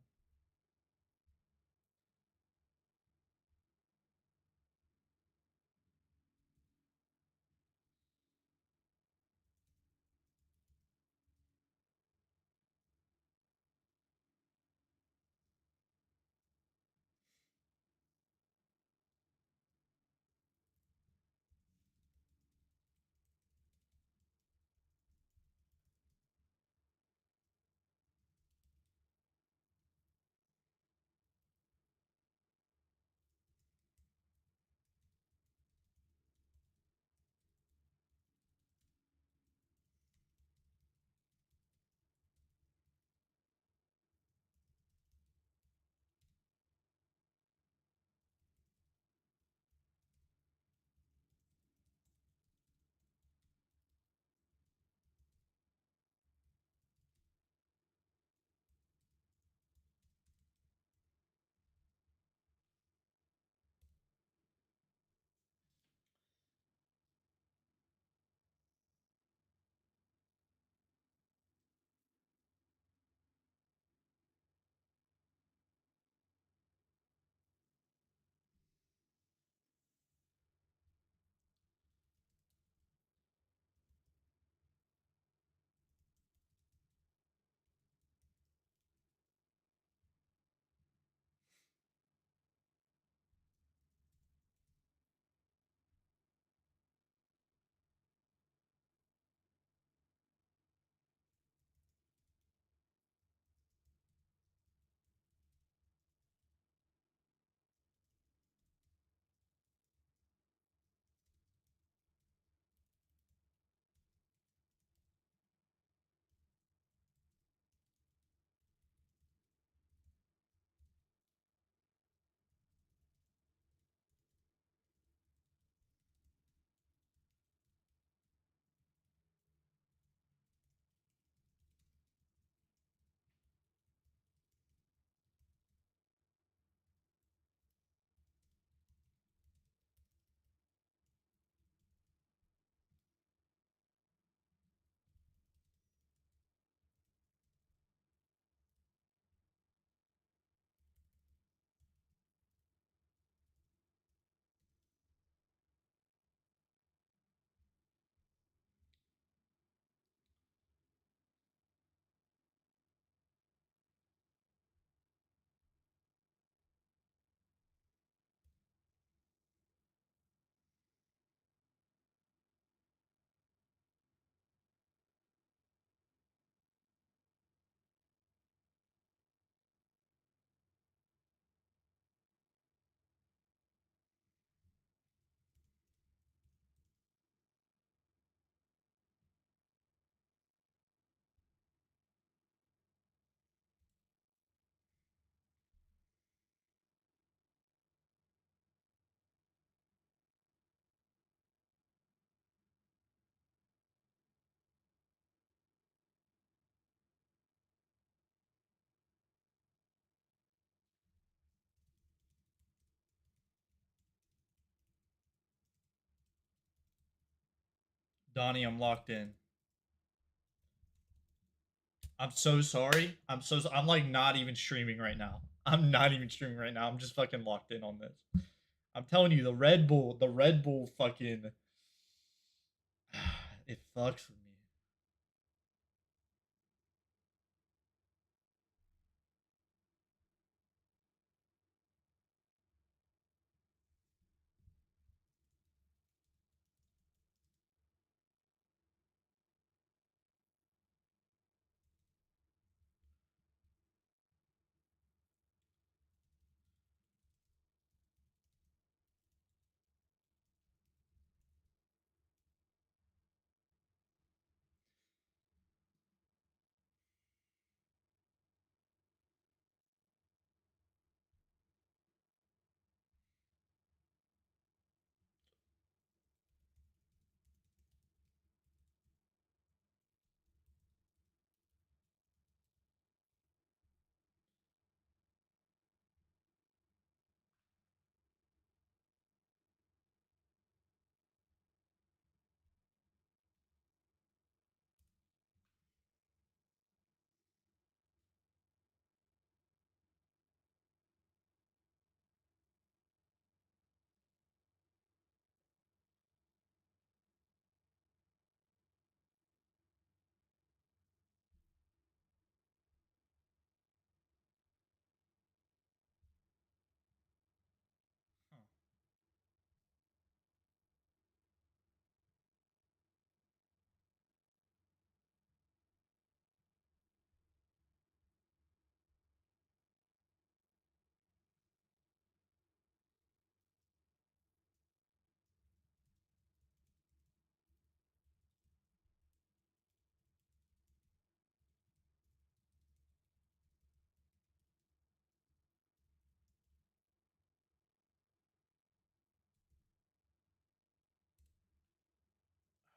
Donnie, I'm locked in. I'm so sorry. I'm like not even streaming right now. I'm not even streaming right now. I'm just fucking locked in on this. I'm telling you, the Red Bull fucking it fucks with me.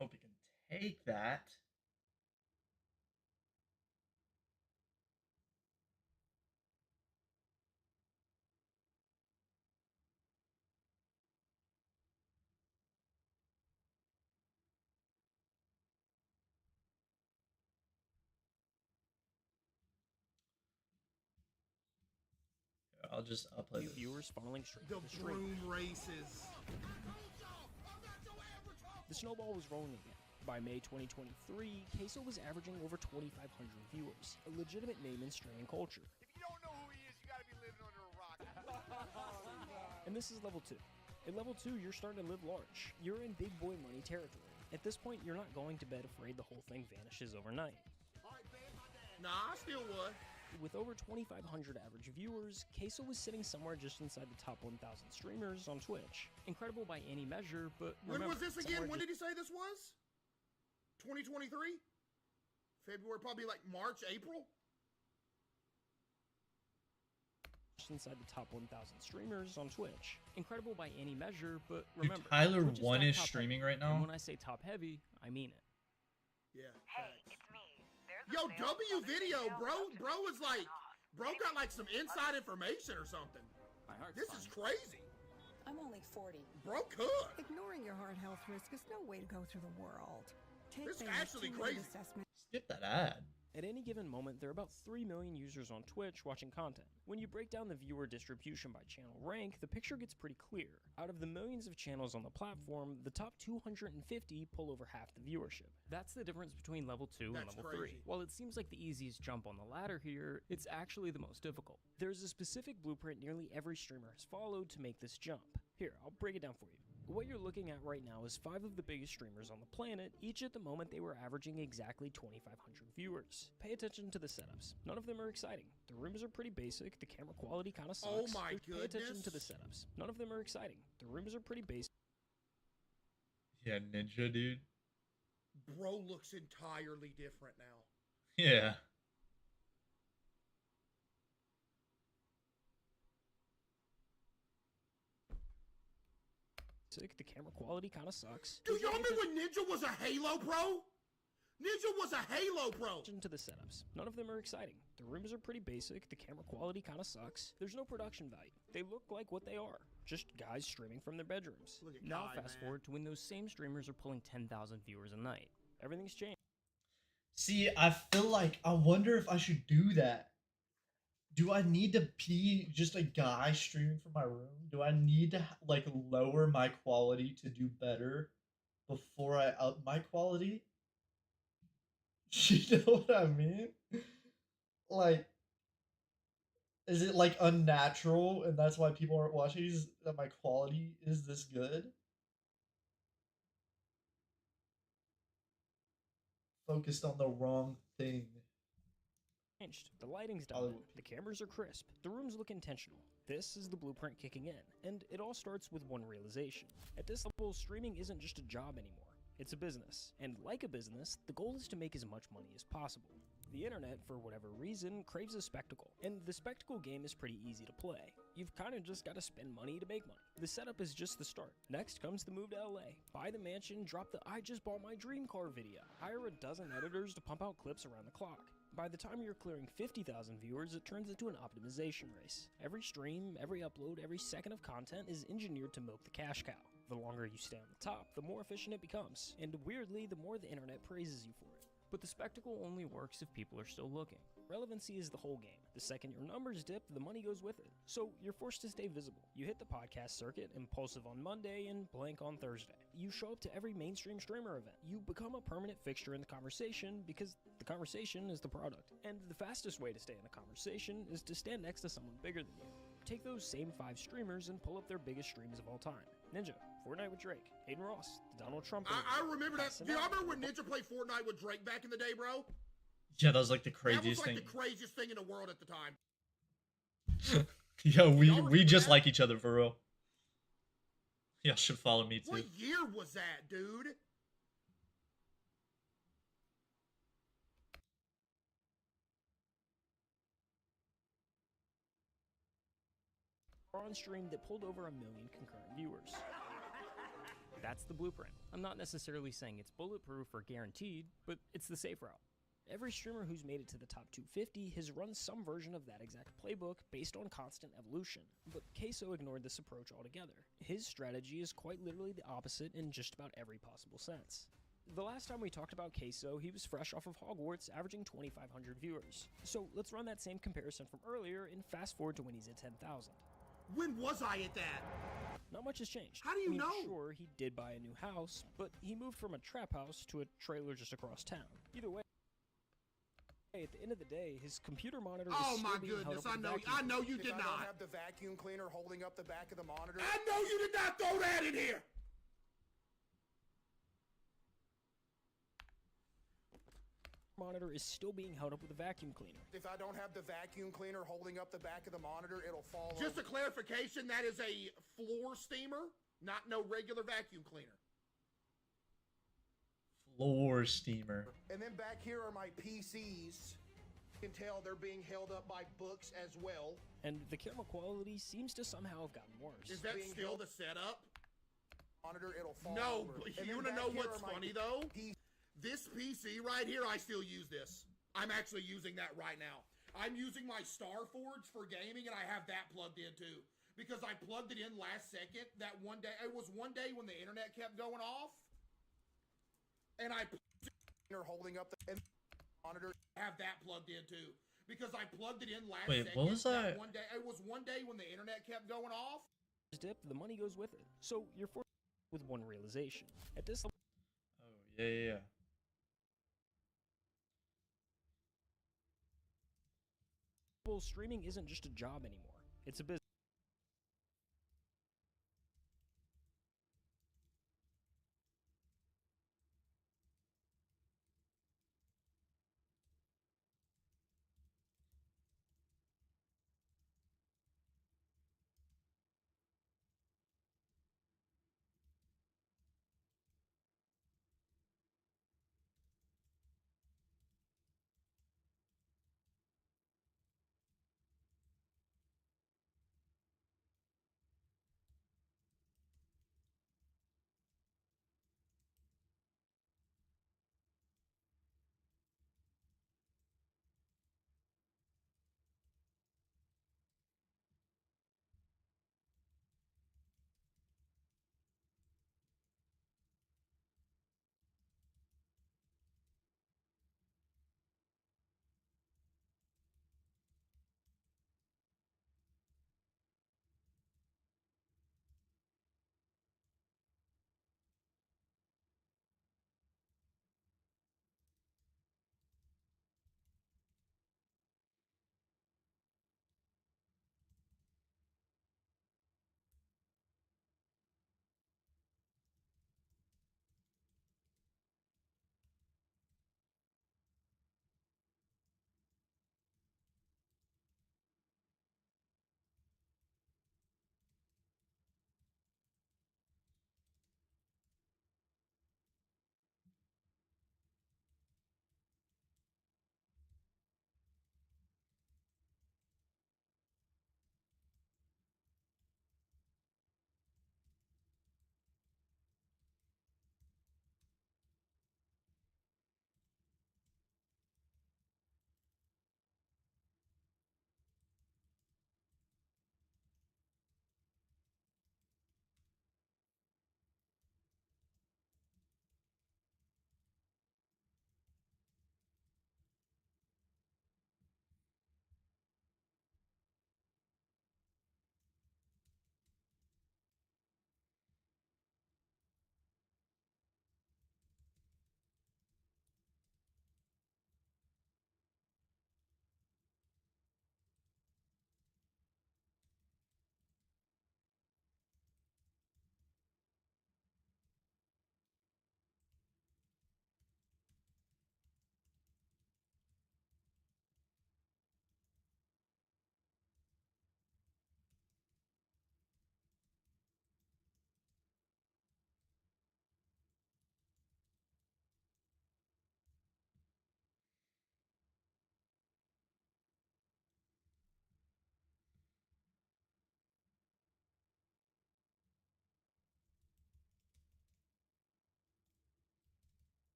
Hope he can take that. I'll play this. Viewers funneling straight The to the stream. broom races. The snowball was rolling again. By May 2023, Queso was averaging over 2,500 viewers, a legitimate name in streaming culture. If you don't know who he is, you gotta be living under a rock. And this is level 2. At level 2, you're starting to live large. You're in big boy money territory. At this point, you're not going to bed afraid the whole thing vanishes overnight. Nah, I still would. With over 2,500 average viewers, Queso was sitting somewhere just inside the top 1,000 streamers on Twitch. Incredible by any measure, but when was this again? When just... did he say this was? 2023? February, probably like March, April? Inside the top 1,000 streamers on Twitch. Incredible by any measure, but remember, dude, Tyler Twitch 1 is top streaming heavy. right now. And when I say top heavy, I mean it. Yeah. Hey, it's me. Yo, W video, bro is like, bro got like some inside information or something. This is crazy. I'm only 40. Bro could. Ignoring your heart health risk is no way to go through the world. Take This is Baylor's actually 2-minute crazy. assessment. Skip that ad. At any given moment, there are about 3 million users on Twitch watching content. When you break down the viewer distribution by channel rank, the picture gets pretty clear. Out of the millions of channels on the platform, the top 250 pull over half the viewership. That's the difference between level 2 and level 3. While it seems like the easiest jump on the ladder here, it's actually the most difficult. There's a specific blueprint nearly every streamer has followed to make this jump. Here, I'll break it down for you. What you're looking at right now is 5 of the biggest streamers on the planet. Each at the moment they were averaging exactly 2,500 viewers. Pay attention to the setups. None of them are exciting. The rooms are pretty basic. The camera quality kind of sucks. Oh my Pay attention to the setups. None of them are exciting. The rooms are pretty basic. Yeah, Ninja, dude. Bro looks entirely different now. Yeah. The camera quality kind of sucks. Dude, y'all remember when Ninja was a Halo pro? Ninja was a Halo pro. To the setups. None of them are exciting. The rooms are pretty basic, the camera quality kinda sucks, there's no production value. They look like what they are, just guys streaming from their bedrooms. Now fast forward to when those same streamers are pulling 10,000 viewers a night. Everything's changed. See, I feel like I wonder if I should do that. Do I need to be just a guy streaming from my room? Do I need to like lower my quality to do better before I up my quality? You know what I mean? Like, is it like unnatural and that's why people aren't watching? Is that my quality is this good? Focused on the wrong thing. The lighting's dominant, the cameras are crisp, the rooms look intentional. This is the blueprint kicking in, and it all starts with one realization. At this level, streaming isn't just a job anymore. It's a business, and like a business, the goal is to make as much money as possible. The internet, for whatever reason, craves a spectacle, and the spectacle game is pretty easy to play. You've kinda just gotta spend money to make money. The setup is just the start. Next comes the move to LA. Buy the mansion, drop the I just bought my dream car video. Hire a dozen editors to pump out clips around the clock. By the time you're clearing 50,000 viewers, it turns into an optimization race. Every stream, every upload, every second of content is engineered to milk the cash cow. The longer you stay on the top, the more efficient it becomes, and weirdly, the more the internet praises you for it. But the spectacle only works if people are still looking. Relevancy is the whole game. The second your numbers dip, the money goes with it. So you're forced to stay visible. You hit the podcast circuit, impulsive on Monday and blank on Thursday. You show up to every mainstream streamer event. You become a permanent fixture in the conversation because the conversation is the product. And the fastest way to stay in a conversation is to stand next to someone bigger than you. Take those same 5 streamers and pull up their biggest streams of all time. Ninja, Fortnite with Drake, Hayden Ross, the Donald Trump. I remember that. Do y'all remember when Ninja played Fortnite with Drake back in the day, bro? Yeah, that was like the craziest thing. That was like the craziest thing in the world at the time. Yo, we just like each other for real. Y'all should follow me too. What year was that, dude? On stream that pulled over 1 million concurrent viewers. That's the blueprint. I'm not necessarily saying it's bulletproof or guaranteed, but it's the safe route. Every streamer who's made it to the top 250 has run some version of that exact playbook based on constant evolution, but Queso ignored this approach altogether. His strategy is quite literally the opposite in just about every possible sense. The last time we talked about Queso, he was fresh off of Hogwarts, averaging 2,500 viewers. So let's run that same comparison from earlier and fast forward to when he's at 10,000. When was I at that? Not much has changed. How do you know? Sure, he did buy a new house, but he moved from a trap house to a trailer just across town. Either way, at the end of the day, his computer monitor is oh still my being held goodness, up with I know you did I not. don't have the vacuum cleaner holding up the back of the monitor. I know you did not throw that in here. Monitor is still being held up with a vacuum cleaner. If I don't have the vacuum cleaner holding up the back of the monitor, it'll fall Just over. a clarification, that is a floor steamer, not no regular vacuum cleaner. Floor steamer. And then back here are my PCs. You can tell they're being held up by books as well. And the camera quality seems to somehow have gotten worse. Is that still the setup? Monitor, it'll fall No, over. but And you then want to back know here what's are my funny though? This PC right here, I still use this. I'm actually using that right now. I'm using my Starforge for gaming, and I have that plugged in too. Because I plugged it in last second. That one day, it was one day when the internet kept going off, and I holding up the monitor. Have that plugged in too. Because I plugged it in last Wait, second. what was that? One day, it was one day when the internet kept going off. Dip, the money goes with it. So you're forced with one realization. At this level, Yeah. streaming isn't just a job anymore. It's a business.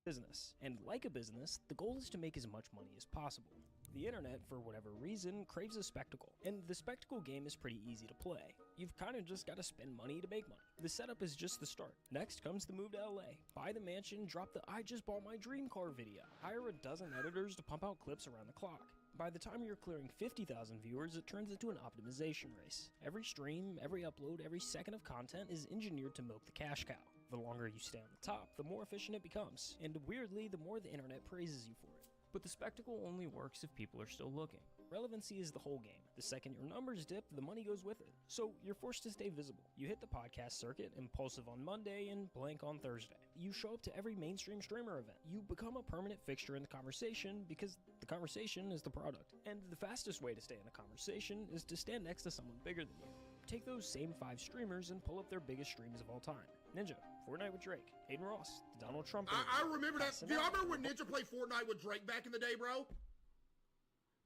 business. And like a business, the goal is to make as much money as possible. The internet, for whatever reason, craves a spectacle, and the spectacle game is pretty easy to play. You've kind of just got to spend money to make money. The setup is just the start. Next comes the move to LA. Buy the mansion, drop the I just bought my dream car video. Hire a dozen editors to pump out clips around the clock. By the time you're clearing 50,000 viewers, it turns into an optimization race. Every stream, every upload, every second of content is engineered to milk the cash cow. The longer you stay on the top, the more efficient it becomes, and weirdly, the more the internet praises you for it. But the spectacle only works if people are still looking. Relevancy is the whole game. The second your numbers dip, the money goes with it. So you're forced to stay visible. You hit the podcast circuit, Impulsive on Monday and Blank on Thursday. You show up to every mainstream streamer event. You become a permanent fixture in the conversation because the conversation is the product. And the fastest way to stay in a conversation is to stand next to someone bigger than you. Take those same 5 streamers and pull up their biggest streams of all time. Ninja, Fortnite with Drake, Hayden Ross, the Donald Trump. I remember that. Do y'all remember when Ninja played Fortnite with Drake back in the day, bro?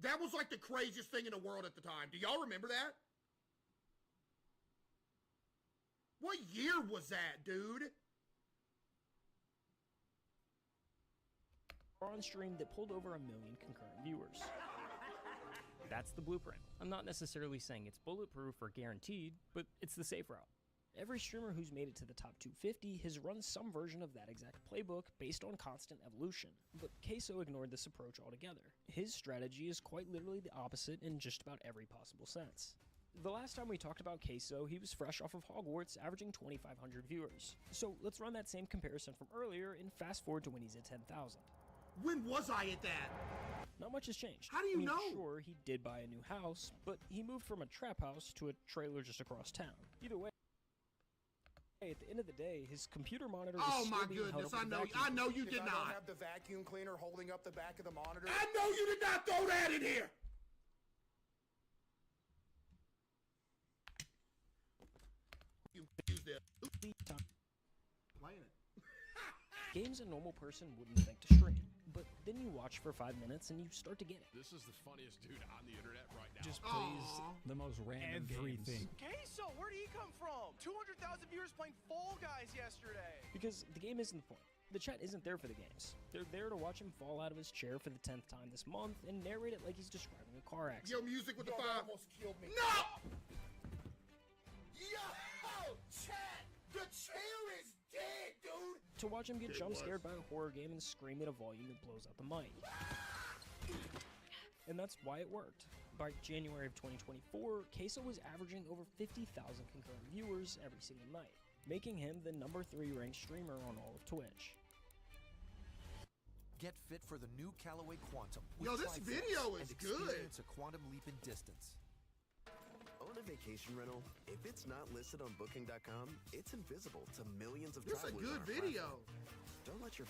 That was like the craziest thing in the world at the time. Do y'all remember that? What year was that, dude? On stream that pulled over 1 million concurrent viewers. That's the blueprint. I'm not necessarily saying it's bulletproof or guaranteed, but it's the safe route. Every streamer who's made it to the top 250 has run some version of that exact playbook based on constant evolution, but Queso ignored this approach altogether. His strategy is quite literally the opposite in just about every possible sense. The last time we talked about Queso, he was fresh off of Hogwarts, averaging 2,500 viewers. So let's run that same comparison from earlier and fast forward to when he's at 10,000. When was I at that? Not much has changed. How do you know? Sure, he did buy a new house, but he moved from a trap house to a trailer just across town. Either way, at the end of the day, his computer monitor is oh still my being held goodness! up with a vacuum I know you If did I not. don't have the vacuum cleaner holding up the back of the monitor. I know you did not throw that in here. You use this. Playing it. Games a normal person wouldn't think to stream, but then you watch for 5 minutes and you start to get it. This is the funniest dude on the internet right now. Just plays the most random Everything. games. Queso, where did he come from? 200,000 viewers playing Fall Guys yesterday. Because the game isn't the point. The chat isn't there for the games. They're there to watch him fall out of his chair for the 10th time this month and narrate it like he's describing a car accident. Yo, music with the 5. Almost killed me. No! Yo, chat! The chair is dead, dude! To watch him get jump scared by a horror game and scream at a volume that blows out the mic. And that's why it worked. By January of 2024, Queso was averaging over 50,000 concurrent viewers every single night, making him the #3 ranked streamer on all of Twitch. Get fit for the new Callaway Quantum. Yo, this video is good. Experience a quantum leap in distance. Own a vacation rental? If it's not listed on Booking.com, it's invisible to millions of This is a travelers. good on our video. platform. Don't let your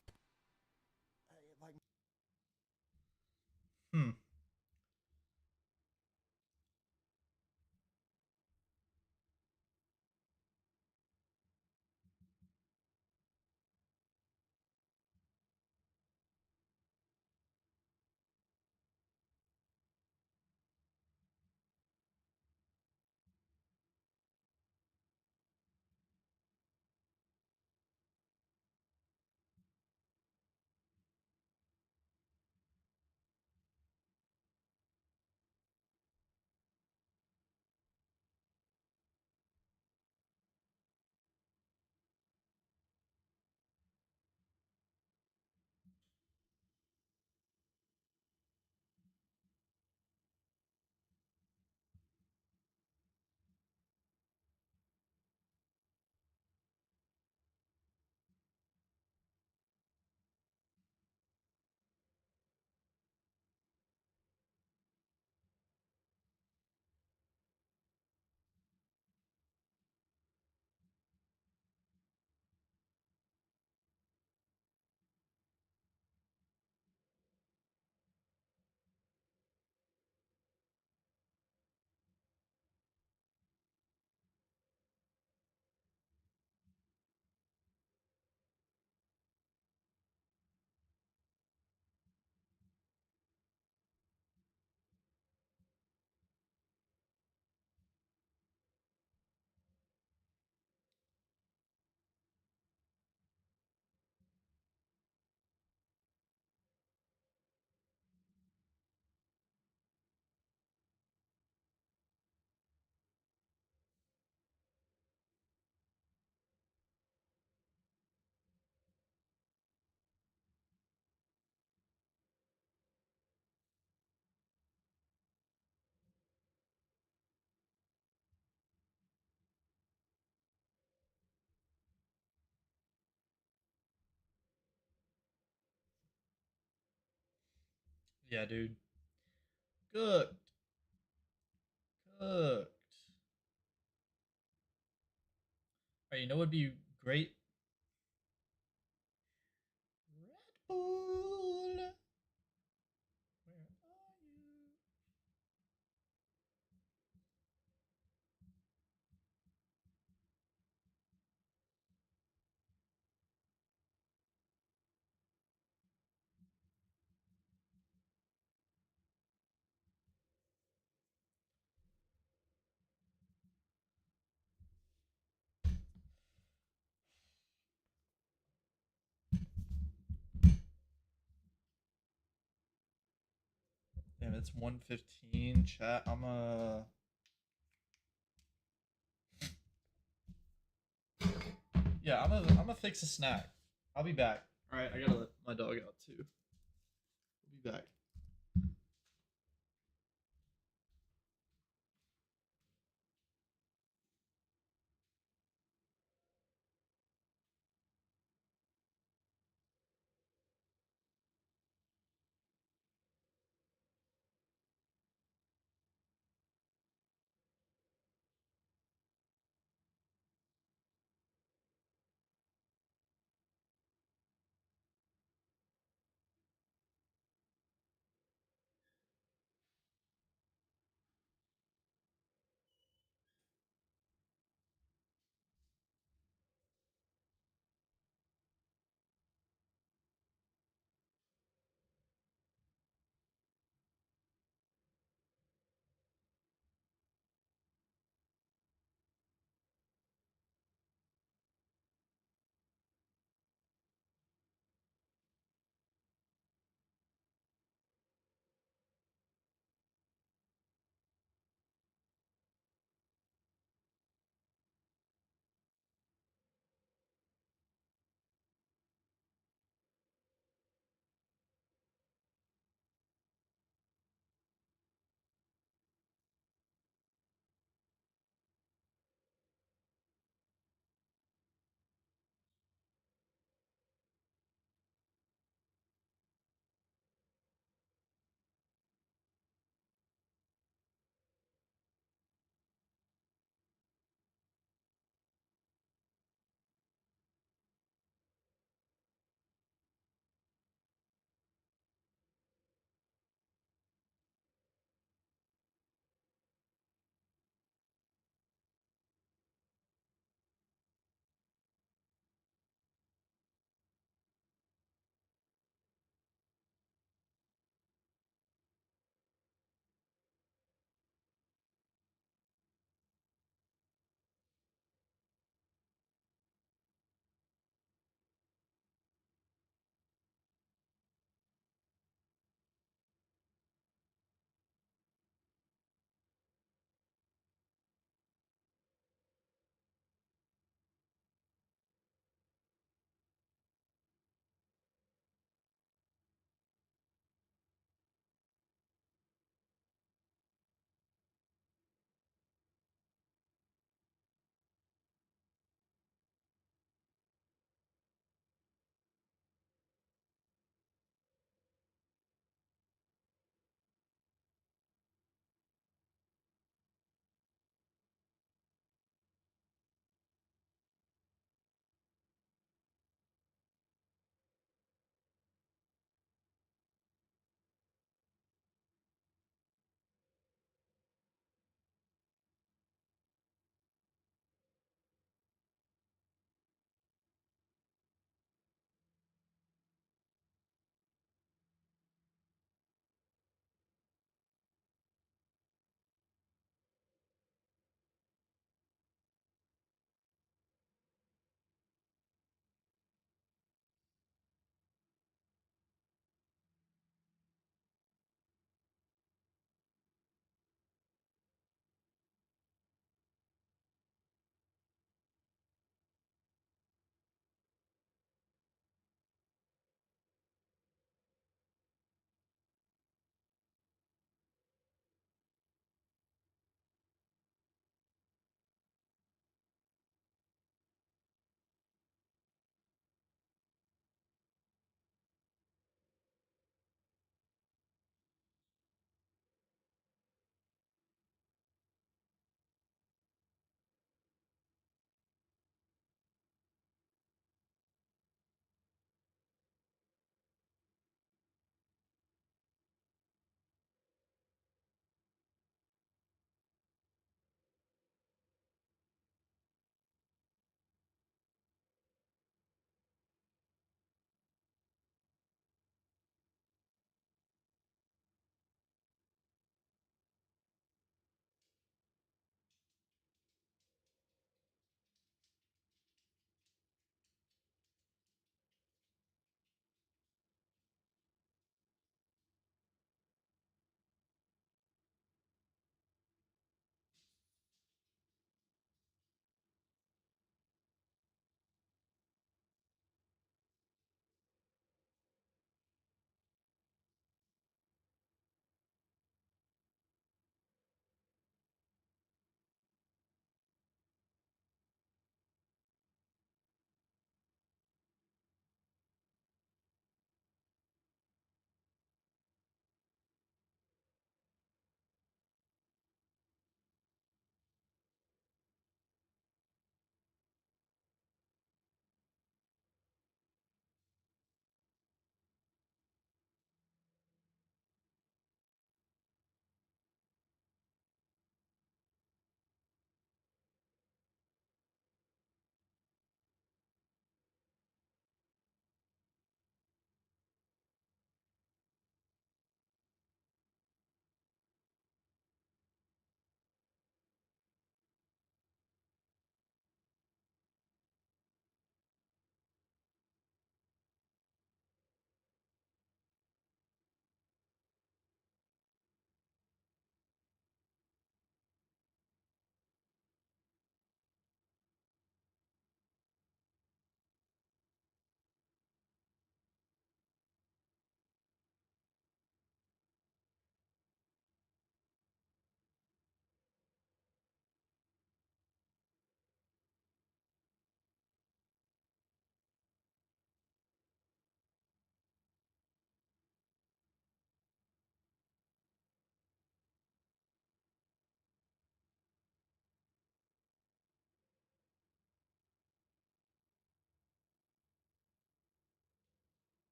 Yeah, dude. Cooked. Cooked. Alright, you know what would be great? Red Bull. Where are you? Damn, it's 1:15. Chat. Yeah, I'm gonna fix a snack. I'll be back. All right, I gotta let my dog out too. I'll be back.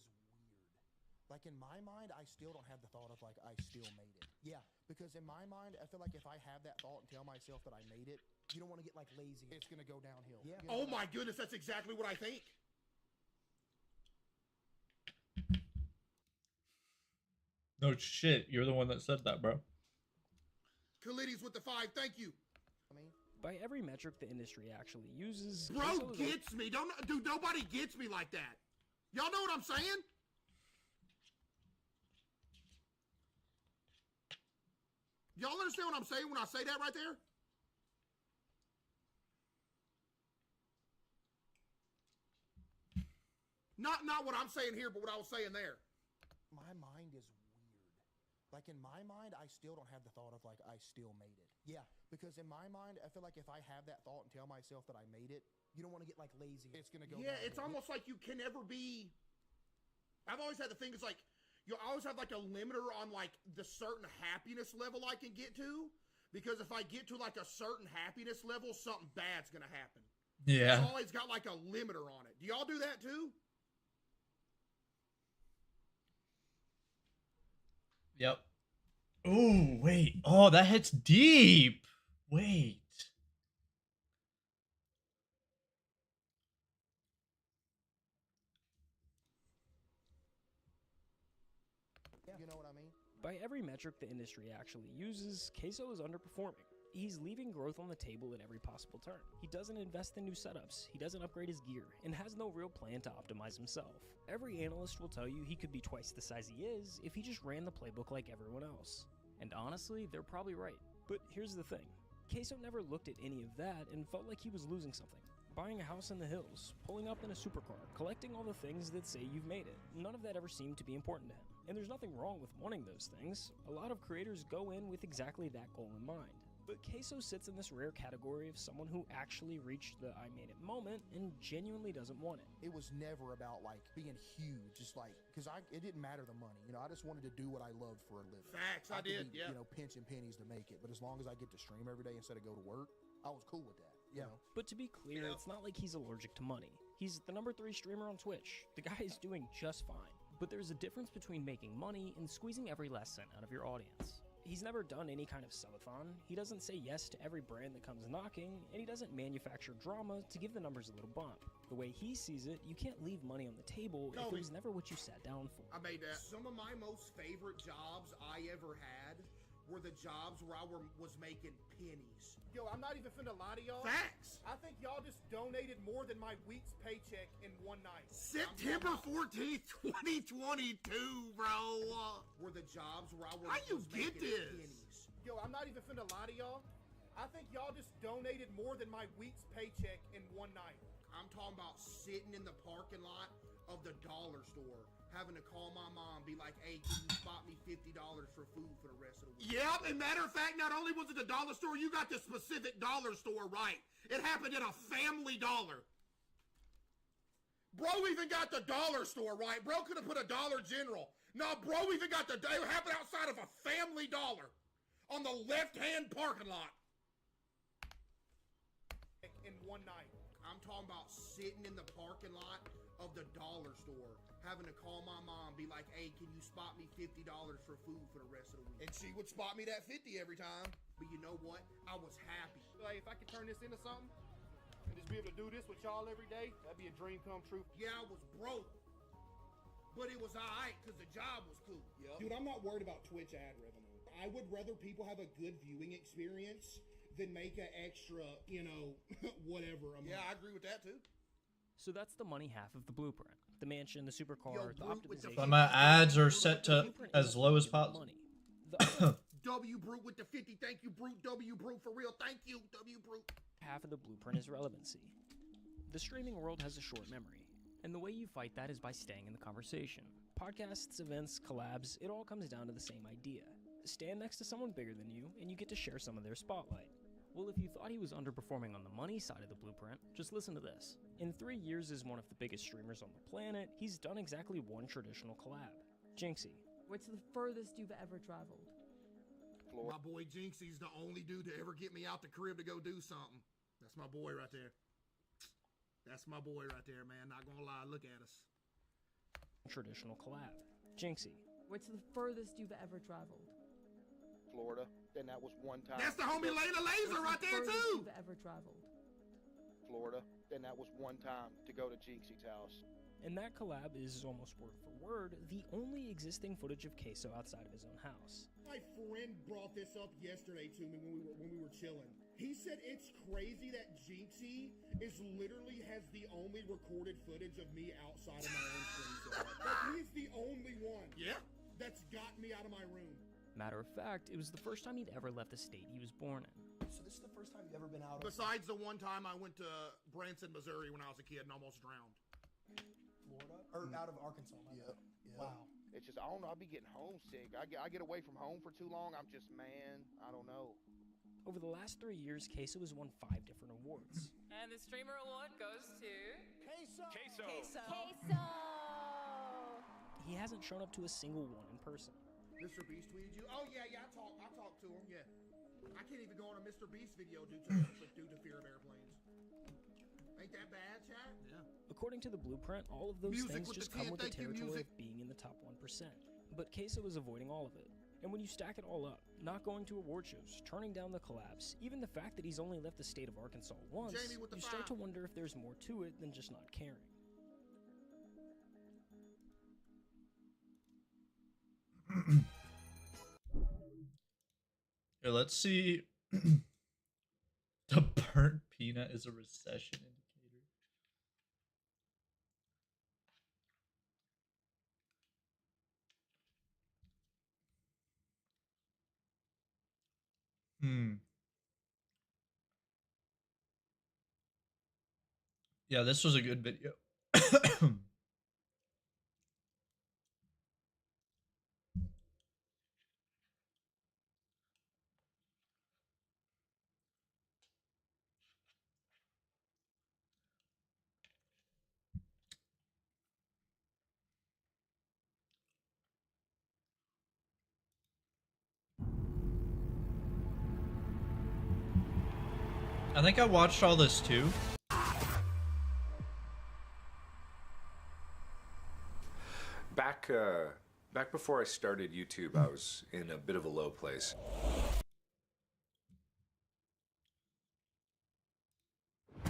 is weird. Like in my mind, I still don't have the thought of like I still made it. Yeah, because in my mind, I feel like if I have that thought and tell myself that I made it, you don't want to get like lazy. It's gonna go downhill. Yeah. You know Oh my goodness, that's exactly what I think. No shit, you're the one that said that, bro. Khalidis with the 5, thank you. I mean, By every metric the industry actually uses, Bro Queso is gets me. Don't, dude, nobody gets me like that. Y'all know what I'm saying? Y'all understand what I'm saying when I say that right there? Not what I'm saying here, but what I was saying there. my mind is weird. Like in my mind, I still don't have the thought of like I still made it. Yeah, because in my mind, I feel like if I have that thought and tell myself that I made it, you don't want to get like lazy. It's gonna go. Yeah, downhill. it's almost like you can never be. I've always had the thing is like you always have like a limiter on like the certain happiness level I can get to, because if I get to like a certain happiness level, something bad's gonna happen. Yeah. It's always got like a limiter on it. Do y'all do that too? Yep. Oh, wait. Oh, that hits deep. Wait. You know what I mean? By every metric the industry actually uses, Queso is underperforming. He's leaving growth on the table at every possible turn. He doesn't invest in new setups, he doesn't upgrade his gear, and has no real plan to optimize himself. Every analyst will tell you he could be twice the size he is if he just ran the playbook like everyone else. And honestly, they're probably right. But here's the thing. Queso never looked at any of that and felt like he was losing something. Buying a house in the hills, pulling up in a supercar, collecting all the things that say you've made it. None of that ever seemed to be important to him. And there's nothing wrong with wanting those things. A lot of creators go in with exactly that goal in mind. But Queso sits in this rare category of someone who actually reached the I made it moment and genuinely doesn't want it. It was never about like being huge, just like because it didn't matter the money. You know, I just wanted to do what I loved for a living. Facts, I could did, be, yeah. You know, pinching pennies to make it, but as long as I get to stream every day instead of go to work, I was cool with that. You know? But to be clear, it's not like he's allergic to money. He's the #3 streamer on Twitch. The guy is doing just fine. But there's a difference between making money and squeezing every last cent out of your audience. He's never done any kind of subathon, he doesn't say yes to every brand that comes knocking, and he doesn't manufacture drama to give the numbers a little bump. The way he sees it, you can't leave money on the table if it was never what you sat down for. I made that. Some of my most favorite jobs I ever had were the jobs where I was making pennies. Yo, I'm not even finna lie to y'all. Facts. I think y'all just donated more than my week's paycheck in one night. September 14th, 2022, bro. Were the jobs where I was How you get this? Pennies. Yo, I'm not even finna lie to y'all. I think y'all just donated more than my week's paycheck in one night. I'm talking about sitting in the parking lot of the dollar store, having to call my mom, be like, hey, can you spot me $50 for food for the rest of the week? Yep, and matter of fact, not only was it the dollar store, you got the specific dollar store right. It happened at a Family Dollar. Bro even got the dollar store right. Bro could have put a Dollar General. No, bro even got it happened outside of a Family Dollar on the left-hand parking lot. In one night. I'm talking about sitting in the parking lot of the dollar store, having to call my mom, be like, hey, can you spot me $50 for food for the rest of the week? And she would spot me that 50 every time. But you know what? I was happy. Like, if I could turn this into something and just be able to do this with y'all every day, that'd be a dream come true. Yeah, I was broke, but it was all right because the job was cool. Yep. Dude, I'm not worried about Twitch ad revenue. I would rather people have a good viewing experience than make an extra, you know, whatever. Yeah, I agree with that too. So that's the money half of the blueprint. The mansion, the supercar, the optimization. But my ads are set to as low as possible. W Brute with the 50. Thank you, Brute. W Brute for real. Thank you, W Brute. Half of the blueprint is relevancy. The streaming world has a short memory, and the way you fight that is by staying in the conversation. Podcasts, events, collabs, it all comes down to the same idea. Stand next to someone bigger than you, and you get to share some of their spotlight. Well, if you thought he was underperforming on the money side of the blueprint, just listen to this. In 3 years as one of the biggest streamers on the planet, he's done exactly one traditional collab. Jinxie. What's the furthest you've ever traveled? My boy Jinxie's the only dude to ever get me out the crib to go do something. That's my boy right there. That's my boy right there, man. Not gonna lie, look at us. traditional collab. Jinxie. What's the furthest you've ever traveled? Florida. Then that was one time. That's the homie Layla Laser right there Furthest too. you've ever traveled? Florida. Then that was one time to go to Jinxie's house. And that collab is almost word for word the only existing footage of Queso outside of his own house. My friend brought this up yesterday to me when we were chilling. He said it's crazy that Jinxie literally has the only recorded footage of me outside of my own screen set. Like, he's the only one. Yeah. That's got me out of my room. Matter of fact, it was the first time he'd ever left the state he was born in. So this is the first time you've ever been out of... Besides the one time I went to Branson, Missouri when I was a kid and almost drowned. Florida? Or out of Arkansas. Yeah. Wow. It's just, I don't know, I be getting homesick. I get away from home for too long. I'm just, man, I don't know. Over the last 3 years, Queso has won 5 different awards. And the streamer award goes to Queso. Queso. Queso. He hasn't shown up to a single one in person. Mr. Beast tweeted you? Oh, yeah, I talked to him, yeah. I can't even go on a Mr. Beast video due to fear of airplanes. Ain't that bad, chat? Yeah. According to the blueprint, all of those things just come with the territory of being in the top 1%. But Queso is avoiding all of it. And when you stack it all up, not going to award shows, turning down the collabs, even the fact that he's only left the state of Arkansas once, you start to wonder if there's more to it than just not caring. Here, let's see. The burnt peanut is a recession indicator. Yeah, this was a good video. I think I watched all this too. Back before I started YouTube, I was in a bit of a low place.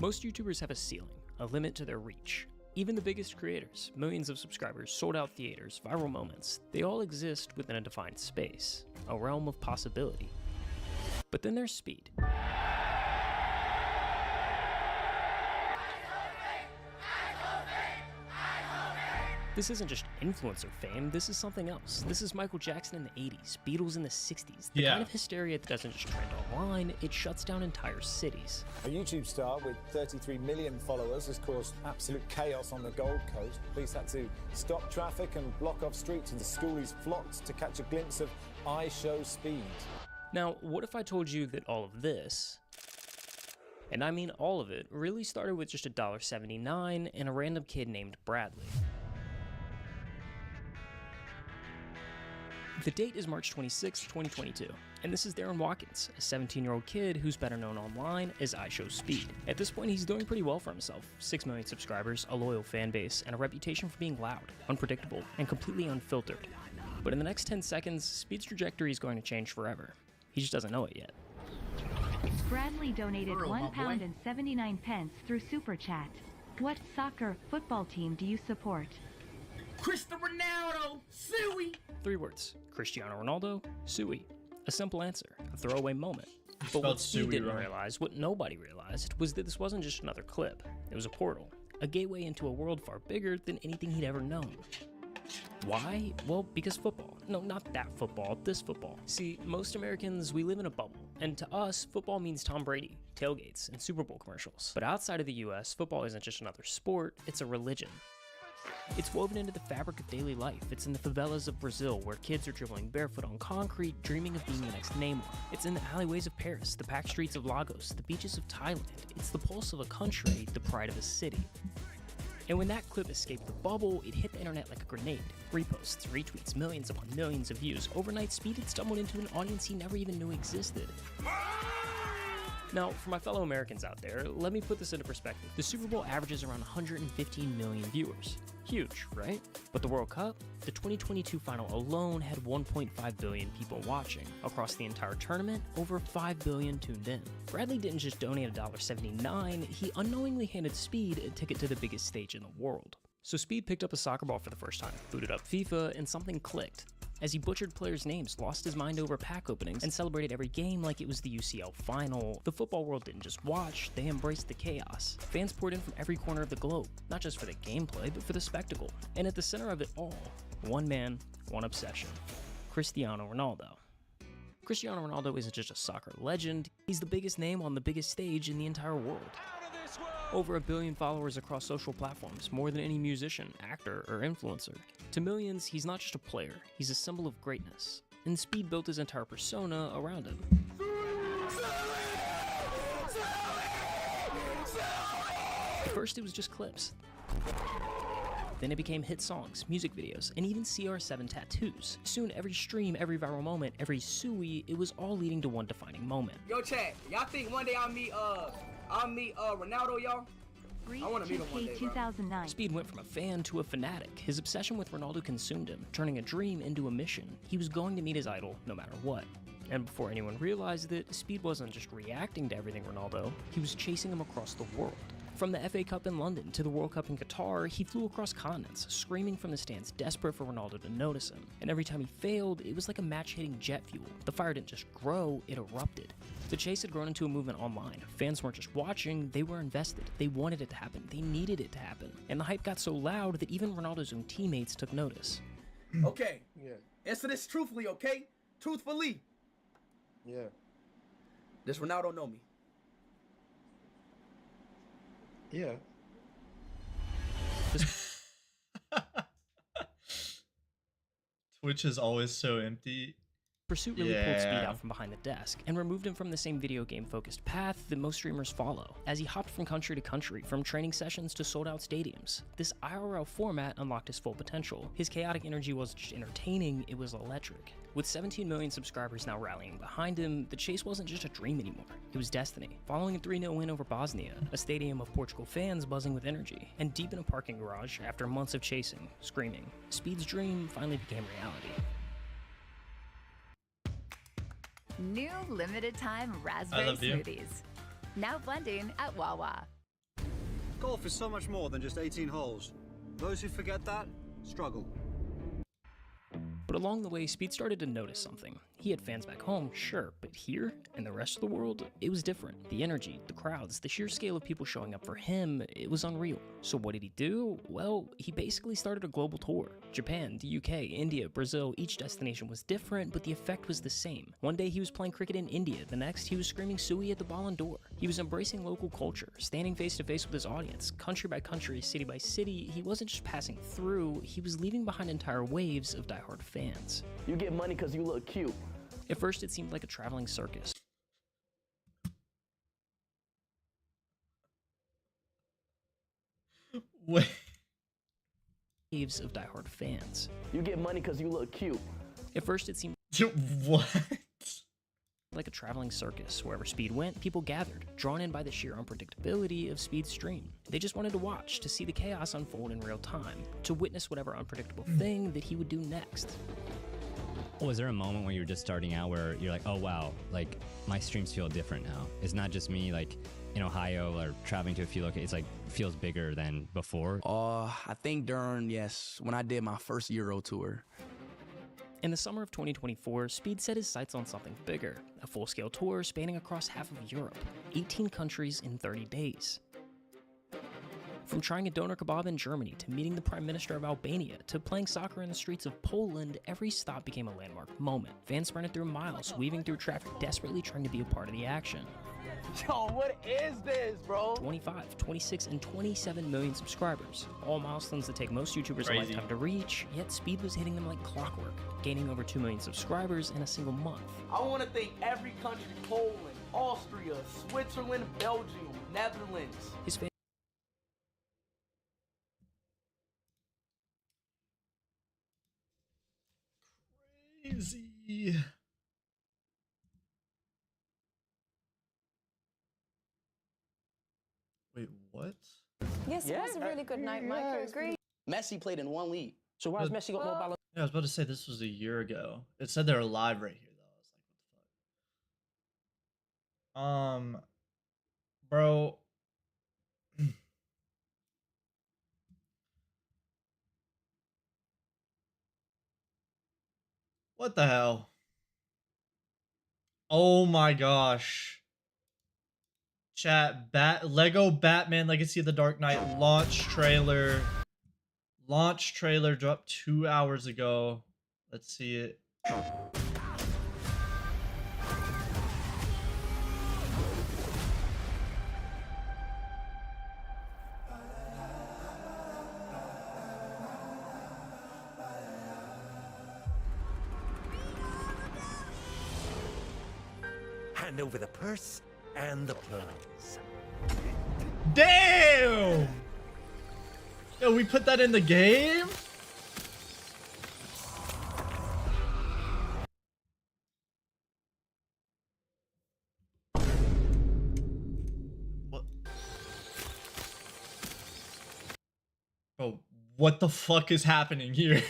Most YouTubers have a ceiling, a limit to their reach. Even the biggest creators, millions of subscribers, sold-out theaters, viral moments, they all exist within a defined space, a realm of possibility. But then there's speed. This isn't just influencer fame, this is something else. This is Michael Jackson in the 80s, Beatles in the 60s. The kind of hysteria that doesn't just trend online, it shuts down entire cities. A YouTube star with 33 million followers has caused absolute chaos on the Gold Coast. Police had to stop traffic and block off streets, and the schoolies flocked to catch a glimpse of I Show Speed. Now, what if I told you that all of this, and I mean all of it, really started with just $1.79 and a random kid named Bradley? The date is March 26, 2022, and this is Darren Watkins, a 17-year-old kid who's better known online as I Show Speed. At this point, he's doing pretty well for himself. 6 million subscribers, a loyal fan base, and a reputation for being loud, unpredictable, and completely unfiltered. But in the next 10 seconds, Speed's trajectory is going to change forever. He just doesn't know it yet. Bradley donated £1.79 through Super Chat. What soccer football team do you support? Cristiano Ronaldo, Suey. 3 words, Cristiano Ronaldo, Suey. A simple answer, a throwaway moment. But what Speed didn't realize, what nobody realized, was that this wasn't just another clip. It was a portal, a gateway into a world far bigger than anything he'd ever known. Why? Well, because football. No, not that football, this football. See, most Americans, we live in a bubble, and to us, football means Tom Brady, tailgates, and Super Bowl commercials. But outside of the US, football isn't just another sport, it's a religion. It's woven into the fabric of daily life. It's in the favelas of Brazil, where kids are dribbling barefoot on concrete, dreaming of being the next Neymar. It's in the alleyways of Paris, the packed streets of Lagos, the beaches of Thailand. It's the pulse of a country, the pride of a city. And when that clip escaped the bubble, it hit the internet like a grenade. Reposts, retweets, millions upon millions of views. Overnight, Speed had stumbled into an audience he never even knew existed. Now, for my fellow Americans out there, let me put this into perspective. The Super Bowl averages around 115 million viewers. Huge, right? But the World Cup? The 2022 final alone had 1.5 billion people watching. Across the entire tournament, over 5 billion tuned in. Bradley didn't just donate $1.79, he unknowingly handed Speed a ticket to the biggest stage in the world. So Speed picked up a soccer ball for the first time, booted up FIFA, and something clicked. As he butchered players' names, lost his mind over pack openings, and celebrated every game like it was the UCL final, the football world didn't just watch, they embraced the chaos. Fans poured in from every corner of the globe, not just for the gameplay, but for the spectacle. And at the center of it all, one man, one obsession: Cristiano Ronaldo. Cristiano Ronaldo isn't just a soccer legend, he's the biggest name on the biggest stage in the entire world. Over 1 billion followers across social platforms, more than any musician, actor, or influencer. To millions, he's not just a player, he's a symbol of greatness. And Speed built his entire persona around him. At first it was just clips. Then it became hit songs, music videos, and even CR7 tattoos. Soon every stream, every viral moment, every suey, it was all leading to one defining moment. Yo, chat, y'all think one day I'll meet Ronaldo, y'all? I want to meet him one day, 2009. Speed went from a fan to a fanatic. His obsession with Ronaldo consumed him, turning a dream into a mission. He was going to meet his idol no matter what. And before anyone realized it, Speed wasn't just reacting to everything Ronaldo, he was chasing him across the world. From the FA Cup in London to the World Cup in Qatar, he flew across continents, screaming from the stands, desperate for Ronaldo to notice him. And every time he failed, it was like a match hitting jet fuel. The fire didn't just grow, it erupted. The chase had grown into a movement online. Fans weren't just watching, they were invested. They wanted it to happen, they needed it to happen. And the hype got so loud that even Ronaldo's own teammates took notice. Okay. Yeah. Answer this truthfully, okay? Truthfully. Yeah. Does Ronaldo know me? Yeah. Twitch is always so empty. Pursuit really pulled Speed out from behind the desk and removed him from the same video game focused path that most streamers follow, as he hopped from country to country, from training sessions to sold out stadiums. This IRL format unlocked his full potential. His chaotic energy wasn't just entertaining, it was electric. With 17 million subscribers now rallying behind him, the chase wasn't just a dream anymore, it was destiny. Following a 3-0 win over Bosnia, a stadium of Portugal fans buzzing with energy, and deep in a parking garage after months of chasing, screaming, Speed's dream finally became reality. New limited time raspberry smoothies. Now blending at Wawa. Golf is so much more than just 18 holes. Those who forget that, struggle. But along the way, Speed started to notice something. He had fans back home, sure, but here, in the rest of the world, it was different. The energy, the crowds, the sheer scale of people showing up for him, it was unreal. So what did he do? Well, he basically started a global tour. Japan, the UK, India, Brazil, each destination was different, but the effect was the same. One day he was playing cricket in India, the next he was screaming Sui at the Ballon d'Or. He was embracing local culture, standing face to face with his audience, country by country, city by city. He wasn't just passing through, he was leaving behind entire waves of diehard fans. You get money because you look cute. At first, it seemed like a traveling circus. Wait. Waves of diehard fans. You get money because you look cute. At first, it seemed what? Like a traveling circus. Wherever Speed went, people gathered, drawn in by the sheer unpredictability of Speed's stream. They just wanted to watch, to see the chaos unfold in real time, to witness whatever unpredictable thing that he would do next. Was there a moment when you were just starting out where you're like, oh wow, like my streams feel different now? It's not just me like in Ohio or traveling to a few locations, it's like feels bigger than before? I think when I did my first Euro tour. In the summer of 2024, Speed set his sights on something bigger, a full-scale tour spanning across half of Europe, 18 countries in 30 days. From trying a doner kebab in Germany, to meeting the Prime Minister of Albania, to playing soccer in the streets of Poland, every stop became a landmark moment. Fans sprinted through miles, weaving through traffic, desperately trying to be a part of the action. Yo, what is this, bro? 25, 26, and 27 million subscribers. All milestones that take most YouTubers a lifetime to reach, yet Speed was hitting them like clockwork, gaining over 2 million subscribers in a single month. I want to thank every country: Poland, Austria, Switzerland, Belgium, Netherlands. His fans Crazy. What? Yes, it was a really good night, Mike. I agree. Messi played in one league. So why has Messi got more balance? Yeah, I was about to say this was a year ago. It said they're live right here though. I was like, what the fuck? Bro. What the hell? Oh my gosh. Chat, Lego Batman Legacy of the Dark Knight launch trailer. Launch trailer dropped 2 hours ago. Let's see it. Hand over the purse and the plums. Damn! Yo, we put that in the game? What? Bro, what the fuck is happening here?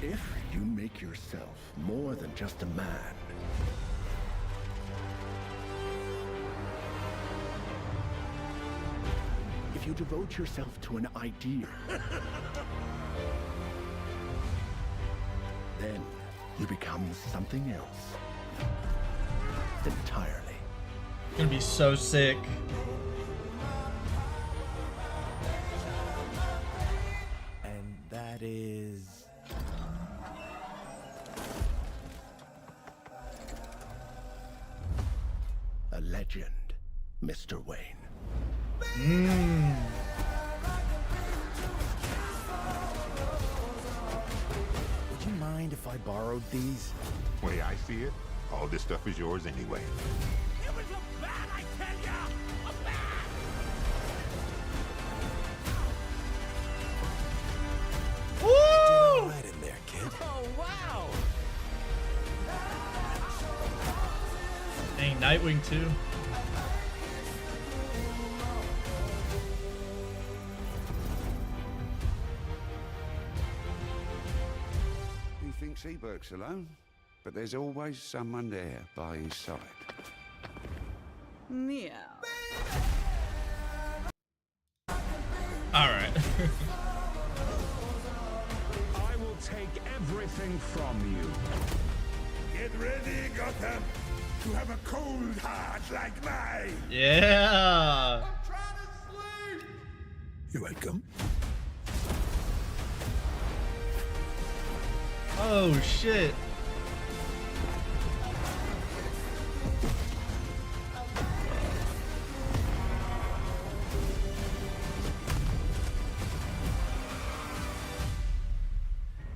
If you make yourself more than just a man, if you devote yourself to an idea, then you become something else entirely. It's gonna be so sick. And that is... a legend, Mr. Wayne. Would you mind if I borrowed these? Way I see it, all this stuff is yours anyway. It was a bat, I tell ya! A bat! Woo! Right in there, kid. Oh, wow! Dang, Nightwing too. He thinks he works alone, but there's always someone there by his side. Meow. All right. I will take everything from you. Get ready, Gotham, to have a cold heart like mine. Yeah. You're welcome. Oh shit.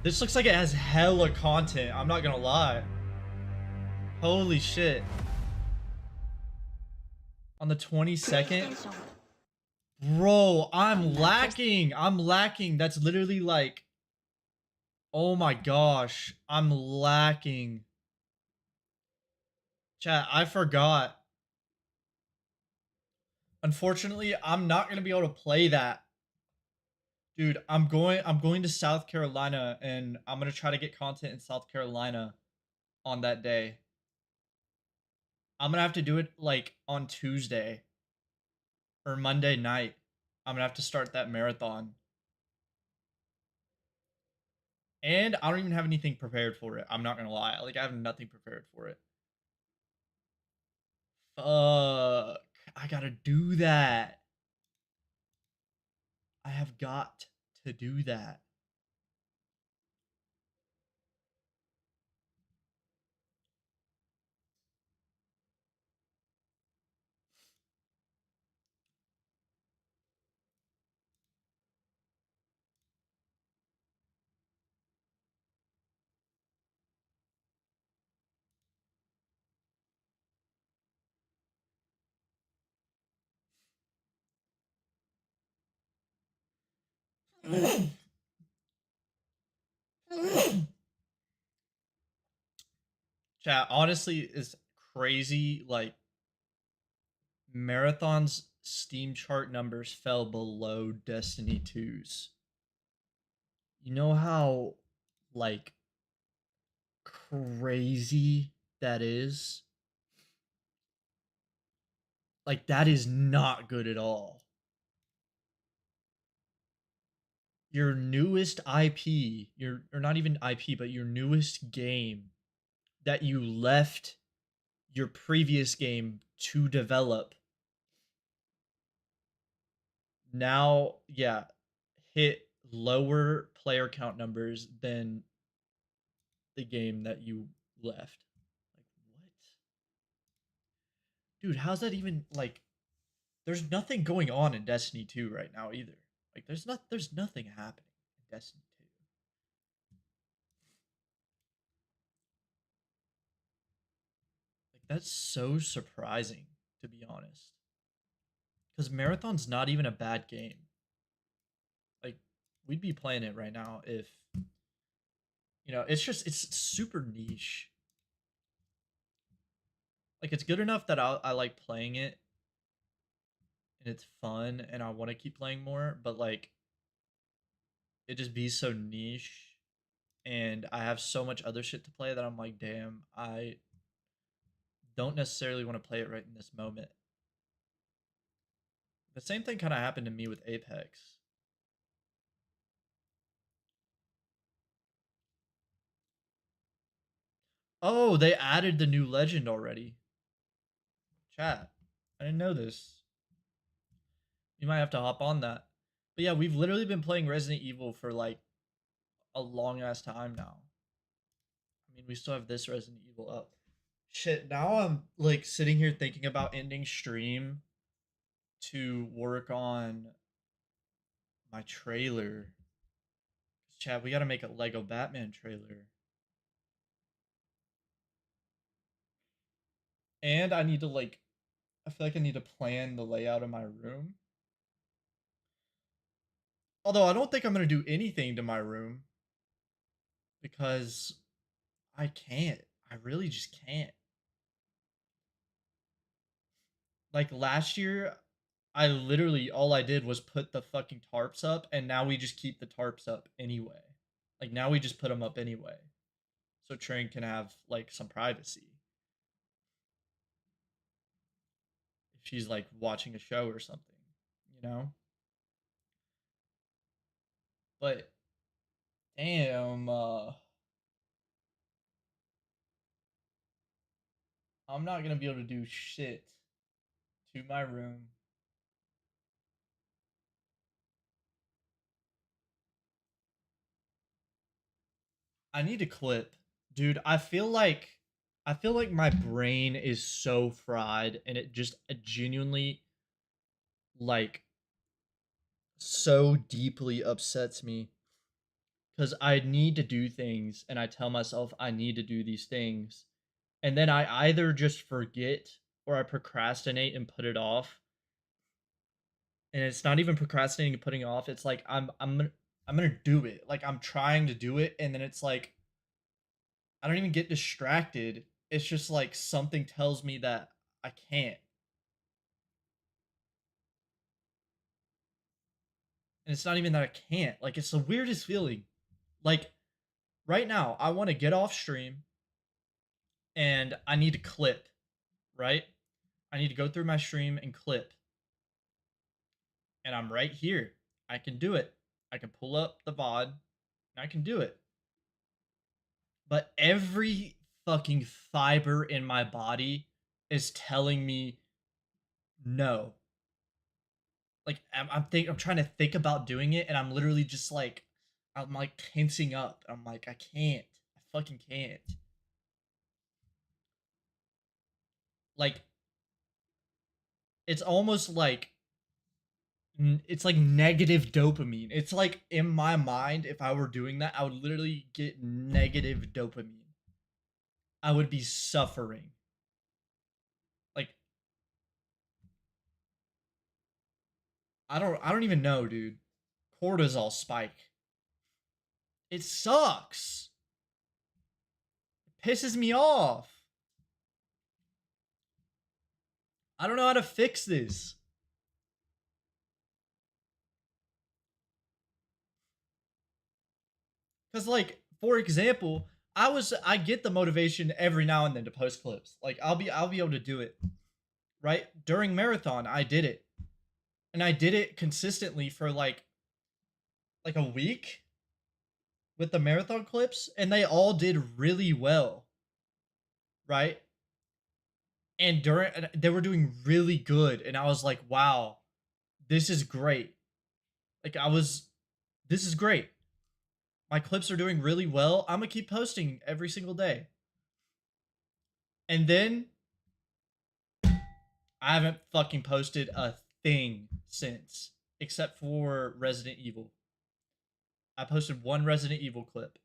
This looks like it has hella content, I'm not gonna lie. Holy shit. On the 22nd? Bro, I'm lacking. I'm lacking. That's literally like... Oh my gosh. I'm lacking. Chat, I forgot. Unfortunately, I'm not going to be able to play that. Dude, I'm going to South Carolina and I'm going to try to get content in South Carolina on that day. I'm going to have to do it like on Tuesday or Monday night. I'm going to have to start that marathon. And I don't even have anything prepared for it. I'm not going to lie. Like, I have nothing prepared for it. Fuck. I got to do that. I have got to do that. Chat, honestly, it's crazy, like, Marathon's Steam chart numbers fell below Destiny 2's. You know how, like, crazy that is? Like, that is not good at all. Your newest IP, or not even IP, but your newest game that you left your previous game to develop, now, yeah, hit lower player count numbers than the game that you left. Like, what? Dude, how's that even, like, there's nothing going on in Destiny 2 right now either. Like, there's nothing happening in Destiny 2. Like, that's so surprising, to be honest. Because Marathon's not even a bad game. Like, we'd be playing it right now if, you know, it's super niche. Like, it's good enough that I like playing it, and it's fun, and I want to keep playing more, but, like, it just be so niche, and I have so much other shit to play that I'm like, damn, I don't necessarily want to play it right in this moment. The same thing kind of happened to me with Apex. Oh, they added the new legend already. Chat. I didn't know this. You might have to hop on that. But yeah, we've literally been playing Resident Evil for like a long ass time now. I mean, we still have this Resident Evil up. Shit, now I'm like sitting here thinking about ending stream to work on my trailer. Chat, we gotta make a Lego Batman trailer. And I need to like, I feel like I need to plan the layout of my room. Although I don't think I'm going to do anything to my room. Because I can't. I really just can't. Like last year, I literally, all I did was put the fucking tarps up, and now we just keep the tarps up anyway. Like now we just put them up anyway. So Train can have like some privacy. If she's like watching a show or something, you know? But damn, I'm not gonna be able to do shit to my room. I need a clip. Dude, I feel like my brain is so fried, and it just genuinely like so deeply upsets me because I need to do things and I tell myself I need to do these things, and then I either just forget or I procrastinate and put it off. And it's not even procrastinating and putting it off. It's like I'm gonna do it. Like I'm trying to do it, and then it's like I don't even get distracted. It's just like something tells me that I can't. And it's not even that I can't. Like it's the weirdest feeling. Like right now, I want to get off stream and I need to clip, right? I need to go through my stream and clip. And I'm right here. I can do it. I can pull up the VOD and I can do it. But every fucking fiber in my body is telling me no. Like I'm trying to think about doing it, and I'm literally just like I'm like tensing up. I'm like I can't. I fucking can't. Like it's almost like it's like negative dopamine. It's like in my mind, if I were doing that, I would literally get negative dopamine. I would be suffering. Like I don't even know, dude. Cortisol spike. It sucks. It pisses me off. I don't know how to fix this. Cause like, for example, I get the motivation every now and then to post clips. Like I'll be able to do it. Right? During marathon, I did it. And I did it consistently for like a week with the marathon clips, and they all did really well. Right? And they were doing really good, and I was like, wow, this is great. Like this is great. My clips are doing really well. I'm gonna keep posting every single day. And then I haven't fucking posted a thing since, except for Resident Evil. I posted one Resident Evil clip,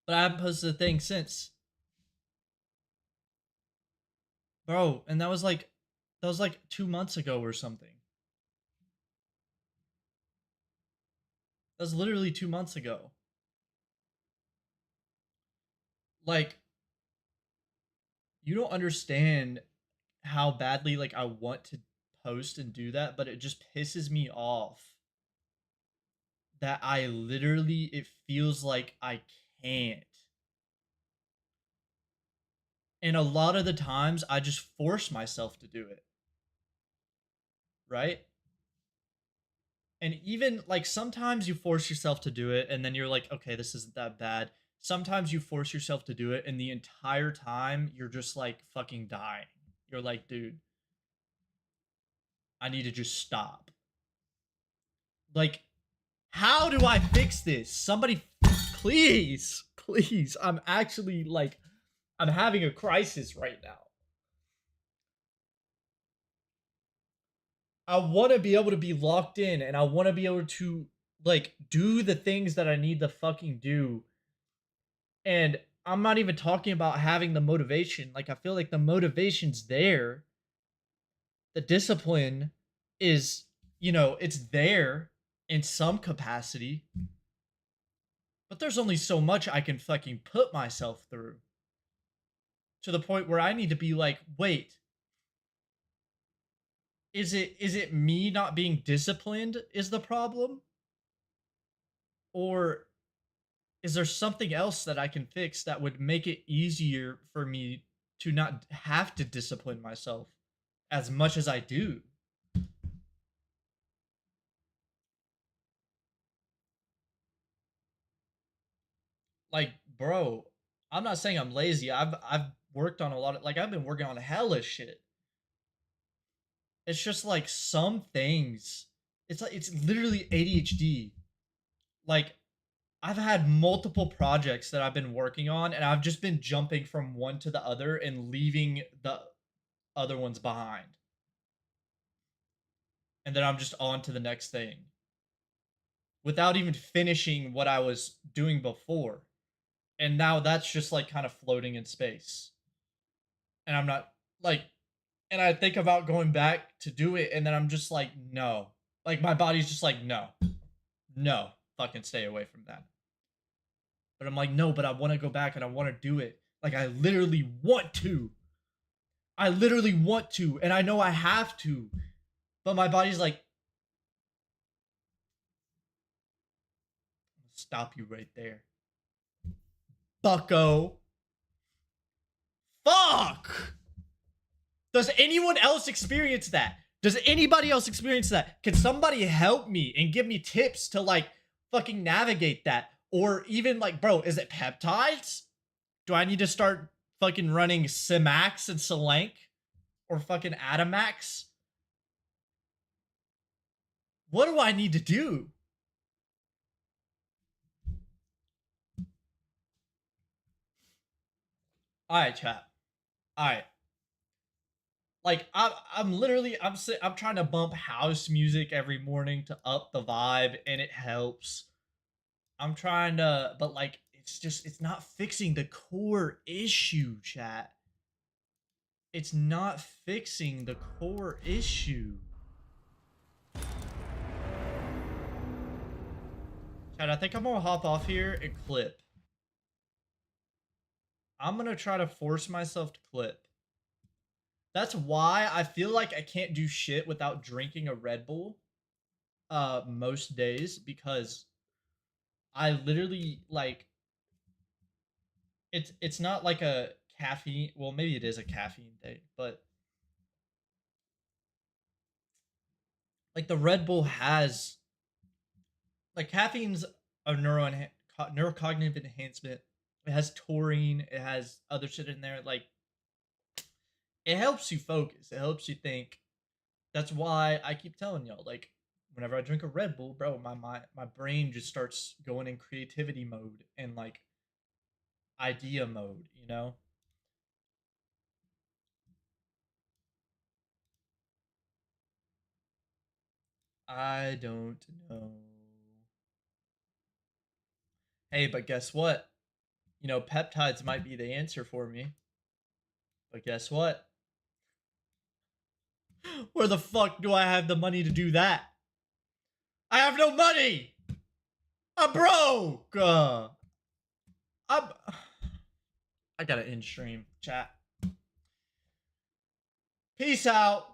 but I haven't posted a thing since. Bro, and that was like 2 months ago or something. That was literally 2 months ago. Like, you don't understand how badly like I want to post and do that, but it just pisses me off that I literally, it feels like I can't. And a lot of the times I just force myself to do it. Right? And even like sometimes you force yourself to do it and then you're like, okay, this isn't that bad. Sometimes you force yourself to do it and the entire time you're just like fucking dying. You're like, dude, I need to just stop. Like, how do I fix this? Somebody, please, please. I'm actually like, I'm having a crisis right now. I want to be able to be locked in and I want to be able to like do the things that I need to fucking do. And I'm not even talking about having the motivation. Like, I feel like the motivation's there. The discipline is, you know, it's there in some capacity. But there's only so much I can fucking put myself through. To the point where I need to be like, wait. Is it me not being disciplined is the problem? Or is there something else that I can fix that would make it easier for me to not have to discipline myself as much as I do? Like, bro, I'm not saying I'm lazy. I've worked on a lot of, like, I've been working on hella shit. It's just like some things, it's like, it's literally ADHD. Like, I've had multiple projects that I've been working on and I've just been jumping from one to the other and leaving the other ones behind. And then I'm just on to the next thing without even finishing what I was doing before. And now that's just like kind of floating in space. And I'm not like, and I think about going back to do it and then I'm just like, no. Like, my body's just like, no. No, fucking stay away from that. But I'm like, no, but I want to go back and I want to do it. Like, I literally want to. I literally want to. And I know I have to. But my body's like, stop you right there. Bucko. Fuck! Does anyone else experience that? Does anybody else experience that? Can somebody help me and give me tips to, like, fucking navigate that? Or even, like, bro, is it peptides? Do I need to start fucking running Simax and Selenk? Or fucking Adamax? What do I need to do? Alright, chat. Alright. Like, I'm literally, I'm trying to bump house music every morning to up the vibe, and it helps. I'm trying to, but like, it's not fixing the core issue, chat. It's not fixing the core issue. Chat, I think I'm gonna hop off here and clip. I'm gonna try to force myself to clip. That's why I feel like I can't do shit without drinking a Red Bull most days, because I literally like it's not like a caffeine, well maybe it is a caffeine day, but like the Red Bull has like caffeine's a neurocognitive enhancement. It has taurine, it has other shit in there, like it helps you focus, it helps you think. That's why I keep telling y'all, like, whenever I drink a Red Bull, bro, my brain just starts going in creativity mode and like idea mode, you know? I don't know. Hey, but guess what? You know, peptides might be the answer for me. But guess what? Where the fuck do I have the money to do that? I have no money! I'm broke! I gotta end stream, chat. Peace out.